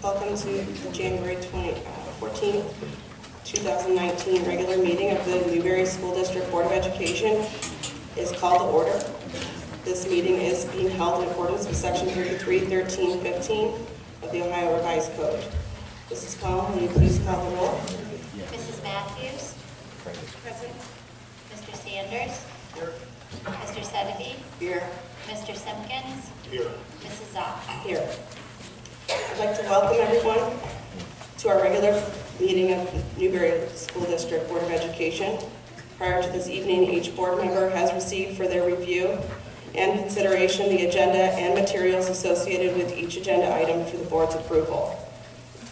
Welcome to the January 14th, 2019 regular meeting of the Newbury School District Board of Education is called to order. This meeting is being held in accordance with Section 33:13-15 of the Ohio Revised Code. Mrs. Collins, will you please call the roll? Mrs. Matthews. Present. Mr. Sanders. Here. Mr. Sedeby. Here. Mr. Simpkins. Here. Mrs. Zopp. Here. I'd like to welcome everyone to our regular meeting of the Newbury School District Board of Education. Prior to this evening, each board member has received for their review and consideration the agenda and materials associated with each agenda item for the board's approval.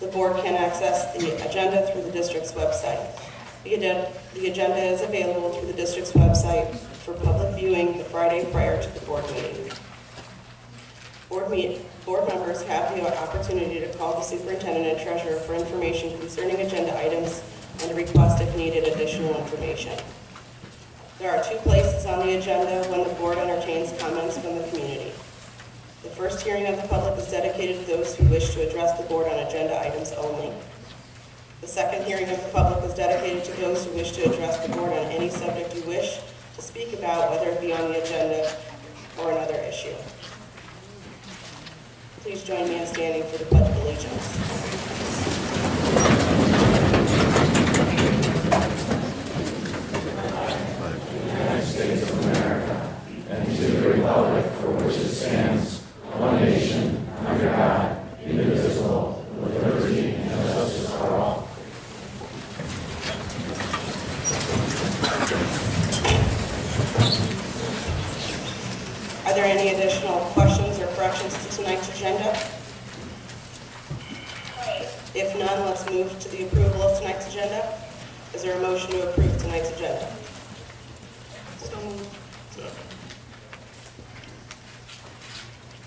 The board can access the agenda through the district's website. The agenda is available through the district's website for public viewing the Friday prior to the board meeting. Board members have the opportunity to call the superintendent and treasurer for information concerning agenda items and to request if needed additional information. There are two places on the agenda when the board entertains comments from the community. The first hearing of the public is dedicated to those who wish to address the board on agenda items only. The second hearing of the public is dedicated to those who wish to address the board on any subject you wish to speak about, whether it be on the agenda or another issue. Please join me in standing for the Pledge of Allegiance. United States of America, and to the republic for which it stands, one nation, under God, indivisible, with liberty and justice for all. Are there any additional questions or corrections to tonight's agenda? If none, let's move to the approval of tonight's agenda. Is there a motion to approve tonight's agenda? So moved.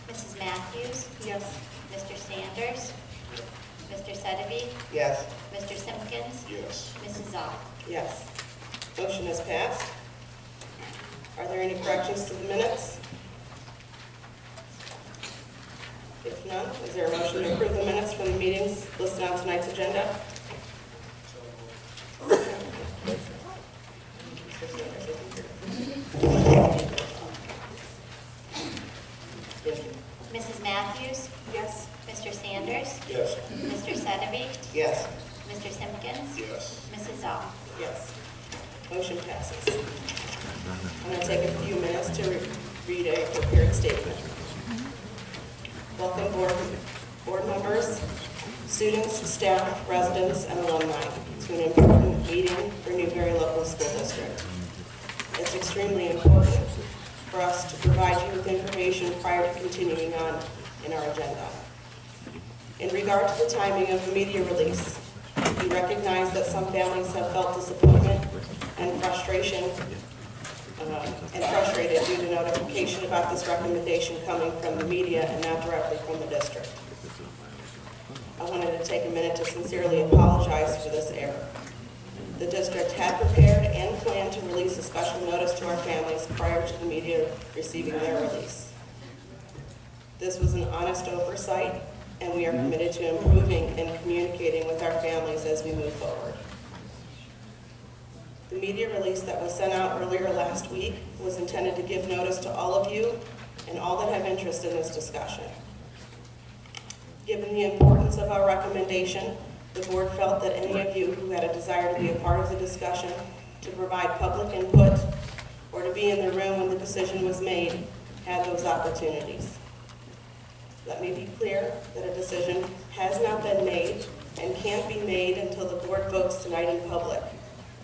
Mrs. Matthews. Yes. Mr. Sanders. Mr. Sedeby. Yes. Mr. Simpkins. Yes. Mrs. Zopp. Yes. Motion is passed. Are there any corrections to the minutes? If none, is there a motion to approve the minutes from the meetings listed on tonight's agenda? Mrs. Matthews. Yes. Mr. Sanders. Yes. Mr. Sedeby. Yes. Mr. Simpkins. Yes. Mrs. Zopp. Yes. Motion passes. I'm going to take a few minutes to read a prepared statement. Welcome board members, students, staff, residents, and alumni to an important meeting for Newbury Local School District. It's extremely important for us to provide you with information prior to continuing on in our agenda. In regard to the timing of the media release, we recognize that some families have felt disappointment and frustration and frustrated due to notification about this recommendation coming from the media and not directly from the district. I wanted to take a minute to sincerely apologize for this error. The district had prepared and planned to release a special notice to our families prior to the media receiving their release. This was an honest oversight, and we are committed to improving and communicating with our families as we move forward. The media release that was sent out earlier last week was intended to give notice to all of you and all that have interest in this discussion. Given the importance of our recommendation, the board felt that any of you who had a desire to be a part of the discussion, to provide public input, or to be in the room when the decision was made, had those opportunities. Let me be clear that a decision has not been made and can't be made until the board votes tonight in public,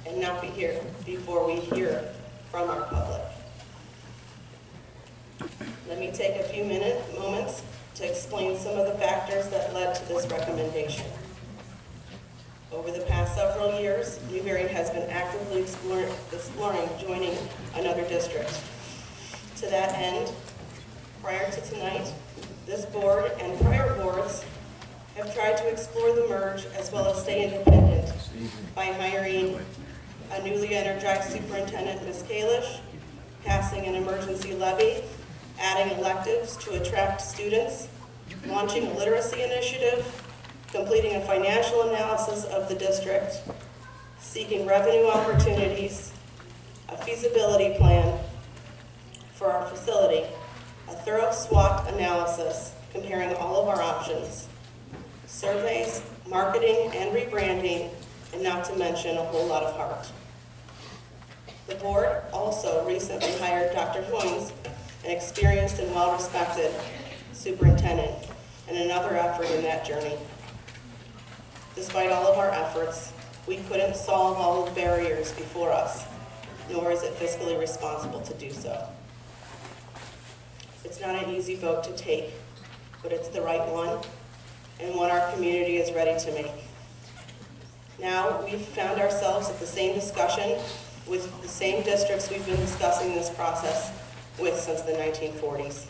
and not be here before we hear from our public. Let me take a few moments to explain some of the factors that led to this recommendation. Over the past several years, Newbury has been actively exploring joining another district. To that end, prior to tonight, this board and prior boards have tried to explore the merge as well as stay independent by hiring a newly energized superintendent, Ms. Kalish, passing an emergency levy, adding electives to attract students, launching a literacy initiative, completing a financial analysis of the district, seeking revenue opportunities, a feasibility plan for our facility, a thorough SWOT analysis comparing all of our options, surveys, marketing and rebranding, and not to mention a whole lot of heart. The board also recently hired Dr. Hoynes, an experienced and well-respected superintendent, and another effort in that journey. Despite all of our efforts, we couldn't solve all the barriers before us, nor is it fiscally responsible to do so. It's not an easy vote to take, but it's the right one, and one our community is ready to make. Now, we've found ourselves at the same discussion with the same districts we've been discussing this process with since the 1940s.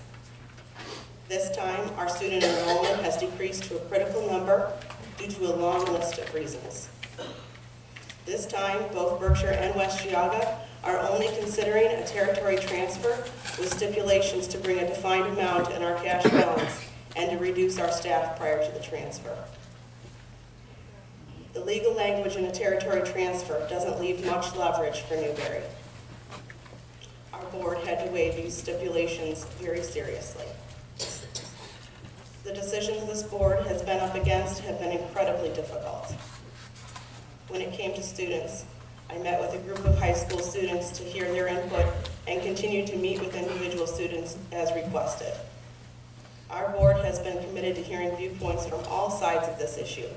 This time, our student enrollment has decreased to a critical number due to a long list of reasons. This time, both Berkshire and West Geauga are only considering a territory transfer with stipulations to bring a defined amount in our cash balance and to reduce our staff prior to the transfer. The legal language in a territory transfer doesn't leave much leverage for Newbury. Our board had to weigh these stipulations very seriously. The decisions this board has been up against have been incredibly difficult. When it came to students, I met with a group of high school students to hear their input and continue to meet with individual students as requested. Our board has been committed to hearing viewpoints from all sides of this issue.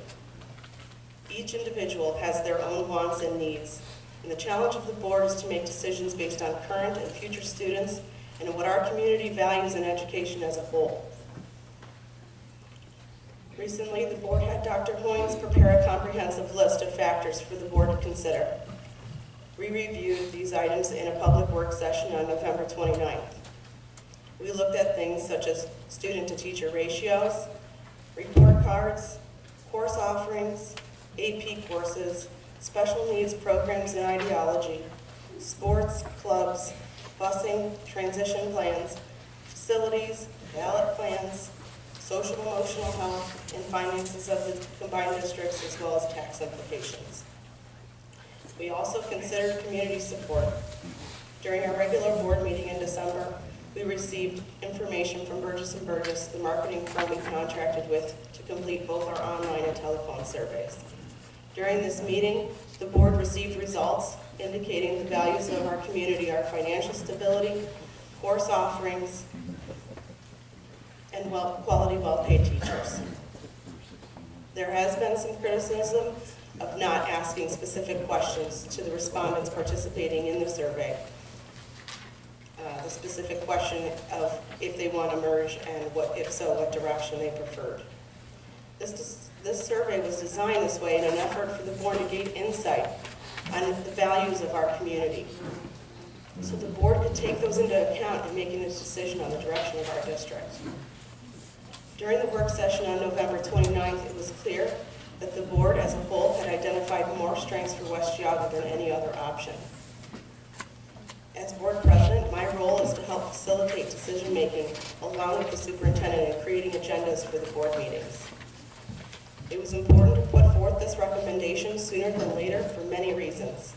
Each individual has their own wants and needs, and the challenge of the board is to make decisions based on current and future students and what our community values in education as a whole. Recently, the board had Dr. Hoynes prepare a comprehensive list of factors for the board to consider. We reviewed these items in a public work session on November 29th. We looked at things such as student-to-teacher ratios, report cards, course offerings, AP courses, special needs programs and ideology, sports, clubs, busing, transition plans, facilities, ballot plans, social emotional health, and finances of the combined districts, as well as tax implications. We also considered community support. During our regular board meeting in December, we received information from Burgess & Burgess, the marketing firm we contracted with, to complete both our online and telephone surveys. During this meeting, the board received results indicating the values of our community are financial stability, course offerings, and quality, well-paid teachers. There has been some criticism of not asking specific questions to the respondents participating in the survey. The specific question of if they want to merge and if so, what direction they preferred. This survey was designed this way in an effort for the board to gain insight on the values of our community, so the board could take those into account in making its decision on the direction of our district. During the work session on November 29th, it was clear that the board as a whole had identified more strengths for West Geauga than any other option. As board president, my role is to help facilitate decision-making along with the superintendent in creating agendas for the board meetings. It was important to put forth this recommendation sooner than later for many reasons.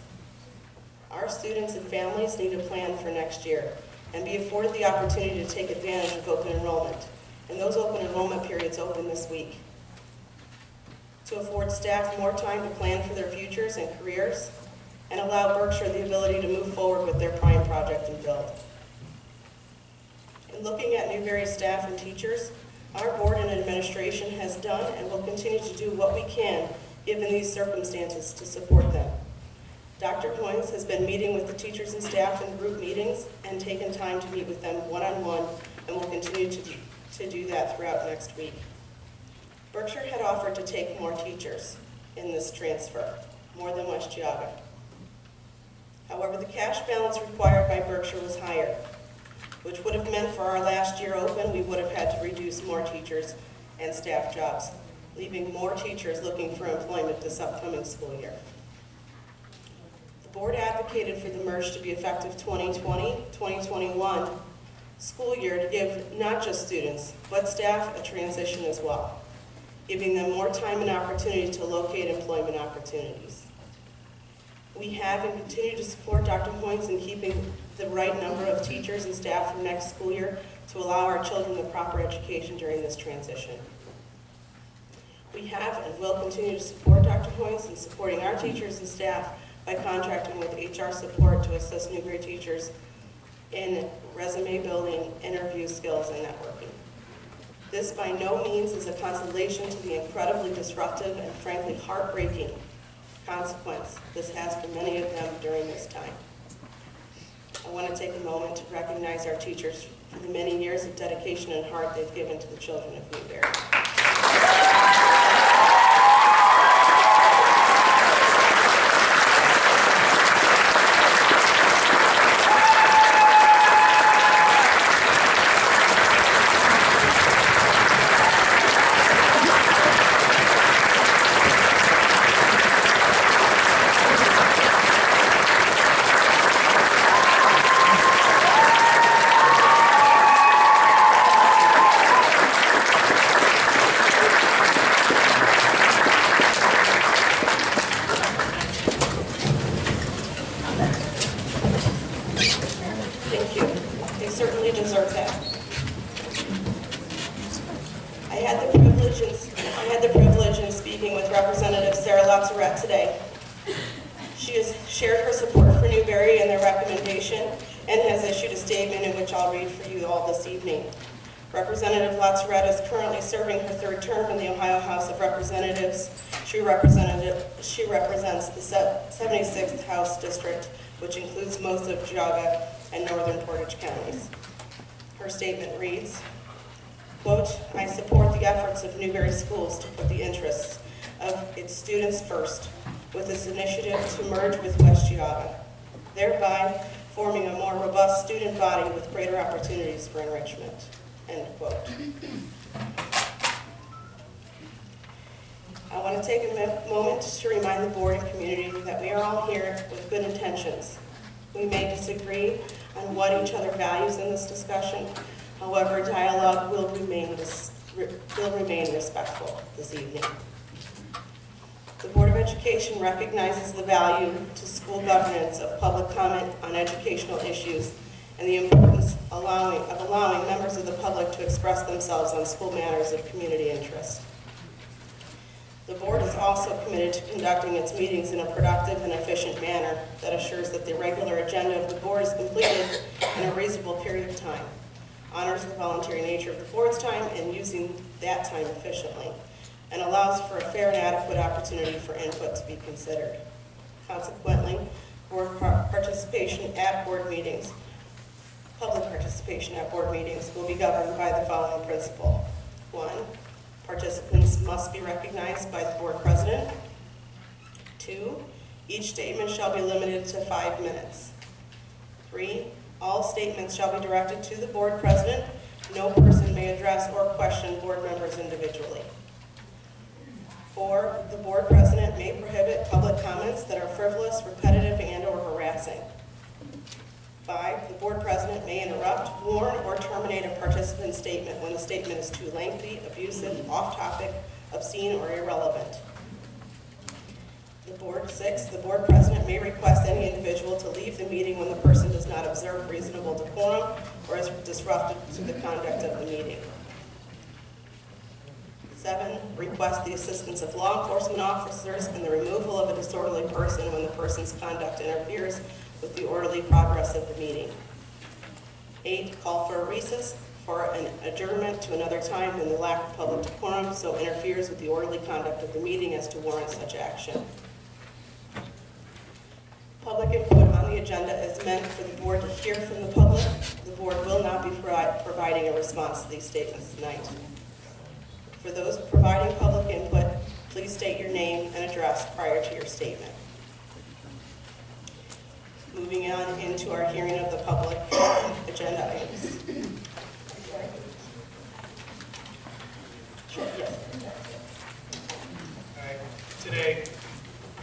Our students and families need to plan for next year and be afforded the opportunity to take advantage of open enrollment. And those open enrollment periods open this week. To afford staff more time to plan for their futures and careers, and allow Berkshire the ability to move forward with their prime project and build. In looking at Newbury staff and teachers, our board and administration has done and will continue to do what we can given these circumstances to support them. Dr. Hoynes has been meeting with the teachers and staff in group meetings and taken time to meet with them one-on-one and will continue to do that throughout next week. Berkshire had offered to take more teachers in this transfer, more than West Geauga. However, the cash balance required by Berkshire was higher, which would have meant for our last year open, we would have had to reduce more teachers and staff jobs, leaving more teachers looking for employment this upcoming school year. The board advocated for the merge to be effective 2020-2021 school year to give not just students, but staff a transition as well, giving them more time and opportunity to locate employment opportunities. We have and continue to support Dr. Hoynes in keeping the right number of teachers and staff for next school year to allow our children the proper education during this transition. We have and will continue to support Dr. Hoynes in supporting our teachers and staff by contracting with HR support to assist Newbury teachers in resume building, interview skills, and networking. This by no means is a consolation to the incredibly disruptive and frankly heartbreaking consequence this has for many of them during this time. I want to take a moment to recognize our teachers for the many years of dedication and heart they've given to the children of Newbury. Thank you. They certainly deserve that. I had the privilege in speaking with Representative Sarah Lazarette today. She has shared her support for Newbury and their recommendation and has issued a statement in which I'll read for you all this evening. Representative Lazarette is currently serving her third term in the Ohio House of Representatives. She represents the 76th House District, which includes most of Geauga and northern Portage counties. Her statement reads, quote, "I support the efforts of Newbury Schools to put the interests of its students first with this initiative to merge with West Geauga, thereby forming a more robust student body with greater opportunities for enrichment," end quote. I want to take a moment to remind the board and community that we are all here with good intentions. We may disagree on what each other values in this discussion. However, dialogue will remain respectful this evening. The Board of Education recognizes the value to school governance of public comment on educational issues and the importance of allowing members of the public to express themselves on school matters of community interest. The board is also committed to conducting its meetings in a productive and efficient manner that assures that the regular agenda of the board is completed in a reasonable period of time, honors the voluntary nature of the board's time and using that time efficiently, and allows for a fair and adequate opportunity for input to be considered. Consequently, board participation at board meetings, public participation at board meetings will be governed by the following principle. 1, participants must be recognized by the board president. 2, each statement shall be limited to 5 minutes. 3, all statements shall be directed to the board president. No person may address or question board members individually. 4, the board president may prohibit public comments that are frivolous, repetitive, and/or harassing. 5, the board president may interrupt, warn, or terminate a participant's statement when the statement is too lengthy, abusive, off-topic, obscene, or irrelevant. Six, the board president may request any individual to leave the meeting when the person does not observe reasonable decorum or is disruptive to the conduct of the meeting. 7, request the assistance of law enforcement officers in the removal of a disorderly person when the person's conduct interferes with the orderly progress of the meeting. 8, call for a recess for an adjournment to another time when the lack of public decorum so interferes with the orderly conduct of the meeting as to warrant such action. Public input on the agenda is meant for the board to hear from the public. The board will not be providing a response to these statements tonight. For those providing public input, please state your name and address prior to your statement. Moving on into our hearing of the public agenda items. Sure, yes. All right. Today,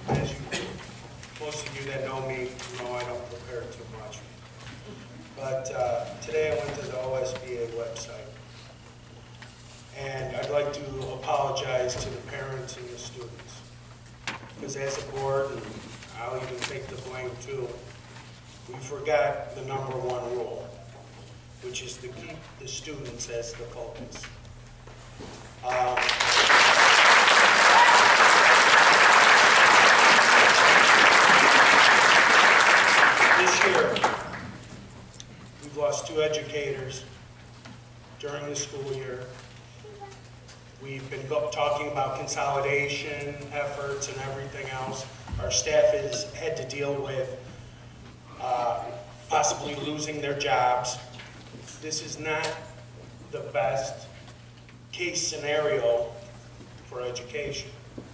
as you, most of you that know me know I don't prepare too much. But today I went to the OSBA website. And I'd like to apologize to the parents and the students. Because as a board, and I'll even take the blame too, we forgot the number 1 rule, which is to keep the students as the focus. This year, we've lost 2 educators during the school year. We've been talking about consolidation efforts and everything else. Our staff has had to deal with possibly losing their jobs. This is not the best case scenario for education.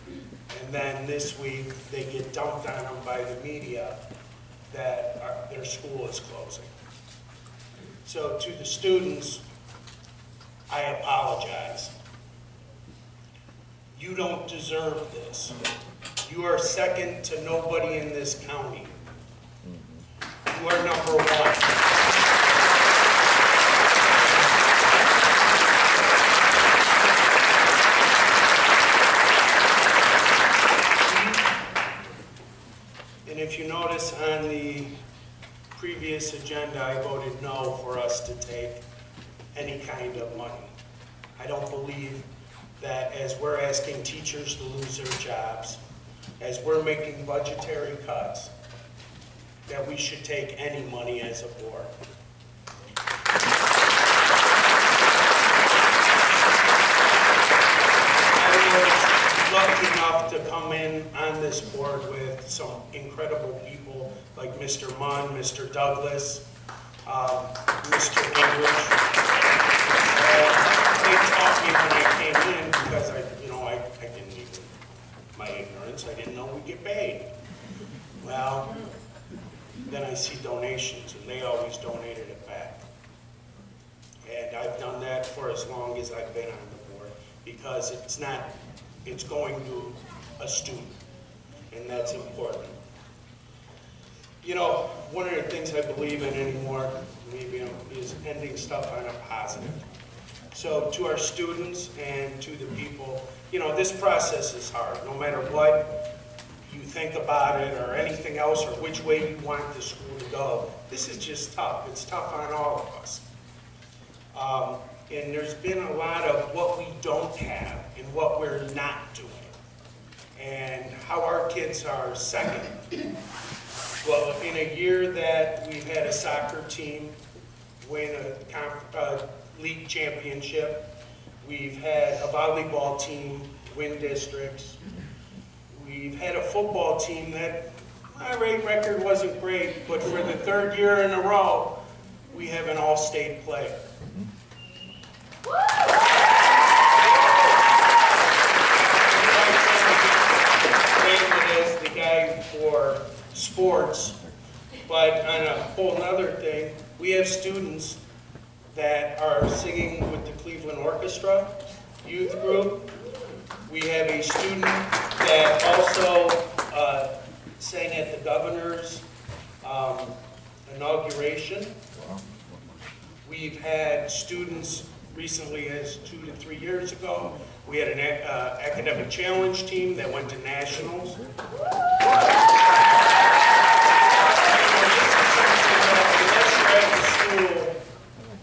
And then this week, they get dumped on them by the media that their school is closing. So to the students, I apologize. You don't deserve this. You are second to nobody in this county. You are number 1. And if you notice on the previous agenda, I voted no for us to take any kind of money. I don't believe that as we're asking teachers to lose their jobs, as we're making budgetary cuts, that we should take any money as a board. I was lucky enough to come in on this board with some incredible people like Mr. Munn, Mr. Douglas, Mr. English. They taught me when I came in because I didn't even, my ignorance, I didn't know we'd get paid. Well, then I see donations, and they always donated it back. And I've done that for as long as I've been on the board because it's going to a student, and that's important. You know, one of the things I believe in anymore, maybe, is ending stuff on a positive. So to our students and to the people, this process is hard. No matter what you think about it or anything else or which way you want the school to go, this is just tough. It's tough on all of us. And there's been a lot of what we don't have and what we're not doing and how our kids are second. Well, in a year that we've had a soccer team win a league championship, we've had a volleyball team win districts, we've had a football team that our record wasn't great, but for the 3rd year in a row, we have an all-state player. As the guy for sports, but on a whole nother thing, we have students that are singing with the Cleveland Orchestra youth group. We have a student that also sang at the governor's inauguration. We've had students recently as 2 to 3 years ago. We had an academic challenge team that went to nationals. This is something that unless you're at the school,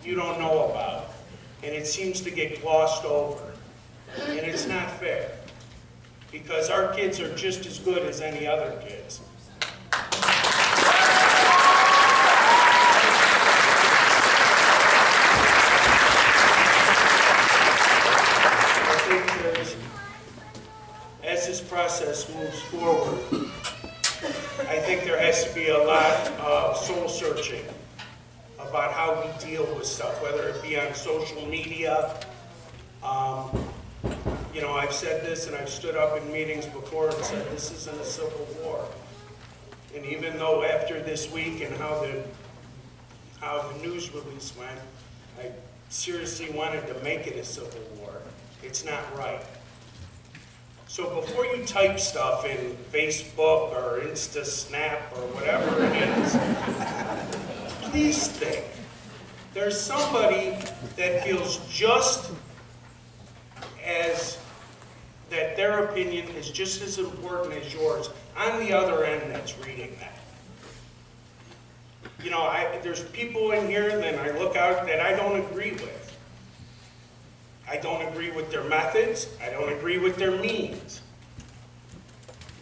you don't know about. And it seems to get glossed over. And it's not fair. Because our kids are just as good as any other kids. As this process moves forward, I think there has to be a lot of soul searching about how we deal with stuff, whether it be on social media. You know, I've said this and I've stood up in meetings before and said this isn't a civil war. And even though after this week and how the news release went, I seriously wanted to make it a civil war. It's not right. So before you type stuff in Facebook or Insta Snap or whatever it is, please think. There's somebody that feels just as, that their opinion is just as important as yours on the other end that's reading that. You know, there's people in here that I look out that I don't agree with. I don't agree with their methods. I don't agree with their means.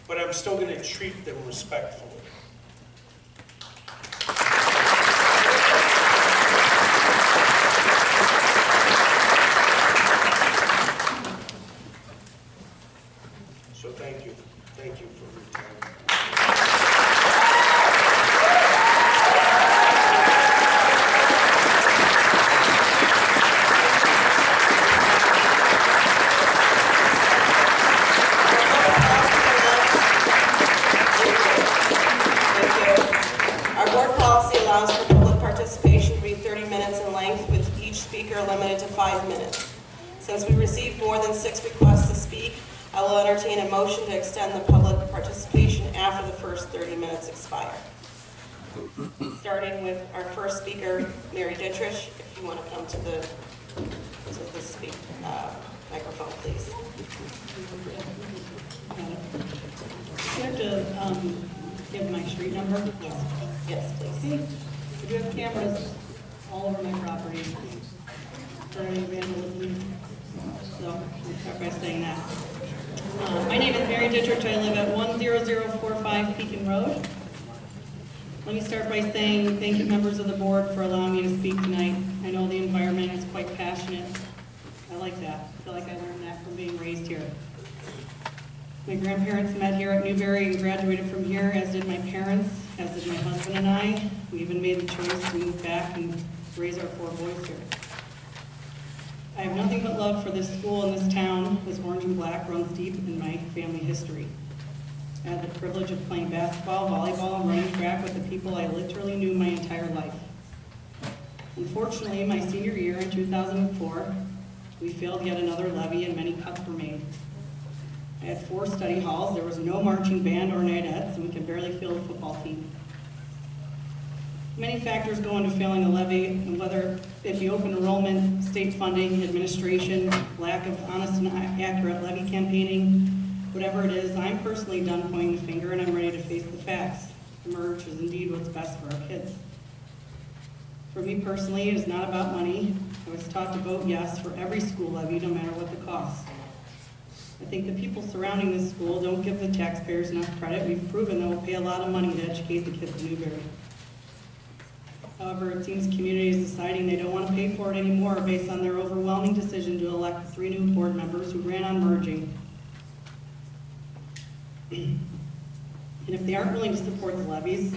But I'm still going to treat them respectfully. So thank you. Thank you for your time. Limited to 5 minutes. Since we received more than 6 requests to speak, I will entertain a motion to extend the public participation after the first 30 minutes expire. Starting with our first speaker, Mary Dietrich, if you want to come to the microphone, please. Do I have to give my street number? Yes, please. Okay. I do have cameras all over my property for any vandalism. So I'll start by saying that. My name is Mary Dietrich. I live at 10045 Pekin Road. Let me start by saying thank you, members of the board, for allowing me to speak tonight. I know the environment is quite passionate. I like that. I feel like I learned that from being raised here. My grandparents met here at Newbury and graduated from here, as did my parents, as did my husband and I. We even made the choice to move back and raise our 4 boys here. I have nothing but love for this school and this town, as orange and black runs deep in my family history. I had the privilege of playing basketball, volleyball, and running track with the people I literally knew my entire life. Unfortunately, my senior year in 2004, we failed yet another levy and many cuts were made. I had 4 study halls, there was no marching band or nights, and we could barely field a football team. Many factors go into failing a levy, and whether it be open enrollment, state funding, administration, lack of honest and accurate levy campaigning, whatever it is, I'm personally done pointing the finger and I'm ready to face the facts. Merge is indeed what's best for our kids. For me personally, it is not about money. I was taught to vote yes for every school levy, no matter what the cost. I think the people surrounding this school don't give the taxpayers enough credit. We've proven they will pay a lot of money to educate the kids in Newbury. However, it seems the community is deciding they don't want to pay for it anymore based on their overwhelming decision to elect 3 new board members who ran on merging. And if they aren't willing to support the levies,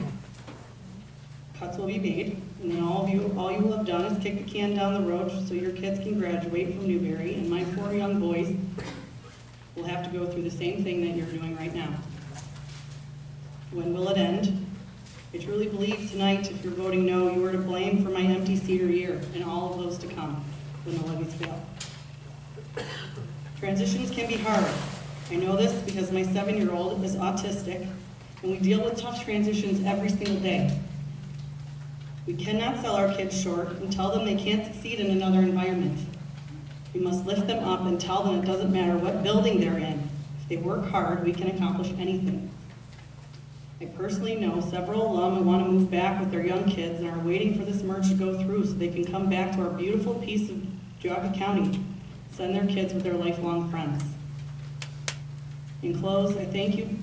cuts will be made, and then all you will have done is kick the can down the road so your kids can graduate from Newbury, and my 4 young boys will have to go through the same thing that you're doing right now. When will it end? I truly believe tonight, if you're voting no, you are to blame for my empty senior year and all of those to come when the levies fail. Transitions can be hard. I know this because my 7-year-old is autistic, and we deal with tough transitions every single day. We cannot sell our kids short and tell them they can't succeed in another environment. We must lift them up and tell them it doesn't matter what building they're in. If they work hard, we can accomplish anything. I personally know several alum who want to move back with their young kids and are waiting for this merge to go through so they can come back to our beautiful piece of Geauga County, send their kids with their lifelong friends. In close, I thank you,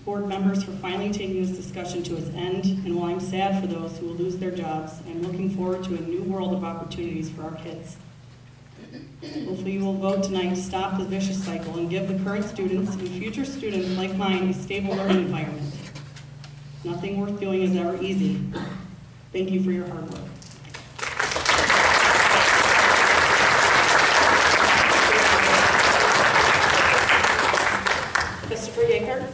board members, for finally taking this discussion to its end, and while I'm sad for those who will lose their jobs, I'm looking forward to a new world of opportunities for our kids. Hopefully you will vote tonight to stop the vicious cycle and give the current students and future students like mine a stable learning environment. Nothing worth doing is ever easy. Thank you for your hard work. Christopher Yeager.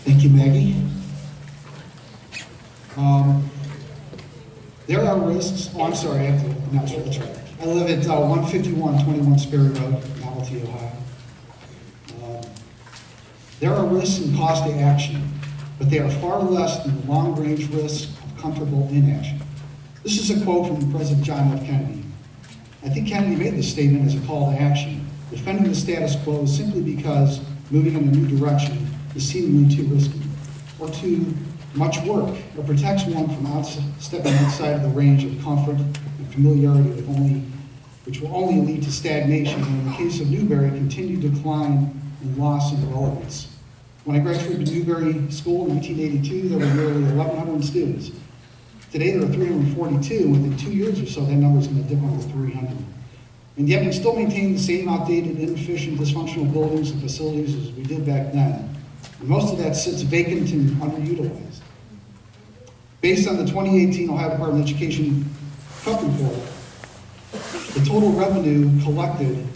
Thank you, Maggie. There are risks. Oh, I'm sorry, I have to announce what that's right. I live at 15121 Sperry Road, Novelty, Ohio. There are risks and cost to action, but they are far less than the long-range risks of comfortable inaction. This is a quote from President John F. Kennedy. I think Kennedy made this statement as a call to action, defending the status quo simply because moving in a new direction is seemingly too risky, or too much work, or protects one from stepping outside of the range of comfort and familiarity which will only lead to stagnation, and in the case of Newbury, continued decline and loss of relevance. When I graduated Newbury School in 1982, there were nearly 1,100 students. Today there are 342, and within 2 years or so, that number is going to dip under 300. And yet we still maintain the same outdated, inefficient, dysfunctional buildings and facilities as we did back then. And most of that sits vacant and underutilized. Based on the 2018 Ohio Department of Education CUP report, the total revenue collected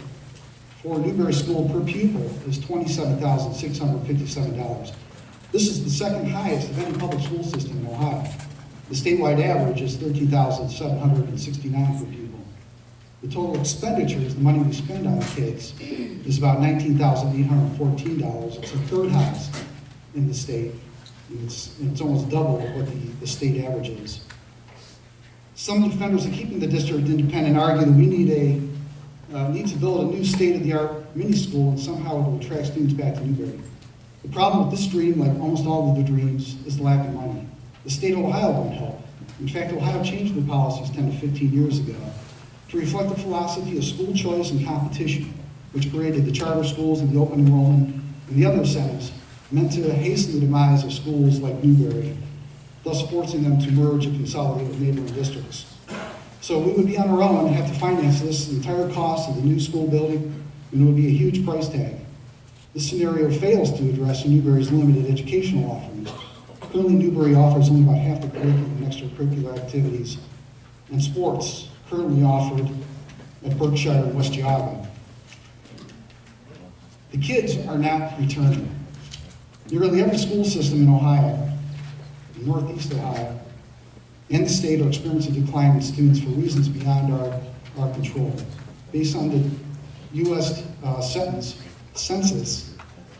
for Newbury School per pupil is $27,657. This is the second highest of any public school system in Ohio. The statewide average is $13,769 per pupil. The total expenditures, the money we spend on the kids, is about $19,814. It's the third highest in the state. And it's almost double what the state average is. Some defenders of keeping the district independent argue that we need to build a new state-of-the-art mini school, and somehow it will attract students back to Newbury. The problem with this dream, like almost all of the dreams, is the lack of money. The state of Ohio won't help. In fact, Ohio changed their policies 10 to 15 years ago to reflect the philosophy of school choice and competition, which created the charter schools and the open enrollment and the other incentives meant to hasten the demise of schools like Newbury, thus forcing them to merge and consolidate with neighboring districts. So we would be on our own and have to finance this entire cost of the new school building, and it would be a huge price tag. This scenario fails to address Newbury's limited educational offerings. Currently, Newbury offers only about half the curriculum and extracurricular activities and sports currently offered at Berkshire and West Geauga. The kids are not returning. Nearly every school system in Ohio, in Northeast Ohio, and the state are experiencing a decline in students for reasons beyond our control. Based on the U.S. Census,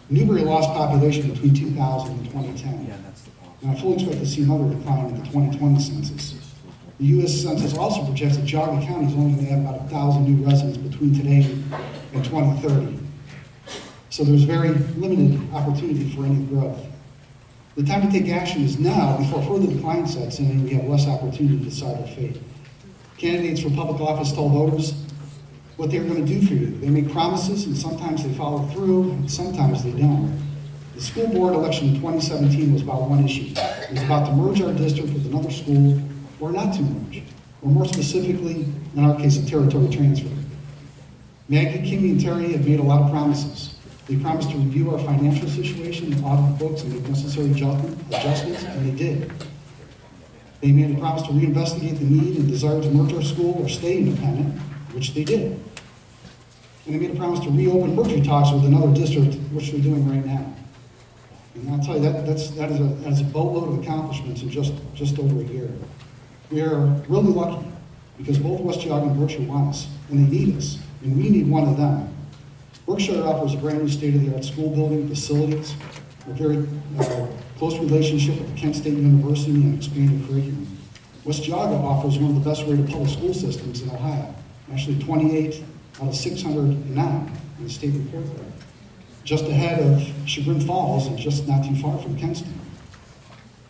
Newbury lost population between 2000 and 2010. And I fully expect to see another decline in the 2020 census. The U.S. Census also projects that Geauga County is only going to have about 1,000 new residents between today and 2030. So there's very limited opportunity for any growth. The time to take action is now, before further decline sets in and we have less opportunity to decide our fate. Candidates for public office tell voters what they're going to do for you. They make promises, and sometimes they follow through, and sometimes they don't. The school board election in 2017 was about one issue. It was about to merge our district with another school, or not to merge, or more specifically, in our case, a territory transfer. Maggie, Kimmy, and Terry have made a lot of promises. They promised to review our financial situation, audit books, and make necessary adjustments, and they did. They made a promise to reinvestigate the need and desire to merge our school or stay independent, which they did. And they made a promise to reopen merger talks with another district, which they're doing right now. And I'll tell you, that is a boatload of accomplishments in just over a year. We are really lucky because both West Geauga and Berkshire want us, and they need us, and we need one of them. Berkshire offers a brand new state-of-the-art school building, facilities, a very close relationship with the Kent State University and expanded curriculum. West Geauga offers one of the best rated public school systems in Ohio, actually 28 out of 609 in the state report card. Just ahead of Chagrin Falls and just not too far from Kenston.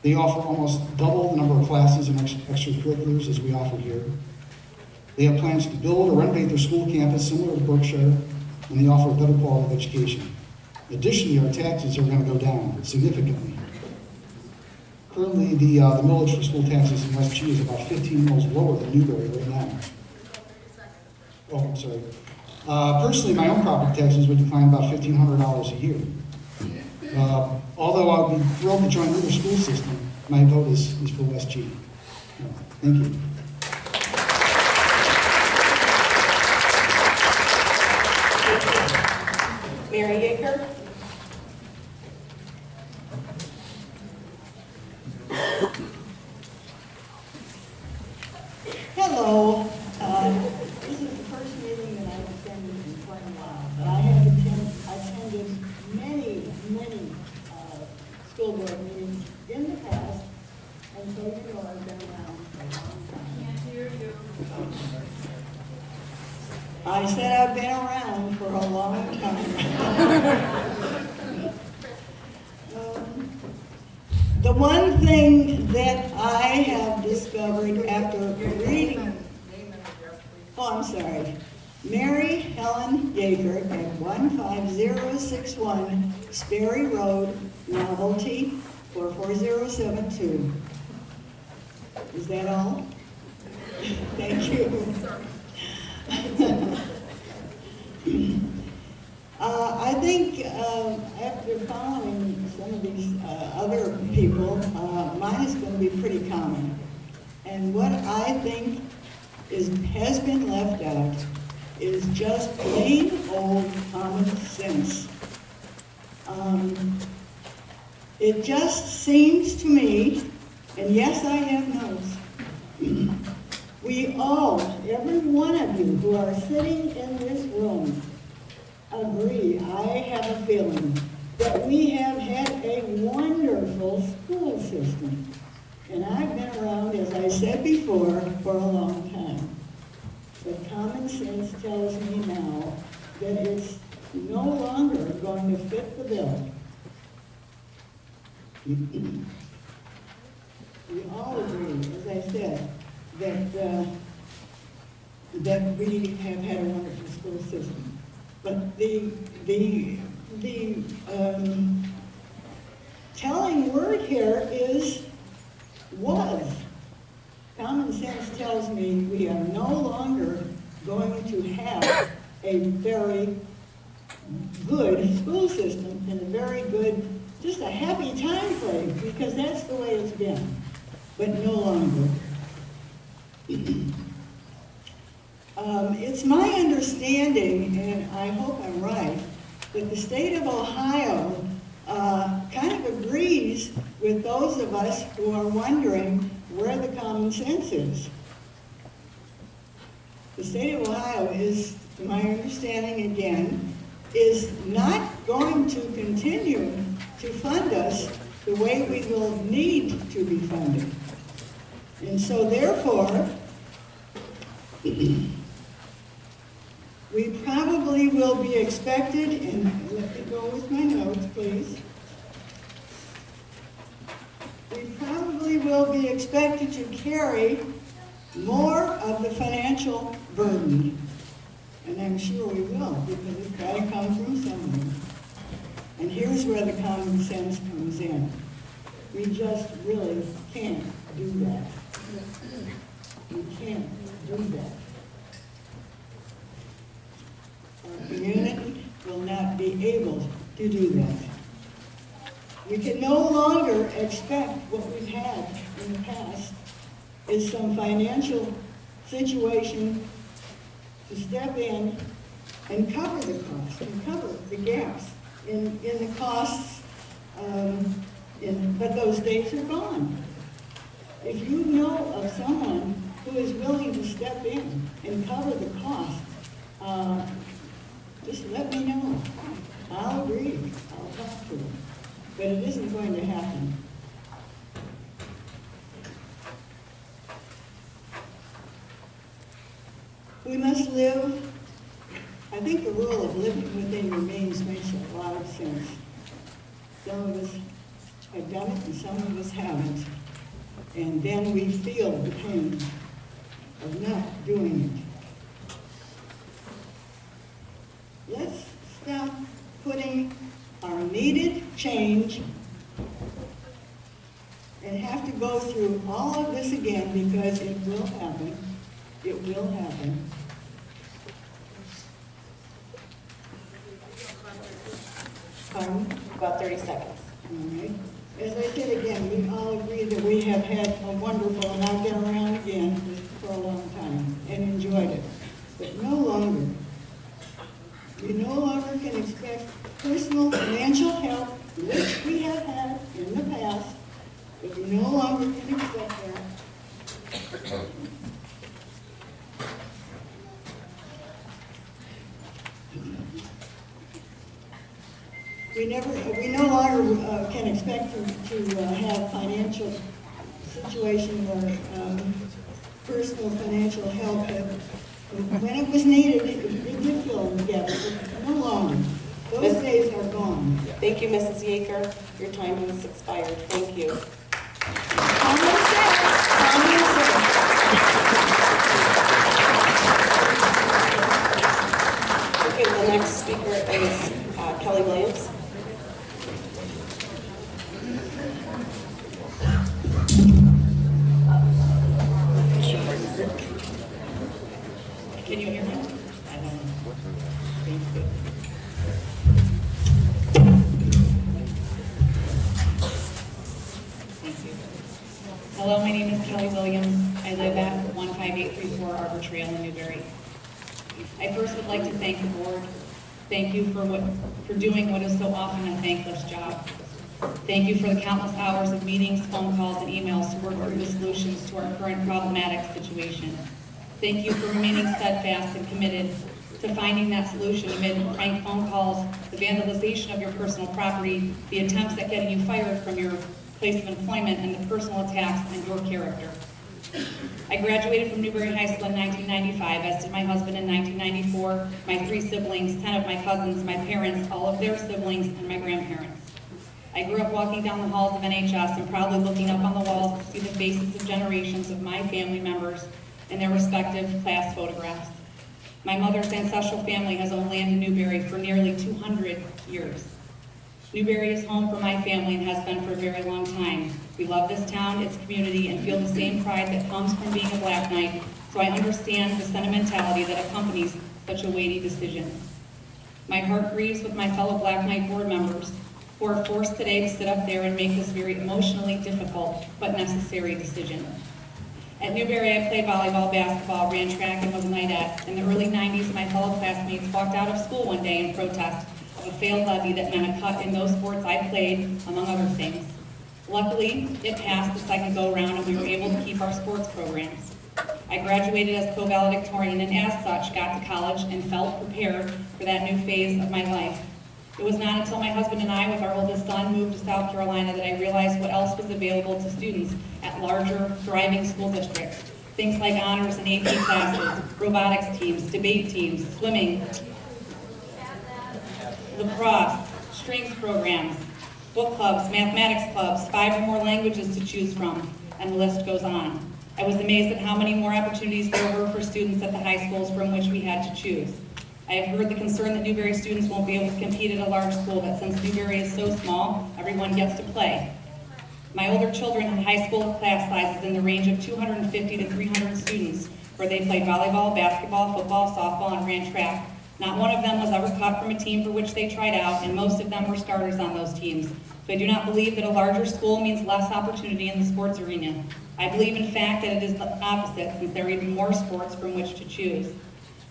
They offer almost double the number of classes and extracurriculars as we offer here. They have plans to build or renovate their school campus similar to Berkshire, and they offer a better quality of education. Additionally, our taxes are going to go down significantly. Currently, the millage for school taxes in West G is about 15 mils lower than Newbury right now. Oh, I'm sorry. Personally, my own property taxes would decline about $1,500 a year. Although I would be thrilled to join either school system, my vote is for West G. Thank you. Mary Yeager. Hello. This is the first meeting that I've attended in quite a while, but I have attended many school board meetings in the past, and so you know I've been around for a long time. Can't hear you. I said I've been around for a long time. The one thing that I have discovered after reading, I'm sorry, Mary Helen Yeager at 15061 Sperry Road, Novelty, 44072. Is that all? Thank you. I think after following some of these other people, mine is going to be pretty common. And what I think has been left out is just plain old common sense. It just seems to me, and yes, I have notes, we all, every one of you who are sitting in this room, agree, I have a feeling, that we have had a wonderful school system. And I've been around, as I said before, for a long time. But common sense tells me now that it's no longer going to fit the bill. We all agree, as I said, that we have had a wonderful school system. But the telling word here is was. Common sense tells me we are no longer going to have a very good school system and a very good, just a happy time frame, because that's the way it's been, but no longer. It's my understanding, and I hope I'm right, that the state of Ohio kind of agrees with those of us who are wondering where the common sense is. The state of Ohio is, to my understanding again, is not going to continue to fund us the way we will need to be funded. And so therefore, we probably will be expected, and let me go with my notes, please. We probably will be expected to carry more of the financial burden. And I'm sure we will, because it's got to come from somewhere. And here's where the common sense comes in. We just really can't do that. We can't do that. Our community will not be able to do that. We can no longer expect what we've had in the past is some financial situation to step in and cover the costs, and cover the gaps in the costs, but those days are gone. If you know of someone who is willing to step in and cover the cost, just let me know. I'll agree. I'll talk to them. But it isn't going to happen. We must live, I think the rule of living within your means makes a lot of sense. Some of us have done it and some of us haven't. And then we feel the pain of not doing it. Let's stop putting our needed change and have to go through all of this again, because it will happen. It will happen. Pardon? About 30 seconds. All right. As I said again, we all agree that we have had a wonderful, and I've been around again for a long time and enjoyed it. But no longer, we no longer can expect personal financial help, which we have had in the past, but we no longer can expect that. We no longer can expect to have financial situation or personal financial help. When it was needed, it did fill the gaps, but no longer. Those days are gone. Thank you, Mrs. Yeager. Your time has expired. Thank you. Okay, the next speaker is Kelly Williams. Can you hear me? I don't know. Thank you. Thank you. Hello, my name is Kelly Williams. I live at 15834 Arbor Trail in Newbury. I first would like to thank the board. Thank you for doing what is so often a thankless job. Thank you for the countless hours of meetings, phone calls, and emails to work through the solutions to our current problematic situation. Thank you for remaining steadfast and committed to finding that solution amid prank phone calls, the vandalization of your personal property, the attempts at getting you fired from your place of employment, and the personal attacks on your character. I graduated from Newbury High School in 1995, as did my husband in 1994, my 3 siblings, 10 of my cousins, my parents, all of their siblings, and my grandparents. I grew up walking down the halls of NHS and proudly looking up on the walls to see the faces of generations of my family members and their respective class photographs. My mother's ancestral family has owned land in Newbury for nearly 200 years. Newbury is home for my family and has been for a very long time. We love this town, its community, and feel the same pride that comes from being a Black Knight, so I understand the sentimentality that accompanies such a weighty decision. My heart grieves with my fellow Black Knight board members who are forced today to sit up there and make this very emotionally difficult but necessary decision. At Newbury, I played volleyball, basketball, ran track, and was a knightette. In the early 90s, my fellow classmates walked out of school one day in protest of a failed levy that meant a cut in those sports I played, among other things. Luckily, it passed the second go-round and we were able to keep our sports programs. I graduated as co-valedictorian and as such got to college and felt prepared for that new phase of my life. It was not until my husband and I, with our oldest son, moved to South Carolina that I realized what else was available to students at larger, thriving school districts. Things like honors and AP classes, robotics teams, debate teams, swimming, lacrosse, strings programs, book clubs, mathematics clubs, 5 or more languages to choose from, and the list goes on. I was amazed at how many more opportunities there were for students at the high schools from which we had to choose. I have heard the concern that Newbury students won't be able to compete at a large school, but since Newbury is so small, everyone gets to play. My older children had high school class sizes in the range of 250 to 300 students, where they played volleyball, basketball, football, softball, and ran track. Not one of them was ever cut from a team for which they tried out, and most of them were starters on those teams. So I do not believe that a larger school means less opportunity in the sports arena. I believe, in fact, that it is the opposite, since there are even more sports from which to choose.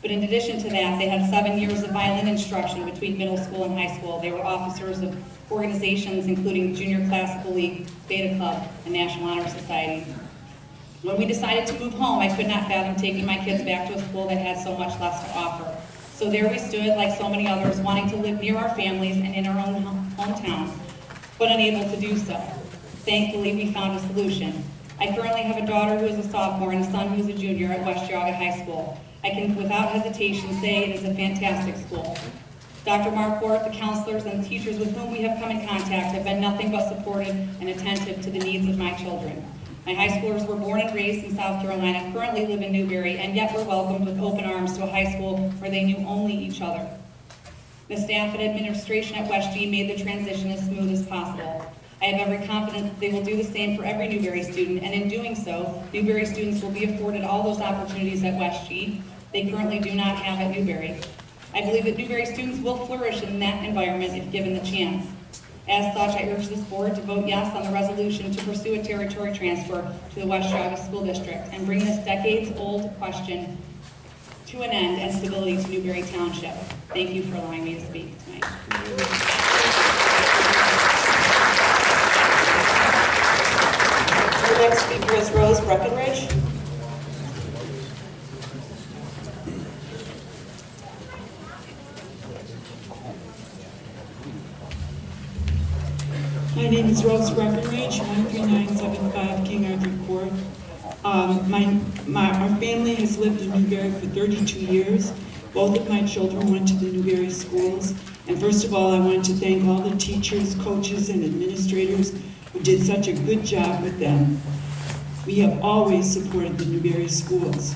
But in addition to that, they had 7 years of violin instruction between middle school and high school. They were officers of organizations including Junior Classical League, Beta Club, and National Honor Society. When we decided to move home, I could not fathom taking my kids back to a school that had so much less to offer. So there we stood, like so many others, wanting to live near our families and in our own hometown, but unable to do so. Thankfully, we found a solution. I currently have a daughter who is a sophomore and a son who is a junior at West Geauga High School. I can without hesitation say it is a fantastic school. Dr. Marquardt, the counselors, and the teachers with whom we have come in contact have been nothing but supportive and attentive to the needs of my children. My high schoolers were born and raised in South Carolina, currently live in Newbury, and yet were welcomed with open arms to a high school where they knew only each other. The staff and administration at West G made the transition as smooth as possible. I have every confidence that they will do the same for every Newbury student, and in doing so, Newbury students will be afforded all those opportunities at West G they currently do not have at Newbury. I believe that Newbury students will flourish in that environment if given the chance. As such, I urge this board to vote yes on the resolution to pursue a territory transfer to the West Geauga School District and bring this decades-old question to an end and stability to Newbury Township. Thank you for allowing me to speak tonight. Our next speaker is Rose Breckenridge. My name is Rose Breckenridge, 13975 King Arthur Court. Our family has lived in Newbury for 32 years. Both of my children went to the Newbury schools. And first of all, I want to thank all the teachers, coaches, and administrators who did such a good job with them. We have always supported the Newbury schools.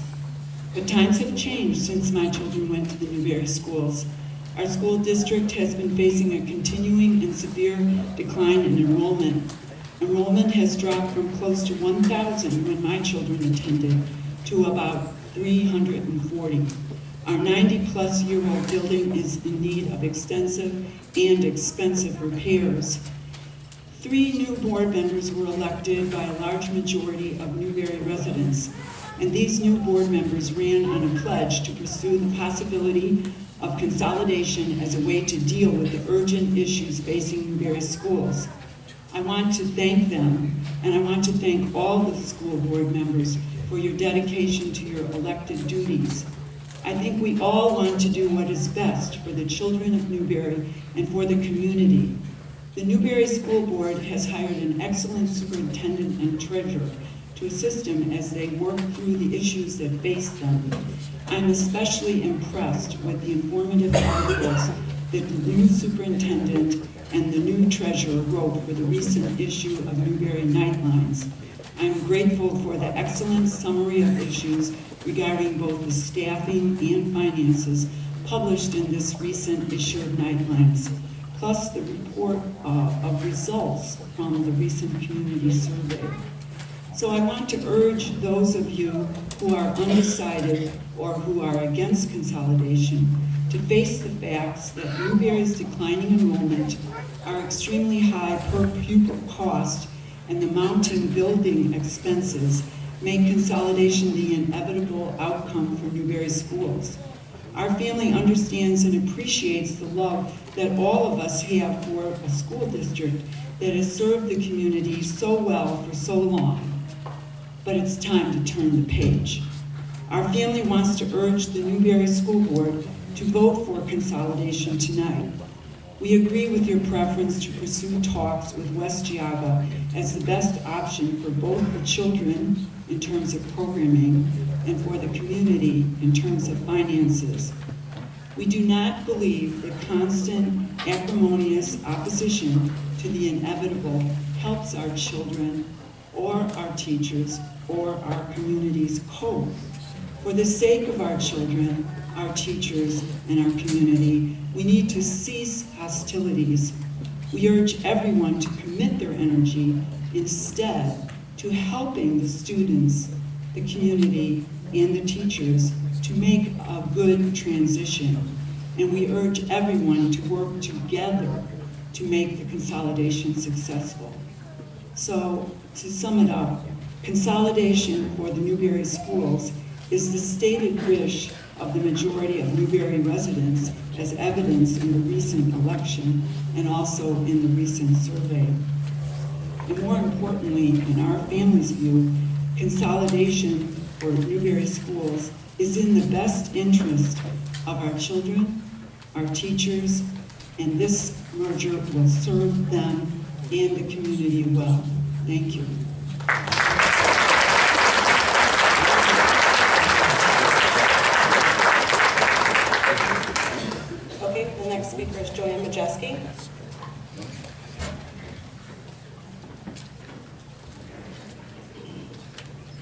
But times have changed since my children went to the Newbury schools. Our school district has been facing a continuing and severe decline in enrollment. Enrollment has dropped from close to 1,000 when my children attended to about 340. Our 90-plus-year-old building is in need of extensive and expensive repairs. 3 new board members were elected by a large majority of Newbury residents, and these new board members ran on a pledge to pursue the possibility of consolidation as a way to deal with the urgent issues facing Newbury schools. I want to thank them, and I want to thank all the school board members for your dedication to your elected duties. I think we all want to do what is best for the children of Newbury and for the community. The Newbury School Board has hired an excellent superintendent and treasurer to assist them as they work through the issues that face them. I'm especially impressed with the informative articles that the new superintendent and the new treasurer wrote for the recent issue of Newbury Nightlines. I'm grateful for the excellent summary of issues regarding both the staffing and finances published in this recent issue of Nightlines, plus the report of results from the recent community survey. So I want to urge those of you who are undecided or who are against consolidation to face the facts that Newbury's declining enrollment, our extremely high per pupil cost, and the mounting building expenses make consolidation the inevitable outcome for Newbury schools. Our family understands and appreciates the love that all of us have for a school district that has served the community so well for so long. But it's time to turn the page. Our family wants to urge the Newbury School Board to vote for consolidation tonight. We agree with your preference to pursue talks with West Geauga as the best option for both the children in terms of programming and for the community in terms of finances. We do not believe that constant, acrimonious opposition to the inevitable helps our children or our teachers or our communities cope. For the sake of our children, our teachers, and our community, we need to cease hostilities. We urge everyone to commit their energy instead to helping the students, the community, and the teachers to make a good transition. And we urge everyone to work together to make the consolidation successful. So, to sum it up, consolidation for the Newbury schools is the stated wish of the majority of Newbury residents, as evidenced in the recent election and also in the recent survey. And more importantly, in our family's view, consolidation for Newbury schools is in the best interest of our children, our teachers, and this merger will serve them and the community well. Thank you.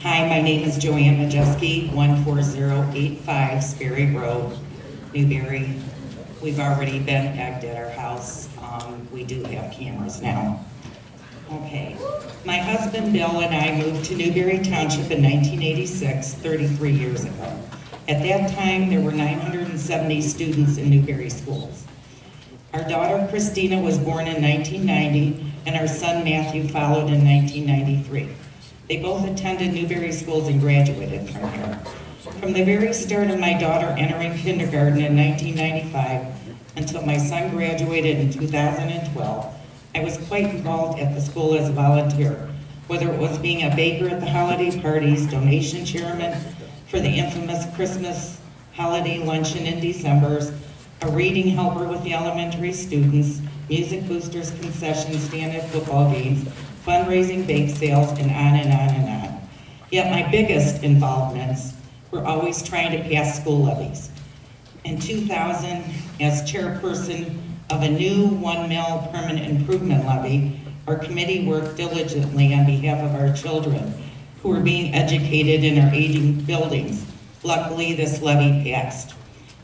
Hi, my name is Joanne Majeski, 14085 Sperry Road, Newbury. We've already been egged at our house. We do have cameras now. Okay. My husband Bill and I moved to Newbury Township in 1986, 33 years ago. At that time, there were 970 students in Newbury schools. Our daughter Christina was born in 1990, and our son Matthew followed in 1993. They both attended Newbury schools and graduated from here. From the very start of my daughter entering kindergarten in 1995 until my son graduated in 2012, I was quite involved at the school as a volunteer, whether it was being a baker at the holiday parties, donation chairman for the infamous Christmas holiday luncheon in December, a reading helper with the elementary students, music boosters, concession stand at football games, fundraising bake sales, and on and on and on. Yet my biggest involvements were always trying to pass school levies. In 2000, as chairperson of a new 1 mil permanent improvement levy, our committee worked diligently on behalf of our children who were being educated in our aging buildings. Luckily, this levy passed.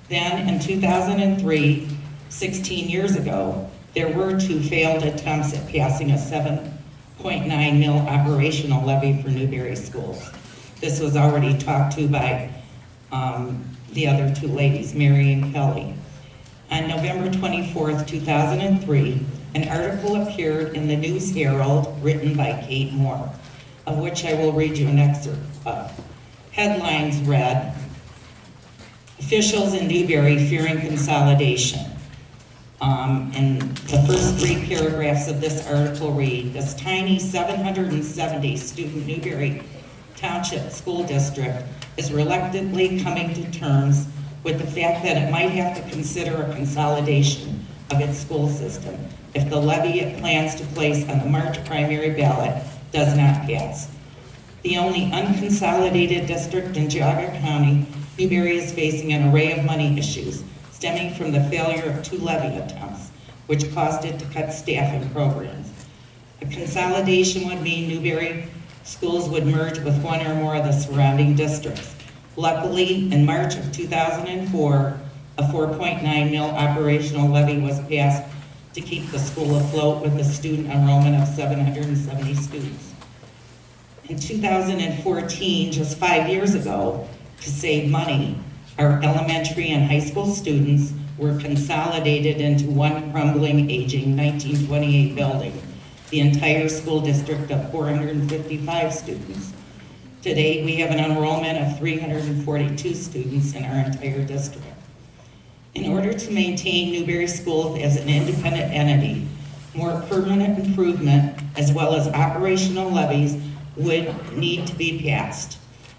Then in 2003, 16 years ago, there were 2 failed attempts at passing a 7.9 mil operational levy for Newbury schools. This was already talked to by the other 2 ladies, Mary and Kelly. On November 24th, 2003, an article appeared in the News Herald written by Kate Moore, of which I will read you an excerpt of. Headlines read, "Officials in Newbury fearing consolidation." And the first 3 paragraphs of this article read, "This tiny 770 student Newbury Township School District is reluctantly coming to terms with the fact that it might have to consider a consolidation of its school system if the levy it plans to place on the March primary ballot does not pass. The only unconsolidated district in Geauga County, Newbury is facing an array of money issues stemming from the failure of 2 levy attempts, which caused it to cut staff and programs. A consolidation would mean Newbury schools would merge with 1 or more of the surrounding districts. Luckily, in March of 2004, a 4.9 mil operational levy was passed to keep the school afloat with a student enrollment of 770 students. In 2014, just 5 years ago, to save money, our elementary and high school students were consolidated into 1 crumbling, aging 1928 building, the entire school district of 455 students. Today, we have an enrollment of 342 students in our entire district. In order to maintain Newbury Schools as an independent entity, more permanent improvement as well as operational levies would need to be passed.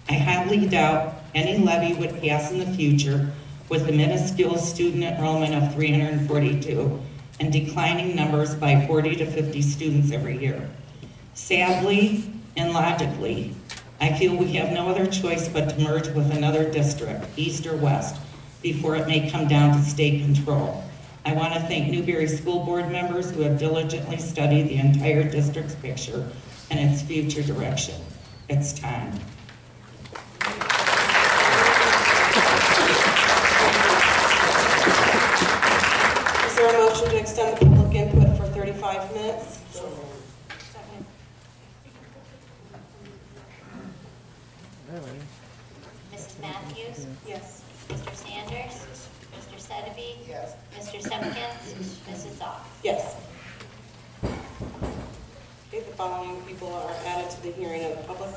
I highly doubt any levy would pass in the future with the minuscule student enrollment of 342 and declining numbers by 40 to 50 students every year. Sadly and logically, I feel we have no other choice but to merge with another district, east or west, before it may come down to state control. I want to thank Newbury School Board members who have diligently studied the entire district's picture and its future direction. It's time. Is there a motion to extend the public input for 35 minutes? Second. Mrs. Matthews? Yes. Mr. Sanders? Mr. Sedeby? Yes. Mr. Simpkins? Mrs. Zoll? Yes. Okay, the following people are added to the hearing of the public.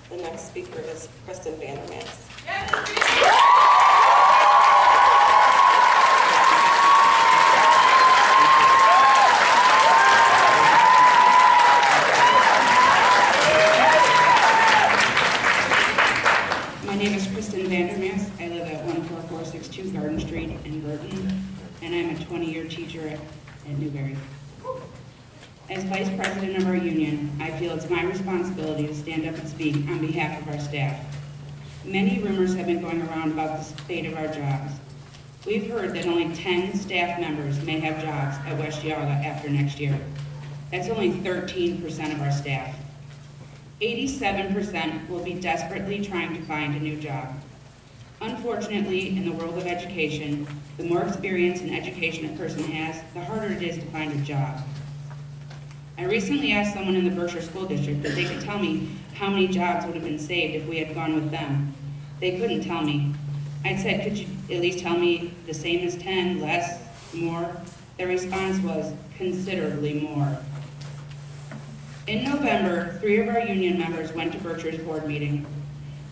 The next speaker is Kristen Vandermans. My name is Kristen Vandermans. I live at 14462 Garden Street in Burton, and I'm a 20-year teacher at Newbury. As vice president of our union, I feel it's my responsibility to stand up and speak on behalf of our staff. Many rumors have been going around about the state of our jobs. We've heard that only 10 staff members may have jobs at West Geauga after next year. That's only 13% of our staff. 87% will be desperately trying to find a new job. Unfortunately, in the world of education, the more experience in education a person has, the harder it is to find a job. I recently asked someone in the Berkshire School District if they could tell me how many jobs would have been saved if we had gone with them. They couldn't tell me. I said, could you at least tell me the same as 10, less, more? Their response was, considerably more. In November, 3 of our union members went to Berkshire's board meeting.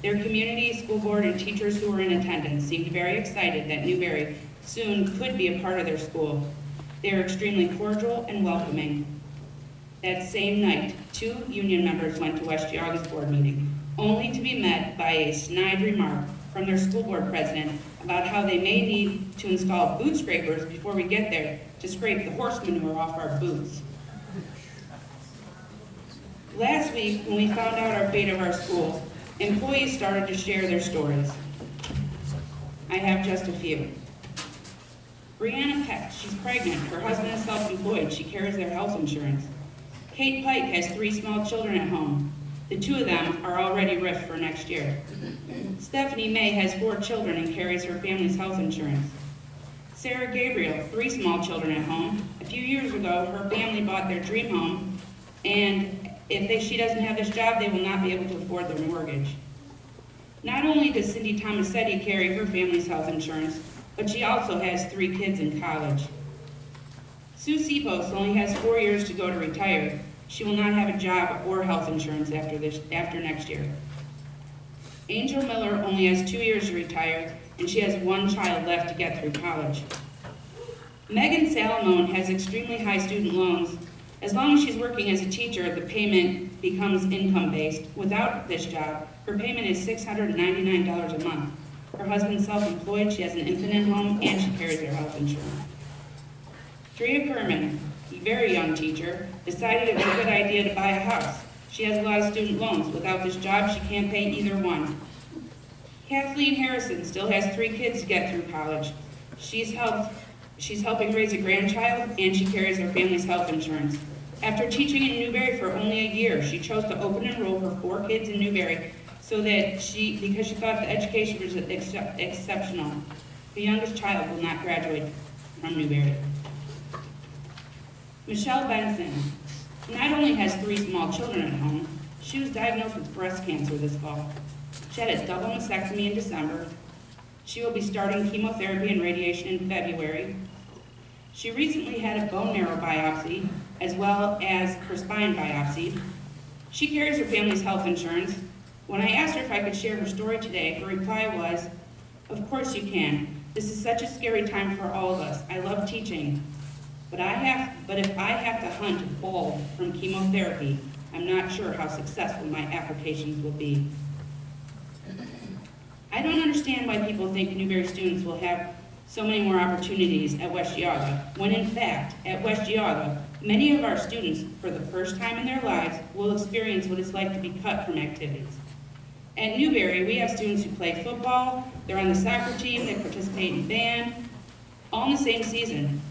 Their community, school board, and teachers who were in attendance seemed very excited that Newbury soon could be a part of their school. They are extremely cordial and welcoming. That same night, 2 union members went to West Geauga's board meeting, only to be met by a snide remark from their school board president about how they may need to install boot scrapers before we get there to scrape the horse manure off our boots. Last week, when we found out our fate of our school, employees started to share their stories. I have just a few. Brianna Peck, she's pregnant. Her husband is self-employed. She carries their health insurance. Kate Pike has 3 small children at home. The 2 of them are already riffed for next year. Stephanie May has 4 children and carries her family's health insurance. Sarah Gabriel, 3 small children at home. A few years ago, her family bought their dream home, and if she doesn't have this job, they will not be able to afford their mortgage. Not only does Cindy Tomasetti carry her family's health insurance, but she also has 3 kids in college. Sue Sipos only has 4 years to go to retire. She will not have a job or health insurance after next year. Angel Miller only has 2 years to retire, and she has 1 child left to get through college. Megan Salamone has extremely high student loans. As long as she's working as a teacher, the payment becomes income-based. Without this job, her payment is $699 a month. Her husband's self-employed, she has an infant at home, and she carries her health insurance. Drea Kerman, a very young teacher, decided it was a good idea to buy a house. She has a lot of student loans. Without this job, she can't pay either one. Kathleen Harrison still has 3 kids to get through college. She's helping raise a grandchild, and she carries her family's health insurance. After teaching in Newbury for only a year, she chose to open and enroll her 4 kids in Newbury because she thought the education was exceptional. The youngest child will not graduate from Newbury. Michelle Benson not only has 3 small children at home, she was diagnosed with breast cancer this fall. She had a double mastectomy in December. She will be starting chemotherapy and radiation in February. She recently had a bone marrow biopsy, as well as her spine biopsy. She carries her family's health insurance. When I asked her if I could share her story today, her reply was, "Of course you can. This is such a scary time for all of us. I love teaching. But if I have to hunt bald from chemotherapy, I'm not sure how successful my applications will be." I don't understand why people think Newbury students will have so many more opportunities at West Geauga, when in fact, at West Geauga, many of our students, for the first time in their lives, will experience what it's like to be cut from activities. At Newbury, we have students who play football, they're on the soccer team, they participate in band, all in the same season.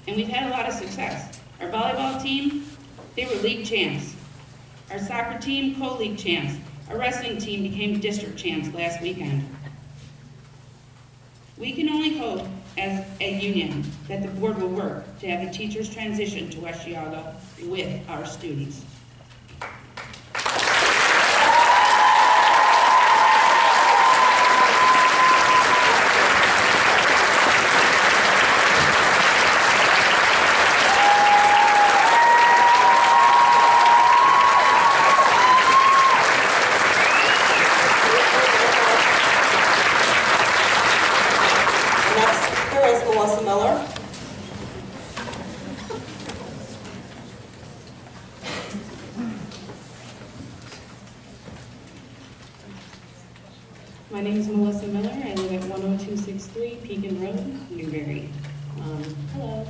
And we've had a lot of success. Our volleyball team, they were league champs. Our soccer team, co-league champs. Our wrestling team became district champs last weekend. We can only hope, as a union, that the board will work to have the teachers transition to West Geauga with our students. My name is Melissa Miller. I live at 10263 Pekin Road, Newbury. Hello.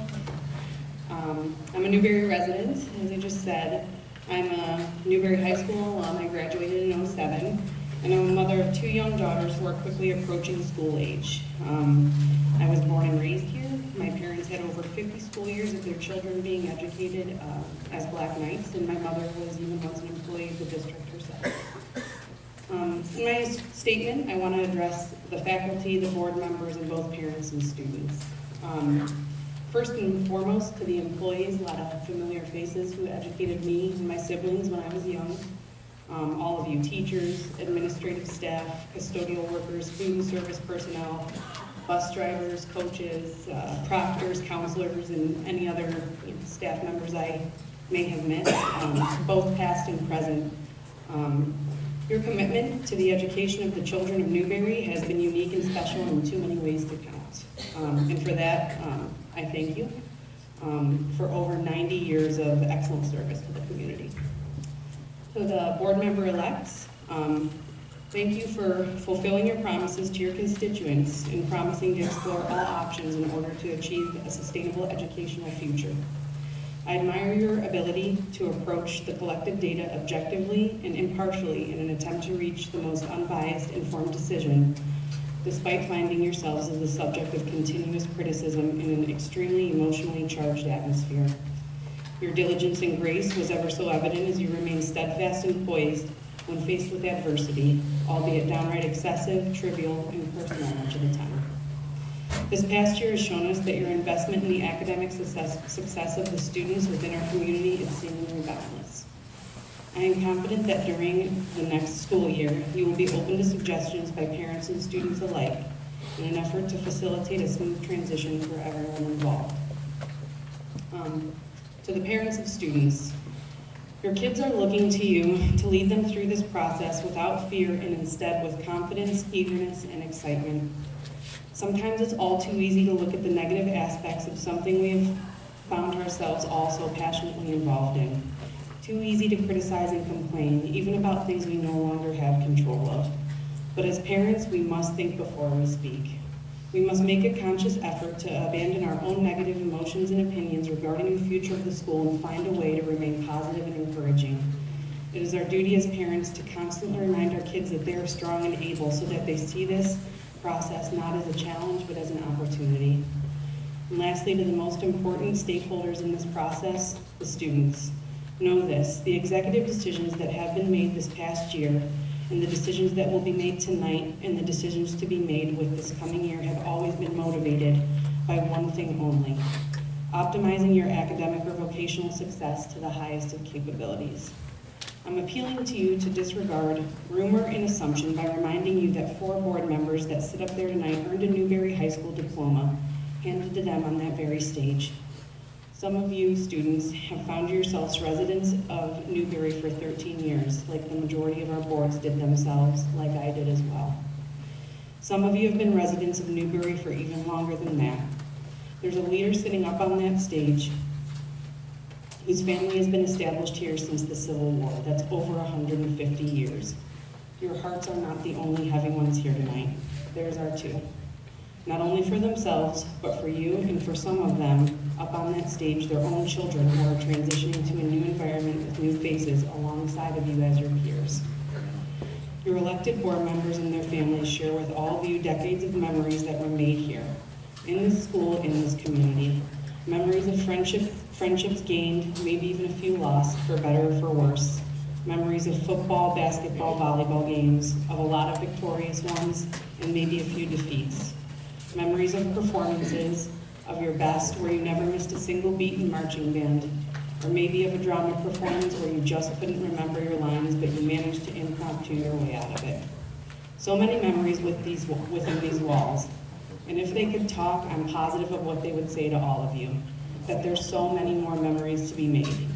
I'm a Newbury resident, as I just said. I'm a Newbury High School alum. I graduated in '07. and I'm a mother of 2 young daughters who are quickly approaching school age. I was born and raised here. My parents had over 50 school years of their children being educated as Black Knights, and my mother was even once an employee of the district herself. In my statement, I want to address the faculty, the board members, and both parents and students. First and foremost, to the employees, a lot of familiar faces who educated me and my siblings when I was young. All of you teachers, administrative staff, custodial workers, food and service personnel, bus drivers, coaches, proctors, counselors, and any other staff members I may have missed, both past and present. Your commitment to the education of the children of Newbury has been unique and special in too many ways to count. And for that, I thank you for over 90 years of excellent service to the community. To the board member-elects, thank you for fulfilling your promises to your constituents and promising to explore all options in order to achieve a sustainable educational future. I admire your ability to approach the collected data objectively and impartially in an attempt to reach the most unbiased, informed decision, despite finding yourselves as the subject of continuous criticism in an extremely emotionally charged atmosphere. Your diligence and grace was ever so evident as you remained steadfast and poised when faced with adversity, albeit downright excessive, trivial, and personal much of the time. This past year has shown us that your investment in the academic success of the students within our community is seemingly boundless. I am confident that during the next school year, you will be open to suggestions by parents and students alike in an effort to facilitate a smooth transition for everyone involved. To the parents of students, your kids are looking to you to lead them through this process without fear and instead with confidence, eagerness, and excitement. Sometimes it's all too easy to look at the negative aspects of something we've found ourselves all so passionately involved in. Too easy to criticize and complain, even about things we no longer have control of. But as parents, we must think before we speak. We must make a conscious effort to abandon our own negative emotions and opinions regarding the future of the school and find a way to remain positive and encouraging. It is our duty as parents to constantly remind our kids that they are strong and able so that they see this process not as a challenge but as an opportunity. And lastly, to the most important stakeholders in this process, the students. Know this, the executive decisions that have been made this past year and the decisions that will be made tonight and the decisions to be made with this coming year have always been motivated by one thing only, optimizing your academic or vocational success to the highest of capabilities. I'm appealing to you to disregard rumor and assumption by reminding you that 4 board members that sit up there tonight earned a Newbury High School diploma handed to them on that very stage. Some of you students have found yourselves residents of Newbury for 13 years, like the majority of our boards did themselves, like I did as well. Some of you have been residents of Newbury for even longer than that. There's a leader sitting up on that stage whose family has been established here since the Civil War. That's over 150 years. Your hearts are not the only heavy ones here tonight. Theirs are too. Not only for themselves, but for you and for some of them, up on that stage, their own children who are transitioning to a new environment with new faces alongside of you as your peers. Your elected board members and their families share with all of you decades of memories that were made here, in this school, in this community. Memories of friendships gained, maybe even a few lost, for better or for worse. Memories of football, basketball, volleyball games, of a lot of victorious ones, and maybe a few defeats. Memories of performances, of your best, where you never missed a single beat in marching band, or maybe of a drama performance where you just couldn't remember your lines, but you managed to impromptu your way out of it. So many memories within these walls. And if they could talk, I'm positive of what they would say to all of you, that there's so many more memories to be made.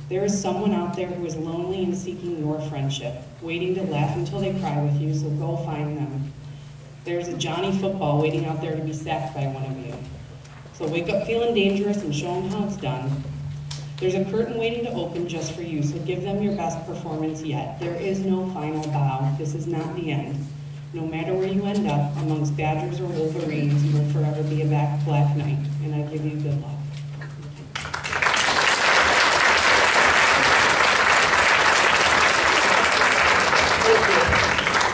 There is someone out there who is lonely and seeking your friendship, waiting to laugh until they cry with you, so go find them. There's a Johnny football waiting out there to be sacked by one of you. So wake up feeling dangerous and show them how it's done. There's a curtain waiting to open just for you, so give them your best performance yet. There is no final bow. This is not the end. No matter where you end up, amongst Badgers or Wolverines, you will forever be a Black Knight, and I give you good luck. Thank you.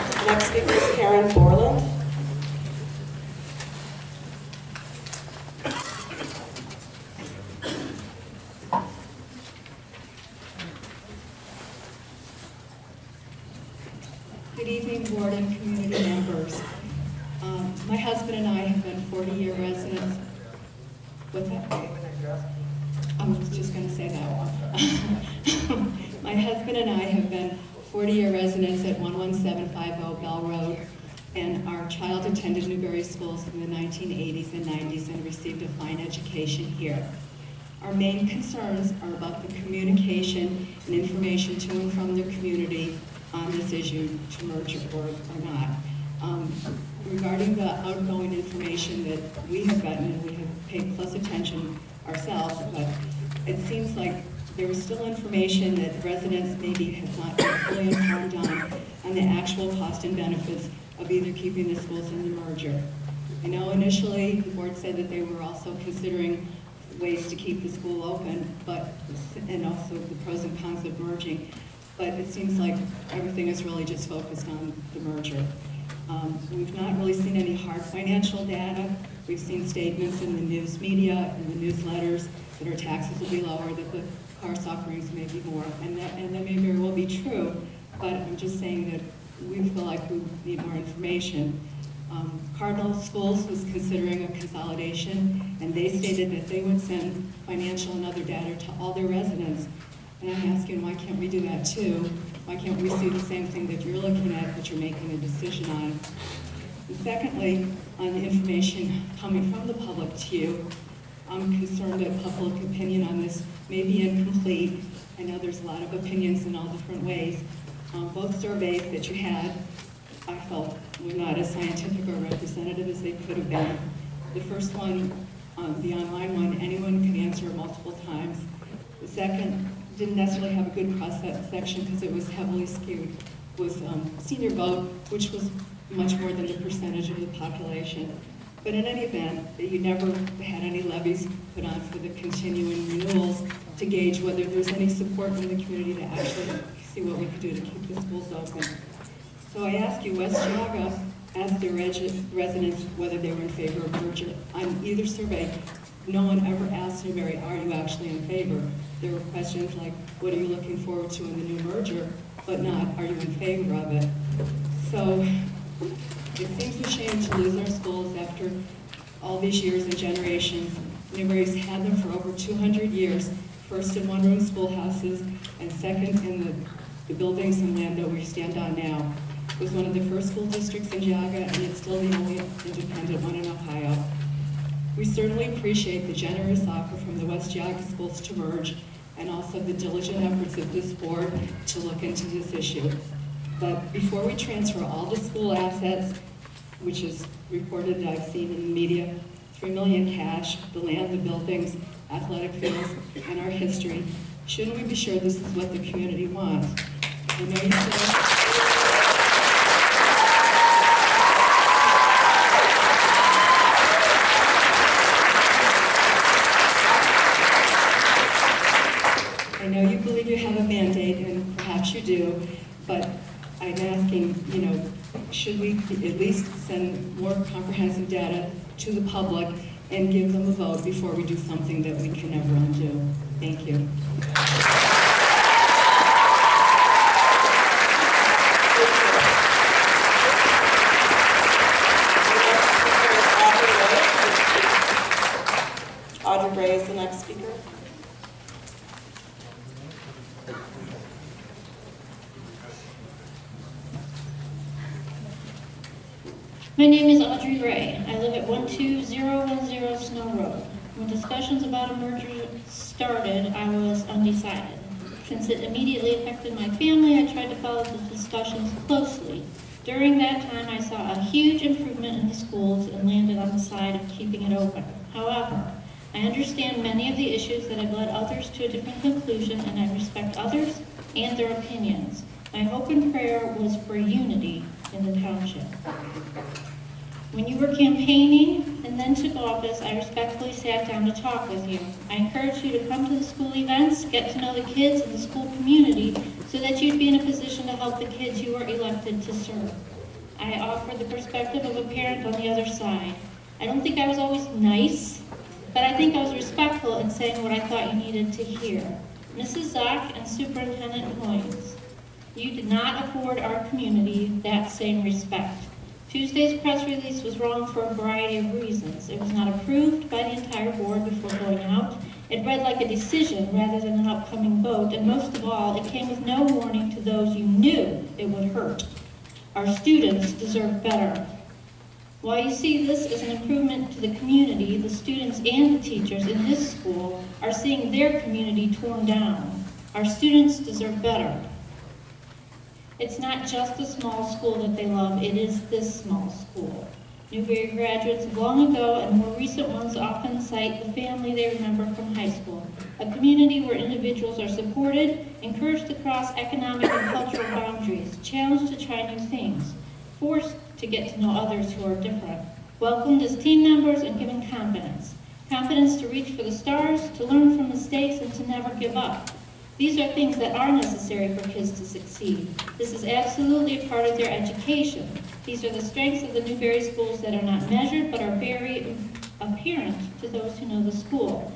Good evening, board and community members. My husband and I have been 40-year residents. What's that? I was just going to say that one. My husband and I have been 40-year residents at 11750 Bell Road, and our child attended Newbury schools in the 1980s and 90s and received a fine education here. Our main concerns are about the communication and information to and from the community on this issue, to merge or not. Regarding the outgoing information that we have gotten, and we have paid close attention ourselves, but it seems like there is still information that residents maybe have not been fully informed on the actual cost and benefits of either keeping the schools in the merger. I know initially the board said that they were also considering ways to keep the school open, and also the pros and cons of merging, but it seems like everything is really just focused on the merger. We've not really seen any hard financial data. We've seen statements in the news media and the newsletters that our taxes will be lower, that the course offerings may be more, and that may very well be true, but I'm just saying that we feel like we need more information. Cardinal Schools was considering a consolidation, and they stated that they would send financial and other data to all their residents. And I'm asking, why can't we do that too? Why can't we see the same thing that you're looking at, that you're making a decision on? And secondly, on the information coming from the public to you, I'm concerned that public opinion on this may be incomplete. I know there's a lot of opinions in all different ways. Both surveys that you had, I felt were not as scientific or representative as they could have been. The first one, the online one, anyone can answer multiple times. The second didn't necessarily have a good cross-section because it was heavily skewed, was senior vote, which was much more than the percentage of the population. But in any event, you never had any levies put on for the continuing renewals to gauge whether there's any support from the community to actually see what we could do to keep the schools open. So I ask you, West Geauga asked their residents whether they were in favor of merger. On either survey, no one ever asked Newbury, are you actually in favor? There were questions like, what are you looking forward to in the new merger, but not, are you in favor of it? So it seems a shame to lose our schools after all these years and generations. Newbury's had them for over 200 years, first in one-room schoolhouses, and second in the buildings and land that we stand on now. It was one of the first school districts in Geauga, and it's still the only independent one in Ohio. We certainly appreciate the generous offer from the West Geauga schools to merge, and also the diligent efforts of this board to look into this issue. But before we transfer all the school assets, which is reported that I've seen in the media, $3 million cash, the land, the buildings, athletic fields, and our history, shouldn't we be sure this is what the community wants? I know you said, I know you believe you have a mandate, and perhaps you do, but I'm asking, should we at least send more comprehensive data to the public and give them a vote before we do something that we can never undo? Thank you. Audrey Gray is the next speaker. My name is Audrey Gray. I live at 12010 Snow Road. When discussions about a merger started, I was undecided. Since it immediately affected my family, I tried to follow the discussions closely. During that time, I saw a huge improvement in the schools and landed on the side of keeping it open. However, I understand many of the issues that have led others to a different conclusion, and I respect others and their opinions. My hope and prayer was for unity in the township. When you were campaigning and then took office, I respectfully sat down to talk with you. I encouraged you to come to the school events, get to know the kids and the school community so that you'd be in a position to help the kids you were elected to serve. I offered the perspective of a parent on the other side. I don't think I was always nice, but I think I was respectful in saying what I thought you needed to hear. Mrs. Zock and Superintendent Hoynes, You did not afford our community that same respect. Tuesday's press release was wrong for a variety of reasons. It was not approved by the entire board before going out. It read like a decision rather than an upcoming vote, and most of all, it came with no warning to those you knew it would hurt. Our students deserve better. While you see this as an improvement to the community, the students and the teachers in this school are seeing their community torn down. Our students deserve better. It's not just the small school that they love, it is this small school. Newbury graduates of long ago and more recent ones often cite the family they remember from high school. A community where individuals are supported, encouraged to cross economic and cultural boundaries, challenged to try new things, forced to get to know others who are different, welcomed as team members and given confidence. Confidence to reach for the stars, to learn from mistakes, and to never give up. These are things that are necessary for kids to succeed. This is absolutely a part of their education. These are the strengths of the Newbury schools that are not measured but are very apparent to those who know the school.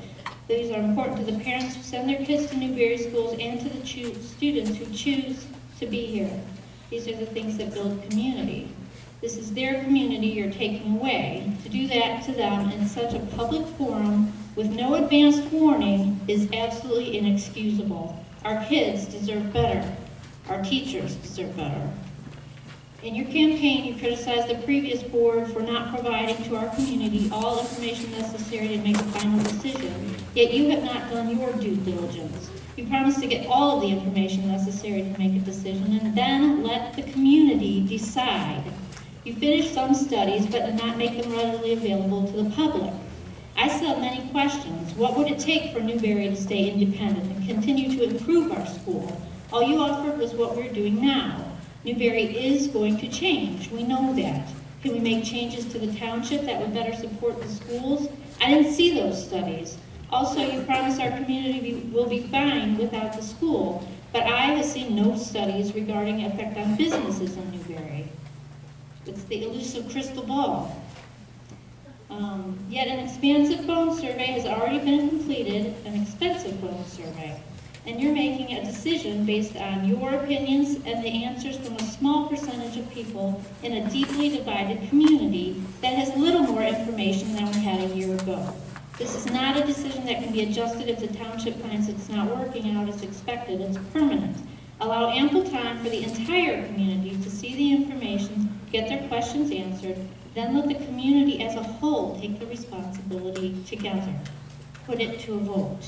These are important to the parents who send their kids to Newbury schools and to the students who choose to be here. These are the things that build community. This is their community you're taking away. To do that to them in such a public forum with no advanced warning is absolutely inexcusable. Our kids deserve better. Our teachers deserve better. In your campaign, you criticized the previous board for not providing to our community all information necessary to make a final decision, yet you have not done your due diligence. You promised to get all of the information necessary to make a decision and then let the community decide. You finished some studies but did not make them readily available to the public. I still have many questions. What would it take for Newbury to stay independent and continue to improve our school? All you offered was what we're doing now. Newbury is going to change. We know that. Can we make changes to the township that would better support the schools? I didn't see those studies. Also, you promised our community will be fine without the school, but I have seen no studies regarding effect on businesses in Newbury. It's the elusive crystal ball. Yet an expansive phone survey has already been completed, an expensive phone survey, and you're making a decision based on your opinions and the answers from a small percentage of people in a deeply divided community that has little more information than we had a year ago. This is not a decision that can be adjusted if the township finds it's not working out as expected. It's permanent. Allow ample time for the entire community to see the information, get their questions answered, then let the community as a whole take the responsibility together. Put it to a vote.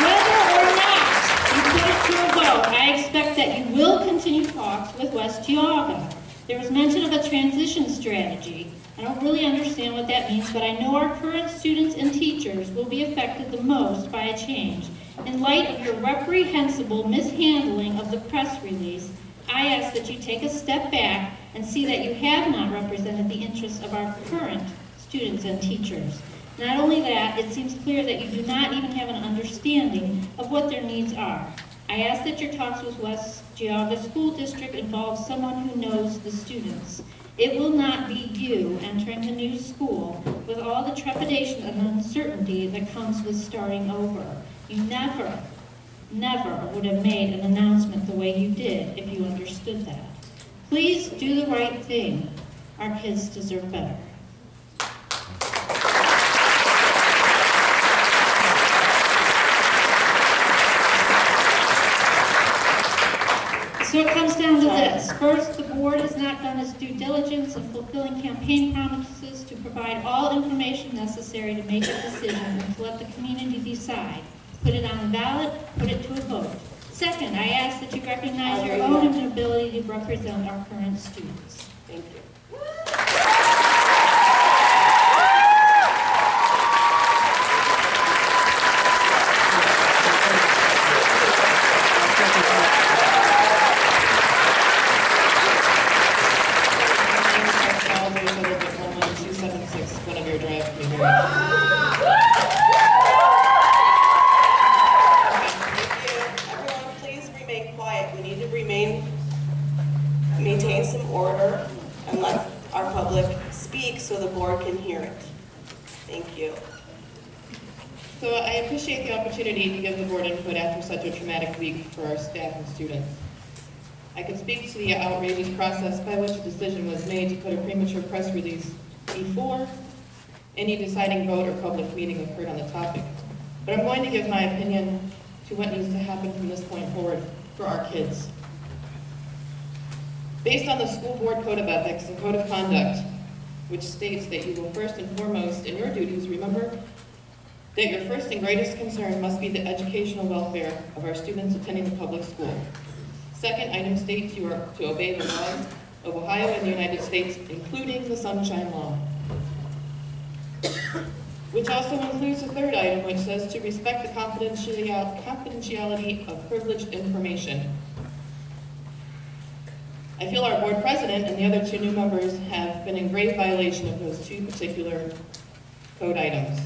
Whether or not you put it to a vote, I expect that you will continue talks with West Geauga. There was mention of a transition strategy. I don't really understand what that means, but I know our current students and teachers will be affected the most by a change. In light of your reprehensible mishandling of the press release, I ask that you take a step back and see that you have not represented the interests of our current students and teachers. Not only that, it seems clear that you do not even have an understanding of what their needs are. I ask that your talks with West Geauga School District involve someone who knows the students. It will not be you entering the new school with all the trepidation and uncertainty that comes with starting over. You never would have made an announcement the way you did if you understood that. Please do the right thing. Our kids deserve better. So it comes down to this. First, the board has not done its due diligence in fulfilling campaign promises to provide all information necessary to make a decision and to let the community decide. Put it on the ballot, put it to a vote. Second, I ask that you recognize your own inability to represent our current students. Thank you. Everyone, please remain quiet. We need to maintain some order. opportunity to give the board input after such a traumatic week for our staff and students. I could speak to the outrageous process by which a decision was made to put a premature press release before any deciding vote or public meeting occurred on the topic. But I'm going to give my opinion to what needs to happen from this point forward for our kids. Based on the school board code of ethics and code of conduct, which states that you will first and foremost in your duties remember that your first and greatest concern must be the educational welfare of our students attending the public school. Second item states you are to obey the laws of Ohio and the United States, including the Sunshine Law, which also includes a third item which says to respect the confidentiality of privileged information. I feel our board president and the other two new members have been in grave violation of those two particular code items.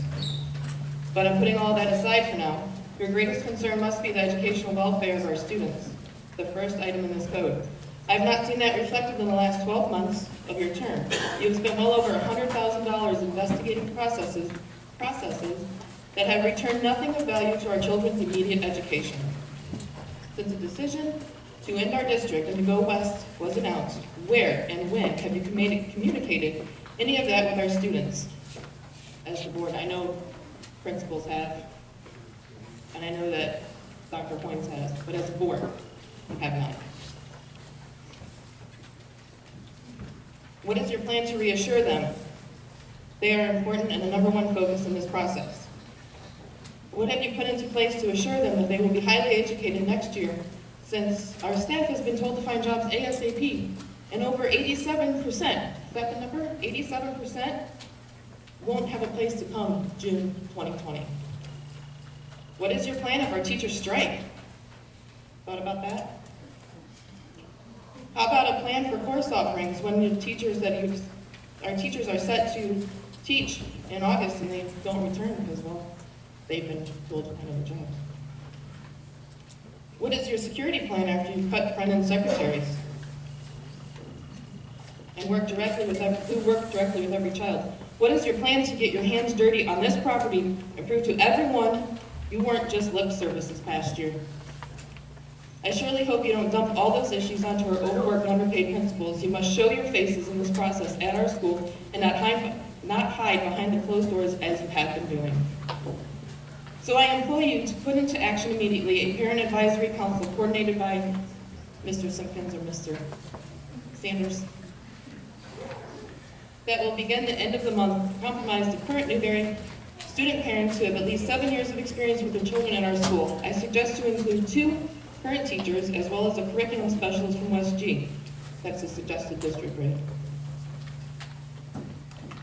But I'm putting all that aside for now. Your greatest concern must be the educational welfare of our students, the first item in this code. I've not seen that reflected in the last 12 months of your term. You've spent well over $100,000 investigating processes that have returned nothing of value to our children's immediate education. Since the decision to end our district and to go west was announced, where and when have you communicated any of that with our students? As the board, I know principals have, and I know that Dr. Hoynes has, but as a board, we have not. What is your plan to reassure them? They are important and the #1 focus in this process. What have you put into place to assure them that they will be highly educated next year, since our staff has been told to find jobs ASAP, and over 87%, is that the number? 87% won't have a place to come June 2020. What is your plan if our teachers strike? Thought about that? How about a plan for course offerings when the teachers our teachers are set to teach in August and they don't return because, well, they've been told to find other jobs? What is your security plan after you've cut front-end secretaries and work directly with every child? What is your plan to get your hands dirty on this property and prove to everyone you weren't just lip service this past year? I surely hope you don't dump all those issues onto our overworked and underpaid principals. You must show your faces in this process at our school and not hide behind the closed doors as you have been doing. So I implore you to put into action immediately a parent advisory council coordinated by Mr. Simpkins or Mr. Sanders that will begin the end of the month to compromise the current Newbury student parents who have at least 7 years of experience with their children in our school. I suggest to include 2 current teachers as well as a curriculum specialist from West G. That's a suggested district grade.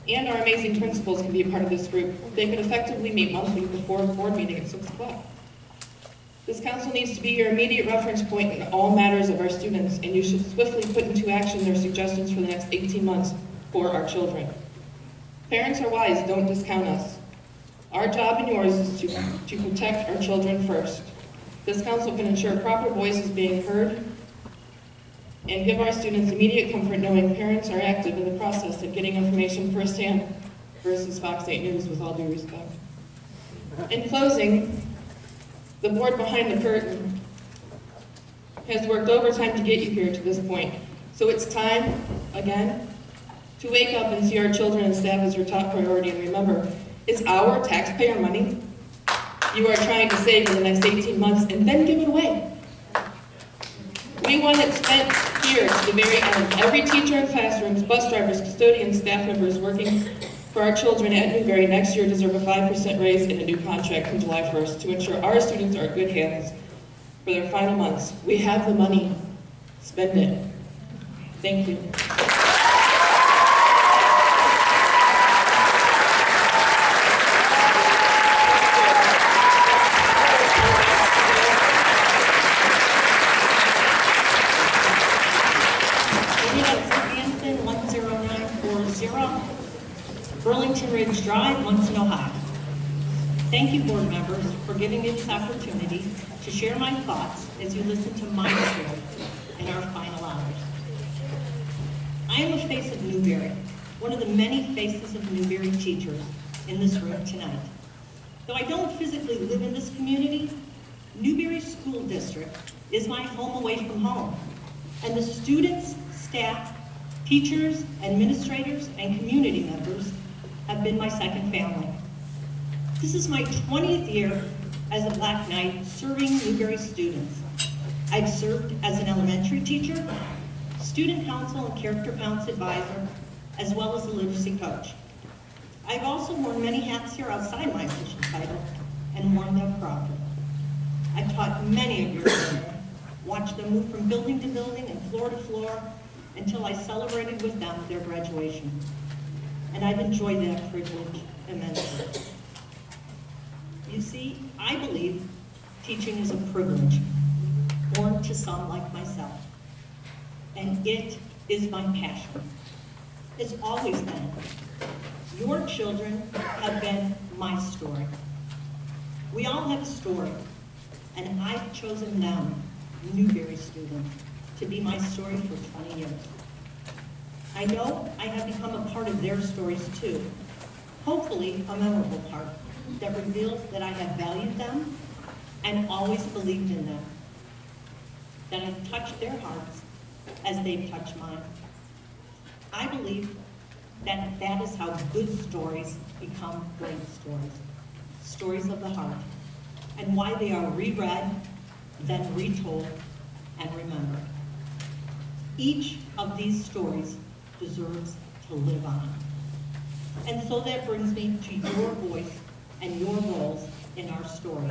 And our amazing principals can be a part of this group. They could effectively meet monthly before a board meeting at 6 o'clock. This council needs to be your immediate reference point in all matters of our students, and you should swiftly put into action their suggestions for the next 18 months for our children. Parents are wise, don't discount us. Our job and yours is to protect our children first. This council can ensure proper voices being heard and give our students immediate comfort knowing parents are active in the process of getting information firsthand versus Fox 8 News, with all due respect. In closing, the board behind the curtain has worked overtime to get you here to this point. So it's time, again, to wake up and see our children and staff as your top priority. And remember, it's our taxpayer money you are trying to save in the next 18 months and then give it away. We want it spent here to the very end. Every teacher in classrooms, bus drivers, custodians, staff members working for our children at Newbury next year deserve a 5% raise and a new contract from July 1st to ensure our students are in good hands for their final months. We have the money. Spend it. Thank you. Burlington Ridge Drive, Munson, Ohio. Thank you, board members, for giving me this opportunity to share my thoughts as you listen to my story in our final hours. I am a face of Newbury, one of the many faces of Newbury teachers in this room tonight. Though I don't physically live in this community, Newbury School District is my home away from home. And the students, staff, teachers, administrators, and community members have been my second family. This is my 20th year as a Black Knight serving Newbury students. I've served as an elementary teacher, student council and character counts advisor, as well as a literacy coach. I've also worn many hats here outside my official title and worn them proudly. I've taught many of your children, watched them move from building to building and floor to floor until I celebrated with them their graduation. And I've enjoyed that privilege immensely. You see, I believe teaching is a privilege, born to some like myself. And it is my passion. It's always been. Your children have been my story. We all have a story, and I've chosen them, Newbury students, to be my story for 20 years. I know I have become a part of their stories too, hopefully a memorable part that reveals that I have valued them and always believed in them, that I've touched their hearts as they've touched mine. I believe that that is how good stories become great stories, stories of the heart, and why they are reread, then retold, and remembered. Each of these stories deserves to live on. And so that brings me to your voice and your roles in our story.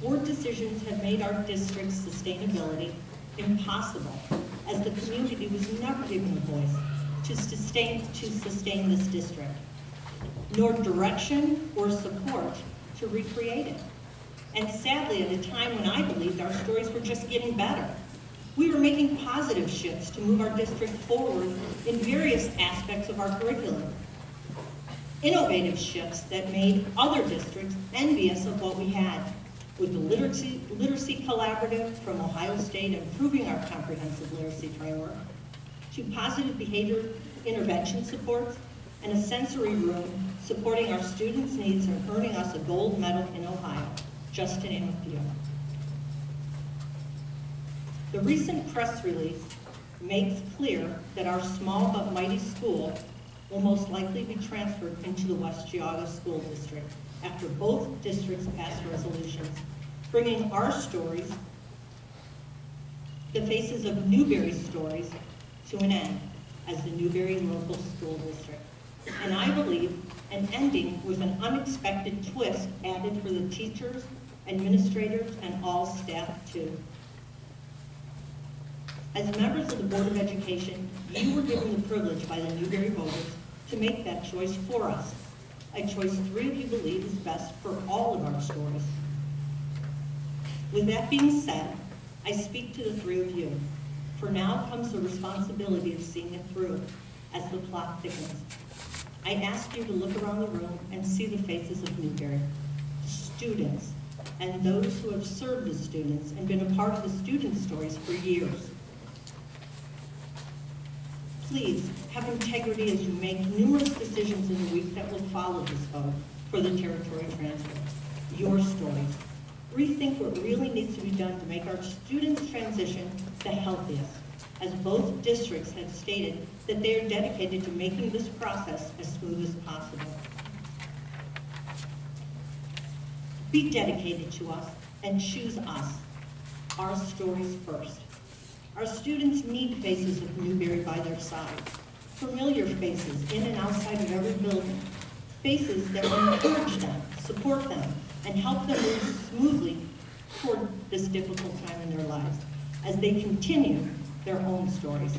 Board decisions have made our district's sustainability impossible, as the community was never given a voice to sustain this district, nor direction or support to recreate it. And sadly, at a time when I believed our stories were just getting better, we were making positive shifts to move our district forward in various aspects of our curriculum. Innovative shifts that made other districts envious of what we had, with the Literacy Collaborative from Ohio State improving our comprehensive literacy framework, to positive behavior intervention supports, and a sensory room supporting our students' needs and earning us a gold medal in Ohio, just to name a few. The recent press release makes clear that our small but mighty school will most likely be transferred into the West Geauga School District after both districts pass resolutions, bringing our stories, the faces of Newbury's stories, to an end as the Newbury Local School District. And I believe an ending with an unexpected twist added for the teachers, administrators, and all staff too. As members of the Board of Education, you were given the privilege by the Newbury voters to make that choice for us, a choice 3 of you believe is best for all of our stories. With that being said, I speak to the 3 of you. For now comes the responsibility of seeing it through as the plot thickens. I ask you to look around the room and see the faces of Newbury, students, and those who have served as students and been a part of the student stories for years. Please have integrity as you make numerous decisions in the week that will follow this vote for the territory transfer. Your stories. Rethink what really needs to be done to make our students' transition the healthiest, as both districts have stated that they are dedicated to making this process as smooth as possible. Be dedicated to us and choose us, our stories first. Our students need faces of Newbury by their side, familiar faces in and outside of every building, faces that will encourage them, support them, and help them move smoothly toward this difficult time in their lives as they continue their own stories.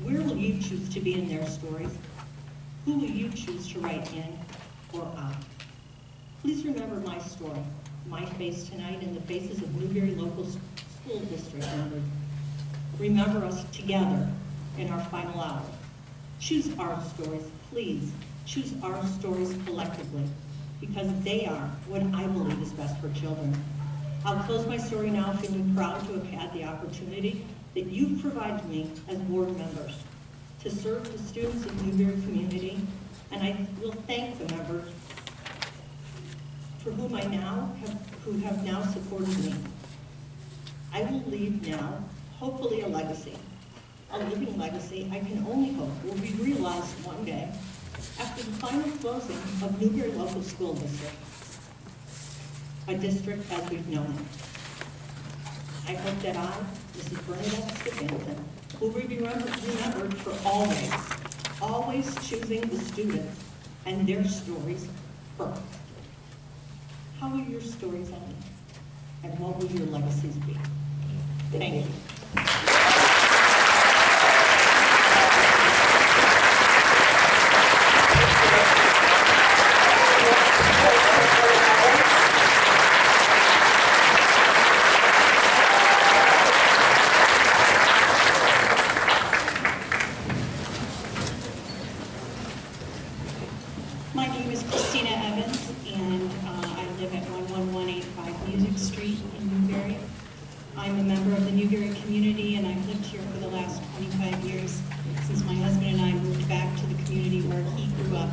Where will you choose to be in their stories? Who will you choose to write in or out? Please remember my story, my face tonight, and the faces of Newbury Local School District members. Remember us together in our final hour. Choose our stories, please. Choose our stories collectively, because they are what I believe is best for children. I'll close my story now feeling proud to have had the opportunity that you've provided me as board members to serve the students of Newbury community and I will thank the members for who have now supported me. I will leave now, hopefully a legacy, a living legacy I can only hope will be realized one day after the final closing of Newbury Local School District, a district as we've known it. I hope that I, Mrs. Bernadette Stefanson, will be remembered for always choosing the students and their stories first. How will your stories end? And what will your legacies be? Thank you. My name is Christina Evans, and I live at 11185 Music Street in Newbury. I'm a member of the Newbury community, and I've lived here for the last 25 years, since my husband and I moved back to the community where he grew up,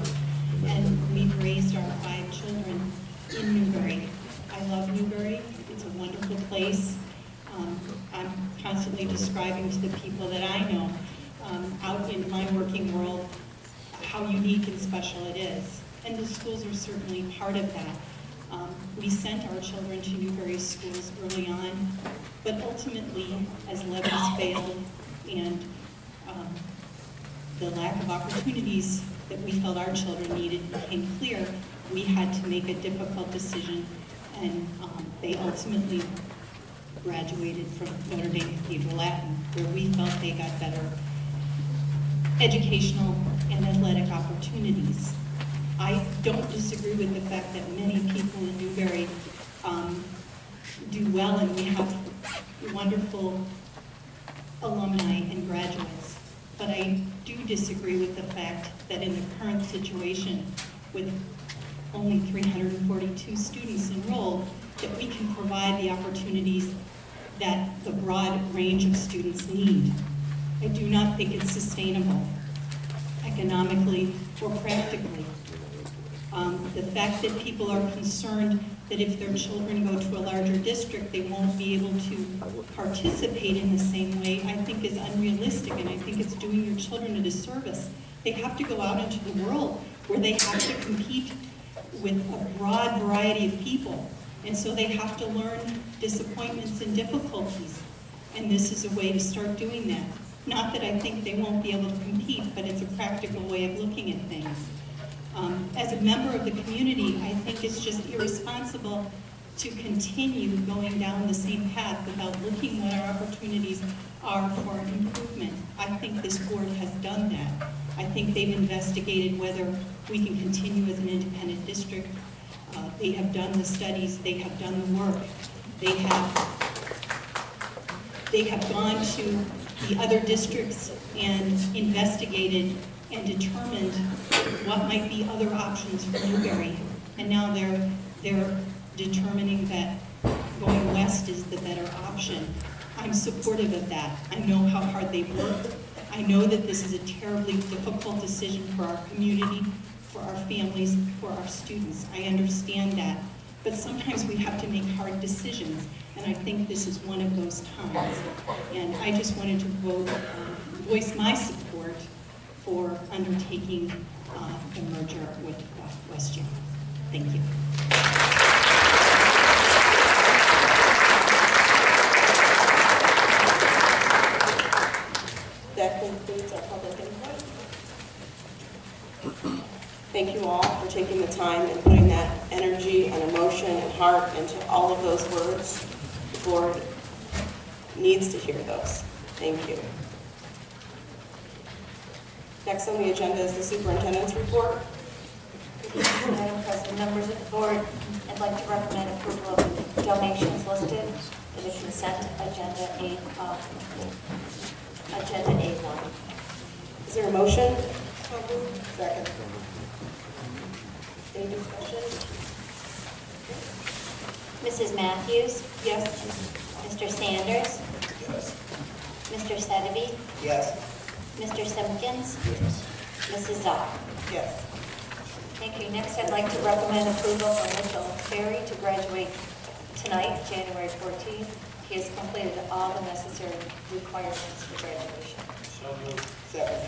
and we've raised our 5 children in Newbury. I love Newbury. It's a wonderful place. I'm constantly describing to the people that I know out in my working world how unique and special it is. And the schools are certainly part of that. We sent our children to Newbury schools early on, but ultimately, as levies failed and the lack of opportunities that we felt our children needed became clear, we had to make a difficult decision, and they ultimately graduated from Notre Dame Cathedral Latin, where we felt they got better educational and athletic opportunities. I don't disagree with the fact that many people in Newbury do well, and we have wonderful alumni and graduates. But I do disagree with the fact that in the current situation, with only 342 students enrolled, that we can provide the opportunities that the broad range of students need. I do not think it's sustainable, economically or practically. The fact that people are concerned that if their children go to a larger district, they won't be able to participate in the same way, I think is unrealistic, and I think it's doing your children a disservice. They have to go out into the world where they have to compete with a broad variety of people, and so they have to learn disappointments and difficulties, and this is a way to start doing that. Not that I think they won't be able to compete, but it's a practical way of looking at things. As a member of the community, I think it's just irresponsible to continue going down the same path without looking what our opportunities are for improvement. I think this board has done that. I think they've investigated whether we can continue as an independent district. They have done the studies, they have done the work. They have gone to the other districts and investigated and determined what might be other options for Newbury. And now they're determining that going west is the better option. I'm supportive of that. I know how hard they've worked. I know that this is a terribly difficult decision for our community, for our families, for our students. I understand that. But sometimes we have to make hard decisions, and I think this is one of those times. And I just wanted to voice my support for undertaking the merger with West York. Thank you. That concludes our public input. Thank you all for taking the time and putting that energy and emotion and heart into all of those words. The board needs to hear those. Thank you. Next on the agenda is the superintendent's report. Madam President, members of the board, I'd like to recommend approval of the donations listed in the consent agenda agenda A1. Is there a motion? Second. Any discussion? Mrs. Matthews? Yes. Mr. Sanders? Yes. Mr. Sedeby? Yes. Mr. Simpkins? Yes. Mrs. Zoll? Yes. Thank you. Next, I'd like to recommend approval for Mitchell Ferry to graduate tonight, January 14th. He has completed all the necessary requirements for graduation. So moved. Second.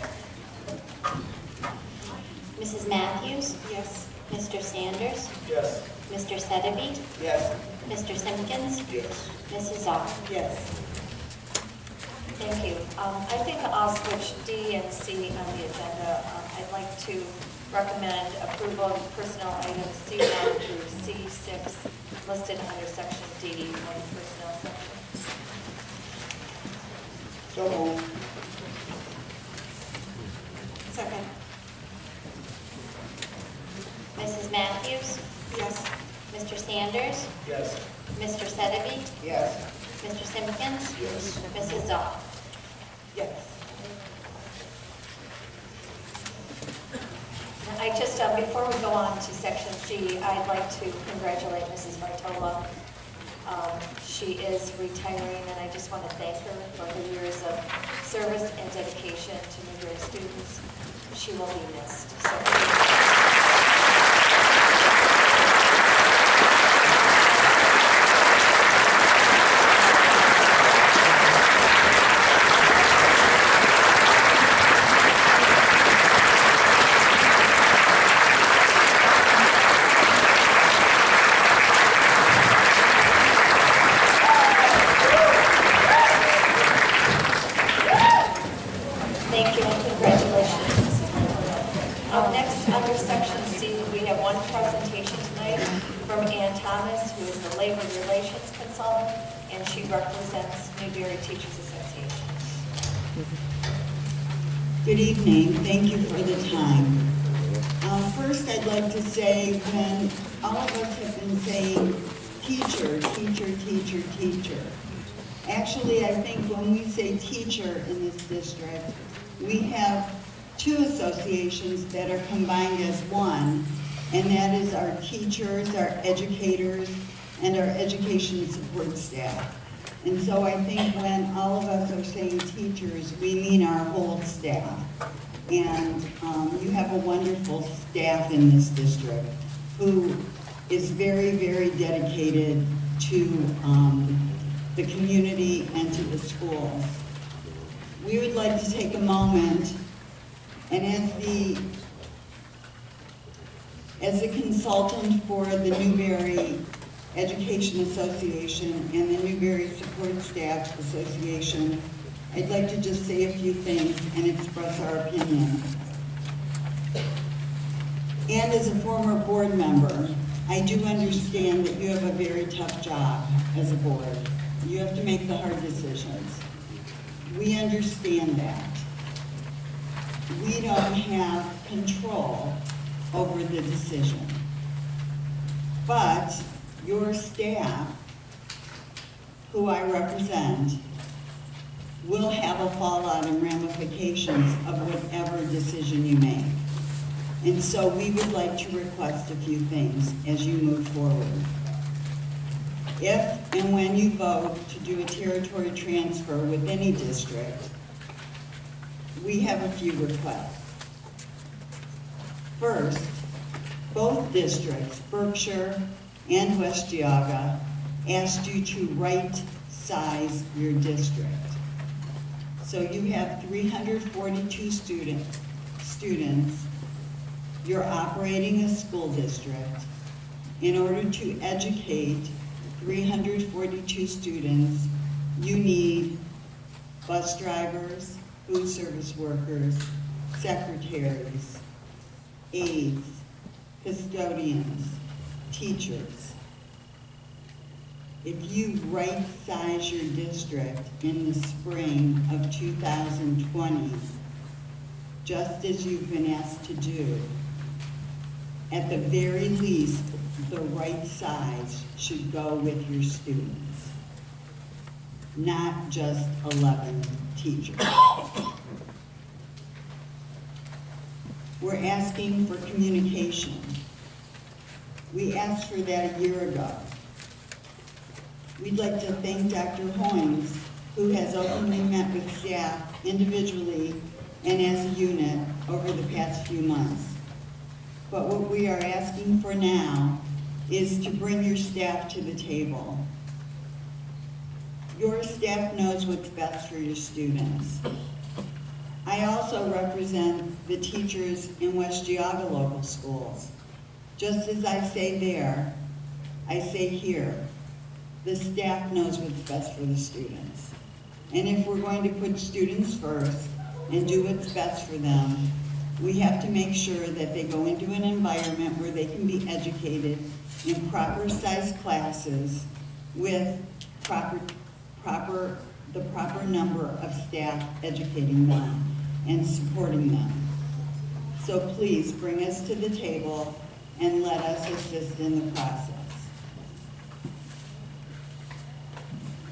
Mrs. Matthews? Yes. Mr. Sanders? Yes. Mr. Sedeby? Yes. Mr. Simpkins? Yes. Mrs. Zoll? Yes. Thank you. I think I'll switch D and C on the agenda. I'd like to recommend approval of personnel items C1 through C6 listed under section D, one personnel section. So moved. Second. Mrs. Matthews? Yes. Mr. Sanders? Yes. Mr. Sedeby? Yes. Mr. Simpkins? Yes. Mrs. Zoll? Yes. I just, before we go on to section C, I'd like to congratulate Mrs. Vartola. She is retiring, and I just want to thank her for her years of service and dedication to Newbury students. She will be missed. Thank you and congratulations, Mrs. Vartola. Next, under section C, we have one presentation tonight from Ann Thomas, who is the Labor Relations Consultant, and she represents Newbury Teachers Association. Good evening. Thank you for the time. First, I'd like to say when all of us have been saying teacher, teacher, teacher, teacher, actually, I think when we say teacher in this district, we have two associations that are combined as one, and that is our teachers, our educators, and our education support staff. And so I think when all of us are saying teachers, we mean our whole staff. And you have a wonderful staff in this district who is very, very dedicated to the community and to the schools. We would like to take a moment, and as a consultant for the Newbury Education Association and the Newbury Support Staff Association, I'd like to just say a few things and express our opinion. And as a former board member, I do understand that you have a very tough job as a board. You have to make the hard decisions. We understand that. We don't have control over the decision. But your staff, who I represent, will have a fallout and ramifications of whatever decision you make. And so we would like to request a few things as you move forward. If and when you vote to do a territory transfer with any district, we have a few requests. First, both districts, Berkshire and West Geauga, asked you to right-size your district. So you have 342 students. You're operating a school district. In order to educate 342 students, you need bus drivers, food service workers, secretaries, aides, custodians, teachers. If you right-size your district in the spring of 2020, just as you've been asked to do, at the very least, the right size should go with your students, not just 11 teachers. We're asking for communication. We asked for that a year ago. We'd like to thank Dr. Hoynes, who has openly met with staff individually and as a unit over the past few months. But what we are asking for now is to bring your staff to the table. Your staff knows what's best for your students. I also represent the teachers in West Geauga local schools. Just as I say there, I say here, the staff knows what's best for the students. And if we're going to put students first and do what's best for them, we have to make sure that they go into an environment where they can be educated in proper sized classes with the proper number of staff educating them and supporting them. So please bring us to the table and let us assist in the process.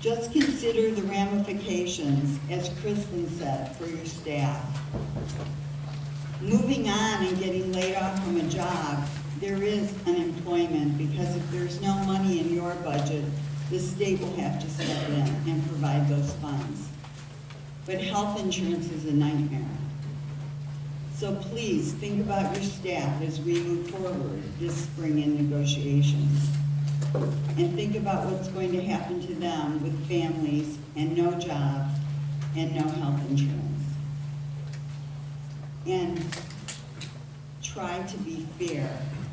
Just consider the ramifications, as Kristen said, for your staff. Moving on and getting laid off from a job, there is unemployment, because if there's no money in your budget, the state will have to step in and provide those funds. But health insurance is a nightmare. So please think about your staff as we move forward this spring in negotiations. And think about what's going to happen to them with families and no job and no health insurance. And try to be fair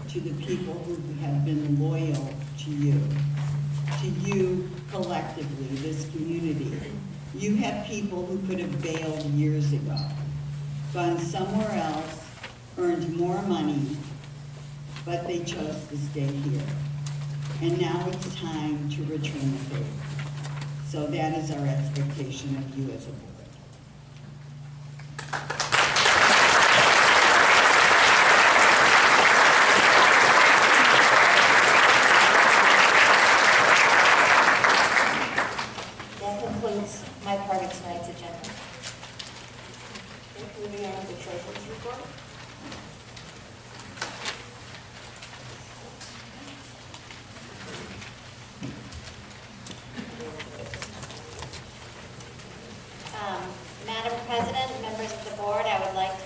to the people who have been loyal to you collectively, this community. You have people who could have bailed years ago, gone somewhere else, earned more money, but they chose to stay here. And now it's time to return the favor. So that is our expectation of you as a board. That concludes my part of tonight's agenda. Moving on to the treasurer's report. Madam President, members of the board, I would like to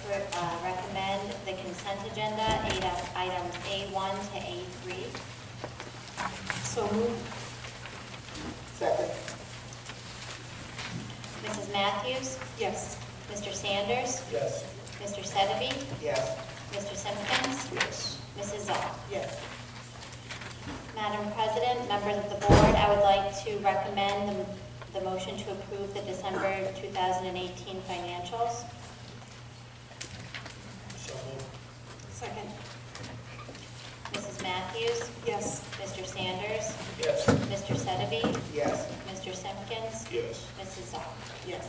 recommend the consent agenda, items A1 to A3. So moved. Second. Mrs. Matthews? Yes. Mr. Sanders? Yes. Mr. Sedeby? Yes. Mr. Simpkins? Yes. Mrs. Zoll? Yes. Madam President, members of the board, I would like to recommend the motion to approve the December 2018 financials. So moved. Second. Mrs. Matthews? Yes. Mr. Sanders? Yes. Mr. Sedeby? Yes. Mr. Simpkins? Yes. Mrs. Zoll? Yes.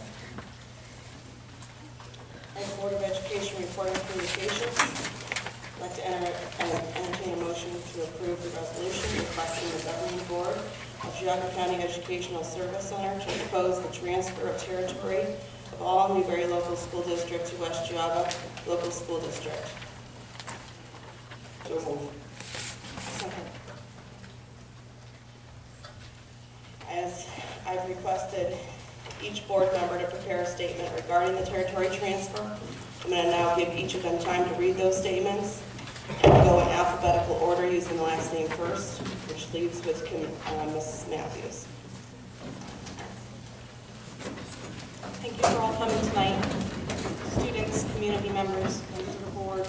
As Board of Education report and communications, I'd like to entertain a motion to approve the resolution requesting the governing board of Geauga County Educational Service Center to propose the transfer of territory of all Newbury Local School District to West Geauga Local School District. So moved. Second. As I've requested each board member to prepare a statement regarding the territory transfer, I'm going to now give each of them time to read those statements and go in alphabetical order using the last name first, which leads with Mrs. Matthews. Thank you for all coming tonight. Students, community members, members of the board,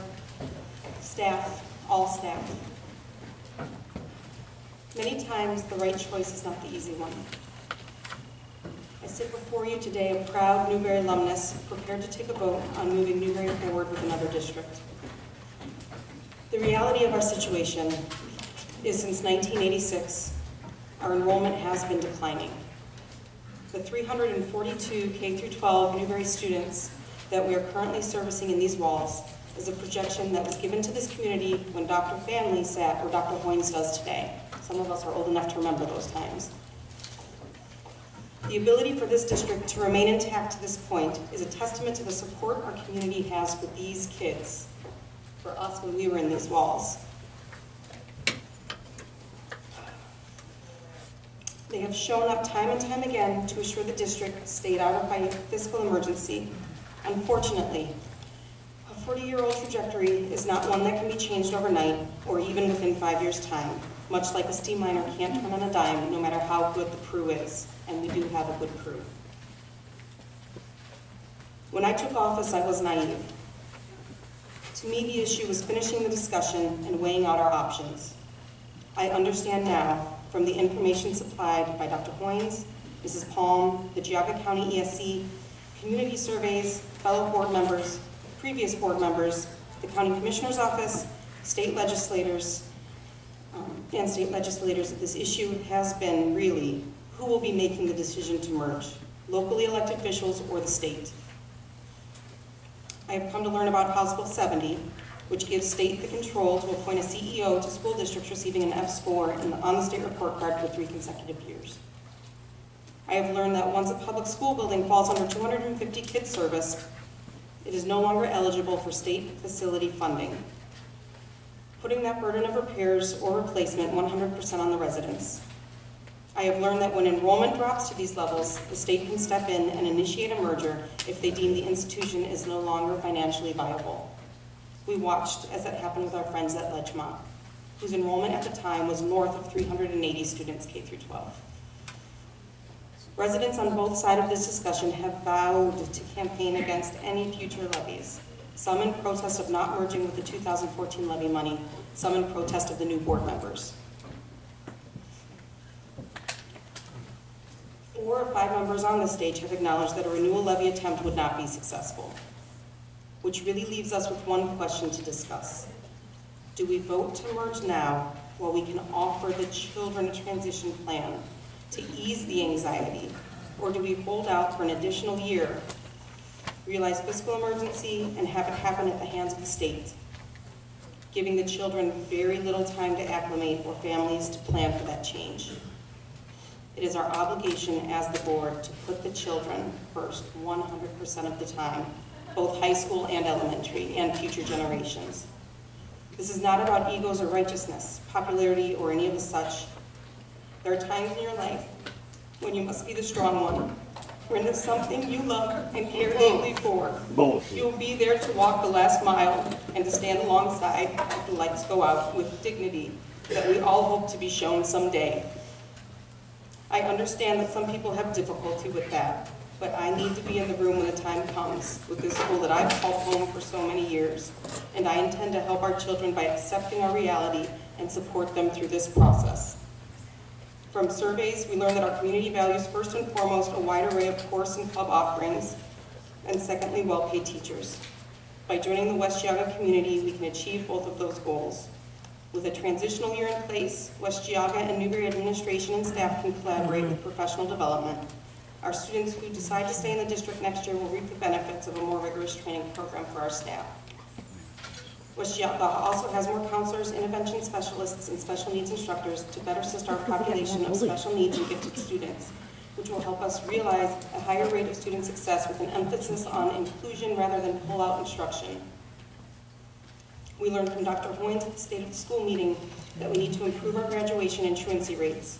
staff, all staff. Many times the right choice is not the easy one. I sit before you today a proud Newbury alumnus prepared to take a vote on moving Newbury forward with another district. The reality of our situation is since 1986, our enrollment has been declining. The 342 K-12 Newbury students that we are currently servicing in these walls is a projection that was given to this community when Dr. Fanley sat where Dr. Hoynes does today. Some of us are old enough to remember those times. The ability for this district to remain intact to this point is a testament to the support our community has for these kids, for us when we were in these walls. They have shown up time and time again to assure the district stayed out of a fiscal emergency. Unfortunately, a A 40-year-old trajectory is not one that can be changed overnight or even within 5 years' time, much like a steam miner can't turn on a dime no matter how good the crew is, and we do have a good crew. When I took office, I was naive. To me, the issue was finishing the discussion and weighing out our options. I understand now, from the information supplied by Dr. Hoynes, Mrs. Palm, the Geauga County ESC, community surveys, fellow board members, previous board members, the County Commissioner's Office, state legislators, that this issue has been really who will be making the decision to merge, locally elected officials or the state. I have come to learn about House Bill 70, which gives state the control to appoint a CEO to school districts receiving an F score on the state report card for 3 consecutive years. I have learned that once a public school building falls under 250 kids service, it is no longer eligible for state facility funding, putting that burden of repairs or replacement 100% on the residents. I have learned that when enrollment drops to these levels, the state can step in and initiate a merger if they deem the institution is no longer financially viable. We watched as that happened with our friends at Ledgemont, whose enrollment at the time was north of 380 students K through 12. Residents on both sides of this discussion have vowed to campaign against any future levies, some in protest of not merging with the 2014 levy money, some in protest of the new board members. 4 or 5 members on this stage have acknowledged that a renewal levy attempt would not be successful, which really leaves us with one question to discuss. Do we vote to merge now while we can offer the children a transition plan to ease the anxiety, or do we hold out for an additional year, realize fiscal emergency, and have it happen at the hands of the state, giving the children very little time to acclimate or families to plan for that change? It is our obligation as the board to put the children first 100% of the time, both high school and elementary, and future generations. This is not about egos or righteousness, popularity, or any of the such. There are times in your life when you must be the strong one, when there's something you love and care deeply for. You'll be there to walk the last mile and to stand alongside as the lights go out with dignity that we all hope to be shown someday. I understand that some people have difficulty with that, but I need to be in the room when the time comes with this school that I've called home for so many years, and I intend to help our children by accepting our reality and support them through this process. From surveys, we learned that our community values first and foremost a wide array of course and club offerings, and secondly, well-paid teachers. By joining the West Geauga community, we can achieve both of those goals. With a transitional year in place, West Geauga and Newbury administration and staff can collaborate with professional development. Our students who decide to stay in the district next year will reap the benefits of a more rigorous training program for our staff. West Geauga also has more counselors, intervention specialists, and special needs instructors to better assist our population of special needs and gifted students, which will help us realize a higher rate of student success with an emphasis on inclusion rather than pull-out instruction. We learned from Dr. Hoynes at the State of the School meeting that we need to improve our graduation and truancy rates.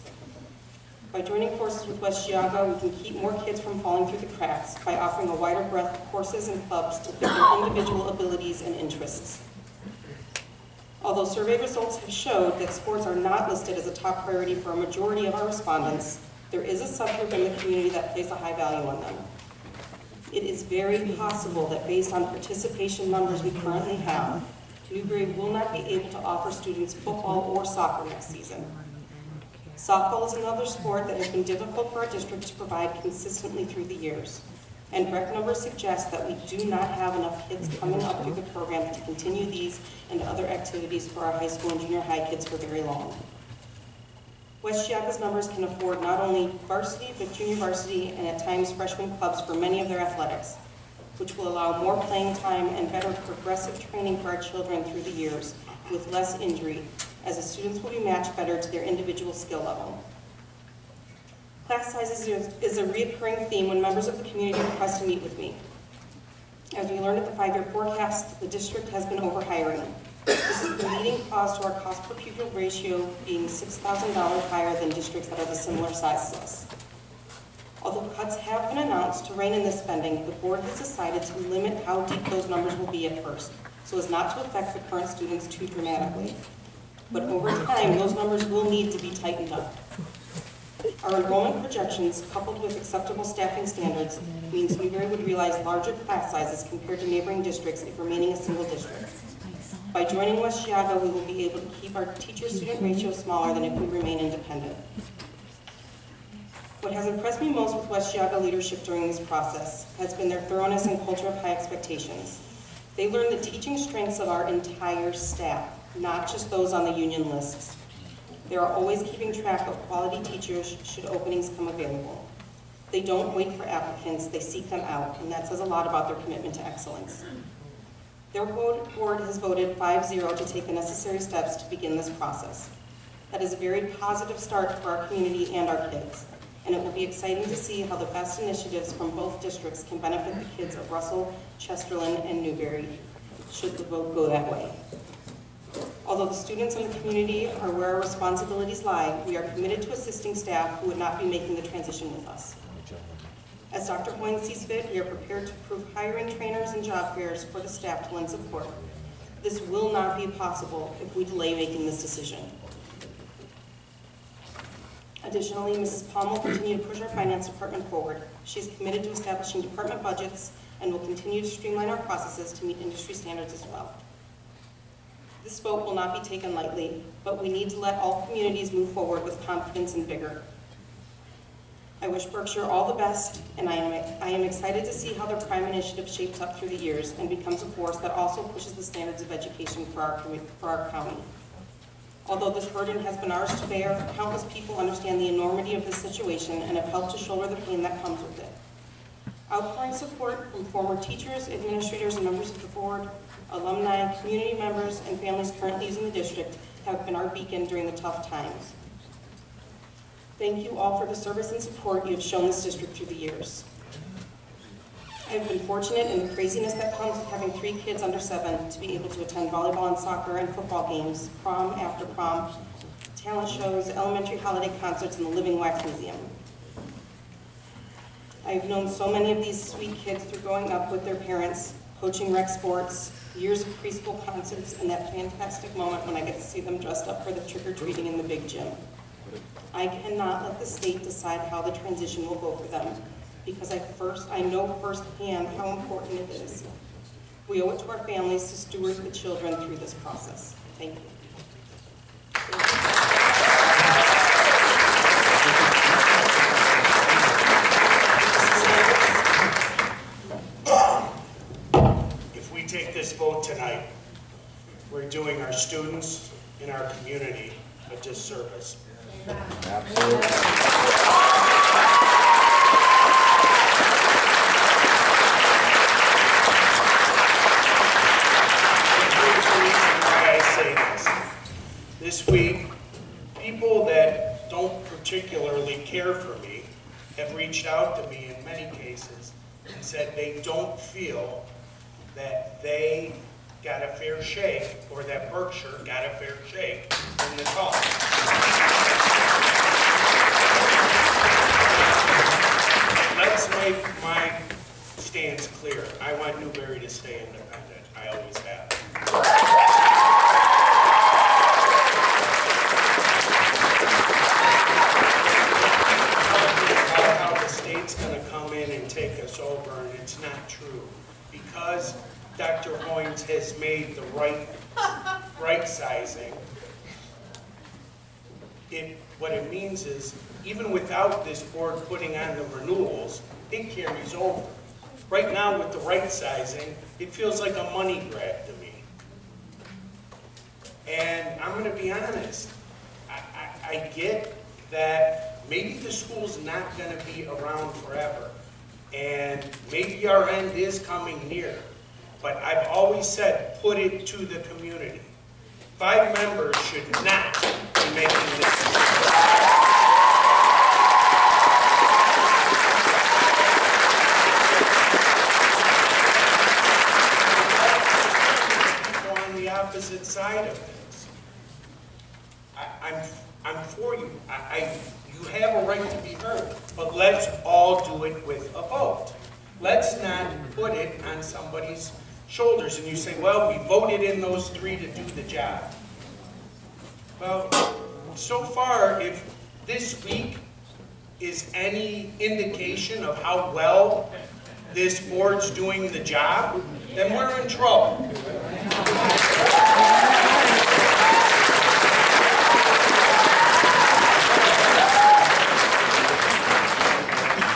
By joining forces with West Geauga, we can keep more kids from falling through the cracks by offering a wider breadth of courses and clubs to fit their individual abilities and interests. Although survey results have showed that sports are not listed as a top priority for a majority of our respondents, there is a subgroup in the community that places a high value on them. It is very possible that based on participation numbers we currently have, Newbury will not be able to offer students football or soccer next season. Softball is another sport that has been difficult for our district to provide consistently through the years, and rec numbers suggest that we do not have enough kids coming up through the program to continue these and other activities for our high school and junior high kids for very long. West Geauga's members can afford not only varsity, but junior varsity and at times freshman clubs for many of their athletics, which will allow more playing time and better progressive training for our children through the years with less injury, as the students will be matched better to their individual skill level. Class sizes is a reoccurring theme when members of the community request to meet with me. As we learned at the 5-year forecast, the district has been overhiring. This is the leading cause to our cost per pupil ratio being $6,000 higher than districts that are the similar size as us. Although cuts have been announced to rein in this spending, the board has decided to limit how deep those numbers will be at first, so as not to affect the current students too dramatically. But over time, those numbers will need to be tightened up. Our enrollment projections, coupled with acceptable staffing standards, means Newbury would realize larger class sizes compared to neighboring districts if remaining a single district. By joining West Geauga, we will be able to keep our teacher-student ratio smaller than if we remain independent. What has impressed me most with West Geauga leadership during this process has been their thoroughness and culture of high expectations. They learned the teaching strengths of our entire staff, not just those on the union lists. They are always keeping track of quality teachers should openings come available. They don't wait for applicants, they seek them out, and that says a lot about their commitment to excellence. Their board has voted 5-0 to take the necessary steps to begin this process. That is a very positive start for our community and our kids, and it will be exciting to see how the best initiatives from both districts can benefit the kids of Russell, Chesterland, and Newbury, should the vote go that way. Although the students and the community are where our responsibilities lie, we are committed to assisting staff who would not be making the transition with us. As Dr. Hoyne sees fit, we are prepared to approve hiring trainers and job fairs for the staff to lend support. This will not be possible if we delay making this decision. Additionally, Mrs. Palm will continue to push our finance department forward. She is committed to establishing department budgets and will continue to streamline our processes to meet industry standards as well. This vote will not be taken lightly, but we need to let all communities move forward with confidence and vigor. I wish Berkshire all the best, and I am excited to see how their prime initiative shapes up through the years and becomes a force that also pushes the standards of education for our county. Although this burden has been ours to bear, countless people understand the enormity of this situation and have helped to shoulder the pain that comes with it. Outpouring support from former teachers, administrators, and members of the board, alumni, community members, and families currently using the district have been our beacon during the tough times. Thank you all for the service and support you have shown this district through the years. I have been fortunate in the craziness that comes with having 3 kids under 7 to be able to attend volleyball and soccer and football games, prom after prom, talent shows, elementary holiday concerts, and the Living Wax Museum. I have known so many of these sweet kids through growing up with their parents, coaching rec sports, years of preschool concerts, and that fantastic moment when I get to see them dressed up for the trick-or-treating in the big gym. I cannot let the state decide how the transition will go for them, because I know firsthand how important it is. We owe it to our families to steward the children through this process. Thank you. If we take this vote tonight, we're doing our students and our community a disservice. Absolutely. This week, people that don't particularly care for me have reached out to me in many cases and said they don't feel that they got a fair shake or that Berkshire got a fair shake in the talk. Let's make my stance clear. I want Newbury to stay independent. I always have. It's going to come in and take us over, and it's not true. Because Dr. Hoynes has made the right sizing, what it means is, even without this board putting on the renewals, it carries over. Right now, with the right sizing, it feels like a money grab to me. And I'm going to be honest, I get that maybe the school's not going to be around forever, and maybe our end is coming near, but I've always said, put it to the community. 5 members should not be making this decision. People on the opposite side of this. I'm for you. You have a right to be heard, but let's all all do it with a vote. Let's not put it on somebody's shoulders and you say, well, we voted in those 3 to do the job. Well, so far, if this week is any indication of how well this board's doing the job, then we're in trouble.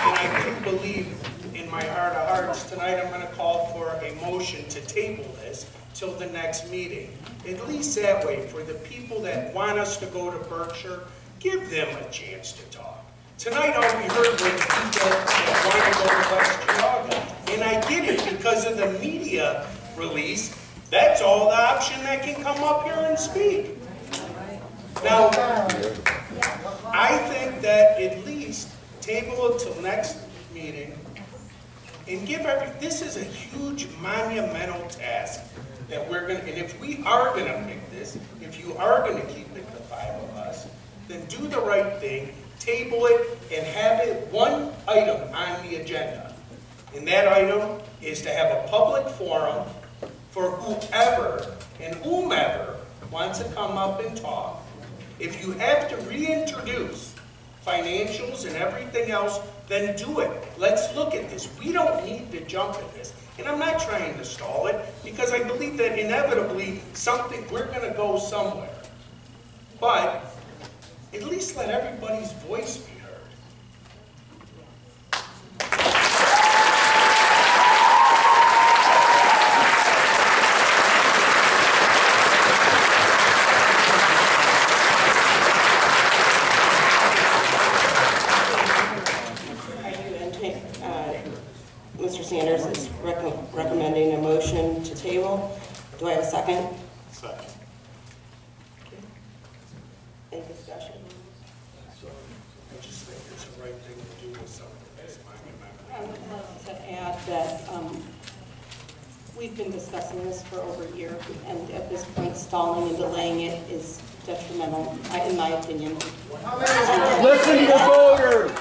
And I do believe in my heart of hearts, tonight I'm going to call for a motion to table this till the next meeting. At least that way, for the people that want us to go to Berkshire, give them a chance to talk. Tonight all we heard was people that want to go to West Geauga. And I get it because of the media release. That's all the option that can come up here and speak. Now, I think that at least table it till next meeting and give this is a huge monumental task that we're going to, and if we are going to pick this, if you are going to keep it the 5 of us, then do the right thing, table it, and have it one item on the agenda. And that item is to have a public forum for whoever and whomever wants to come up and talk. If you have to reintroduce financials and everything else, then do it. Let's look at this. We don't need to jump at this. And I'm not trying to stall it, because I believe that inevitably we're going to go somewhere. But at least let everybody's voice be heard. Mr. Sanders is recommending a motion to table. Do I have a second? Second. Okay. Any discussion? I just think it's the right thing to do with something that's I monumental. would love to add that we've been discussing this for over a year, and at this point, stalling and delaying it is detrimental, in my opinion. Listen to voters.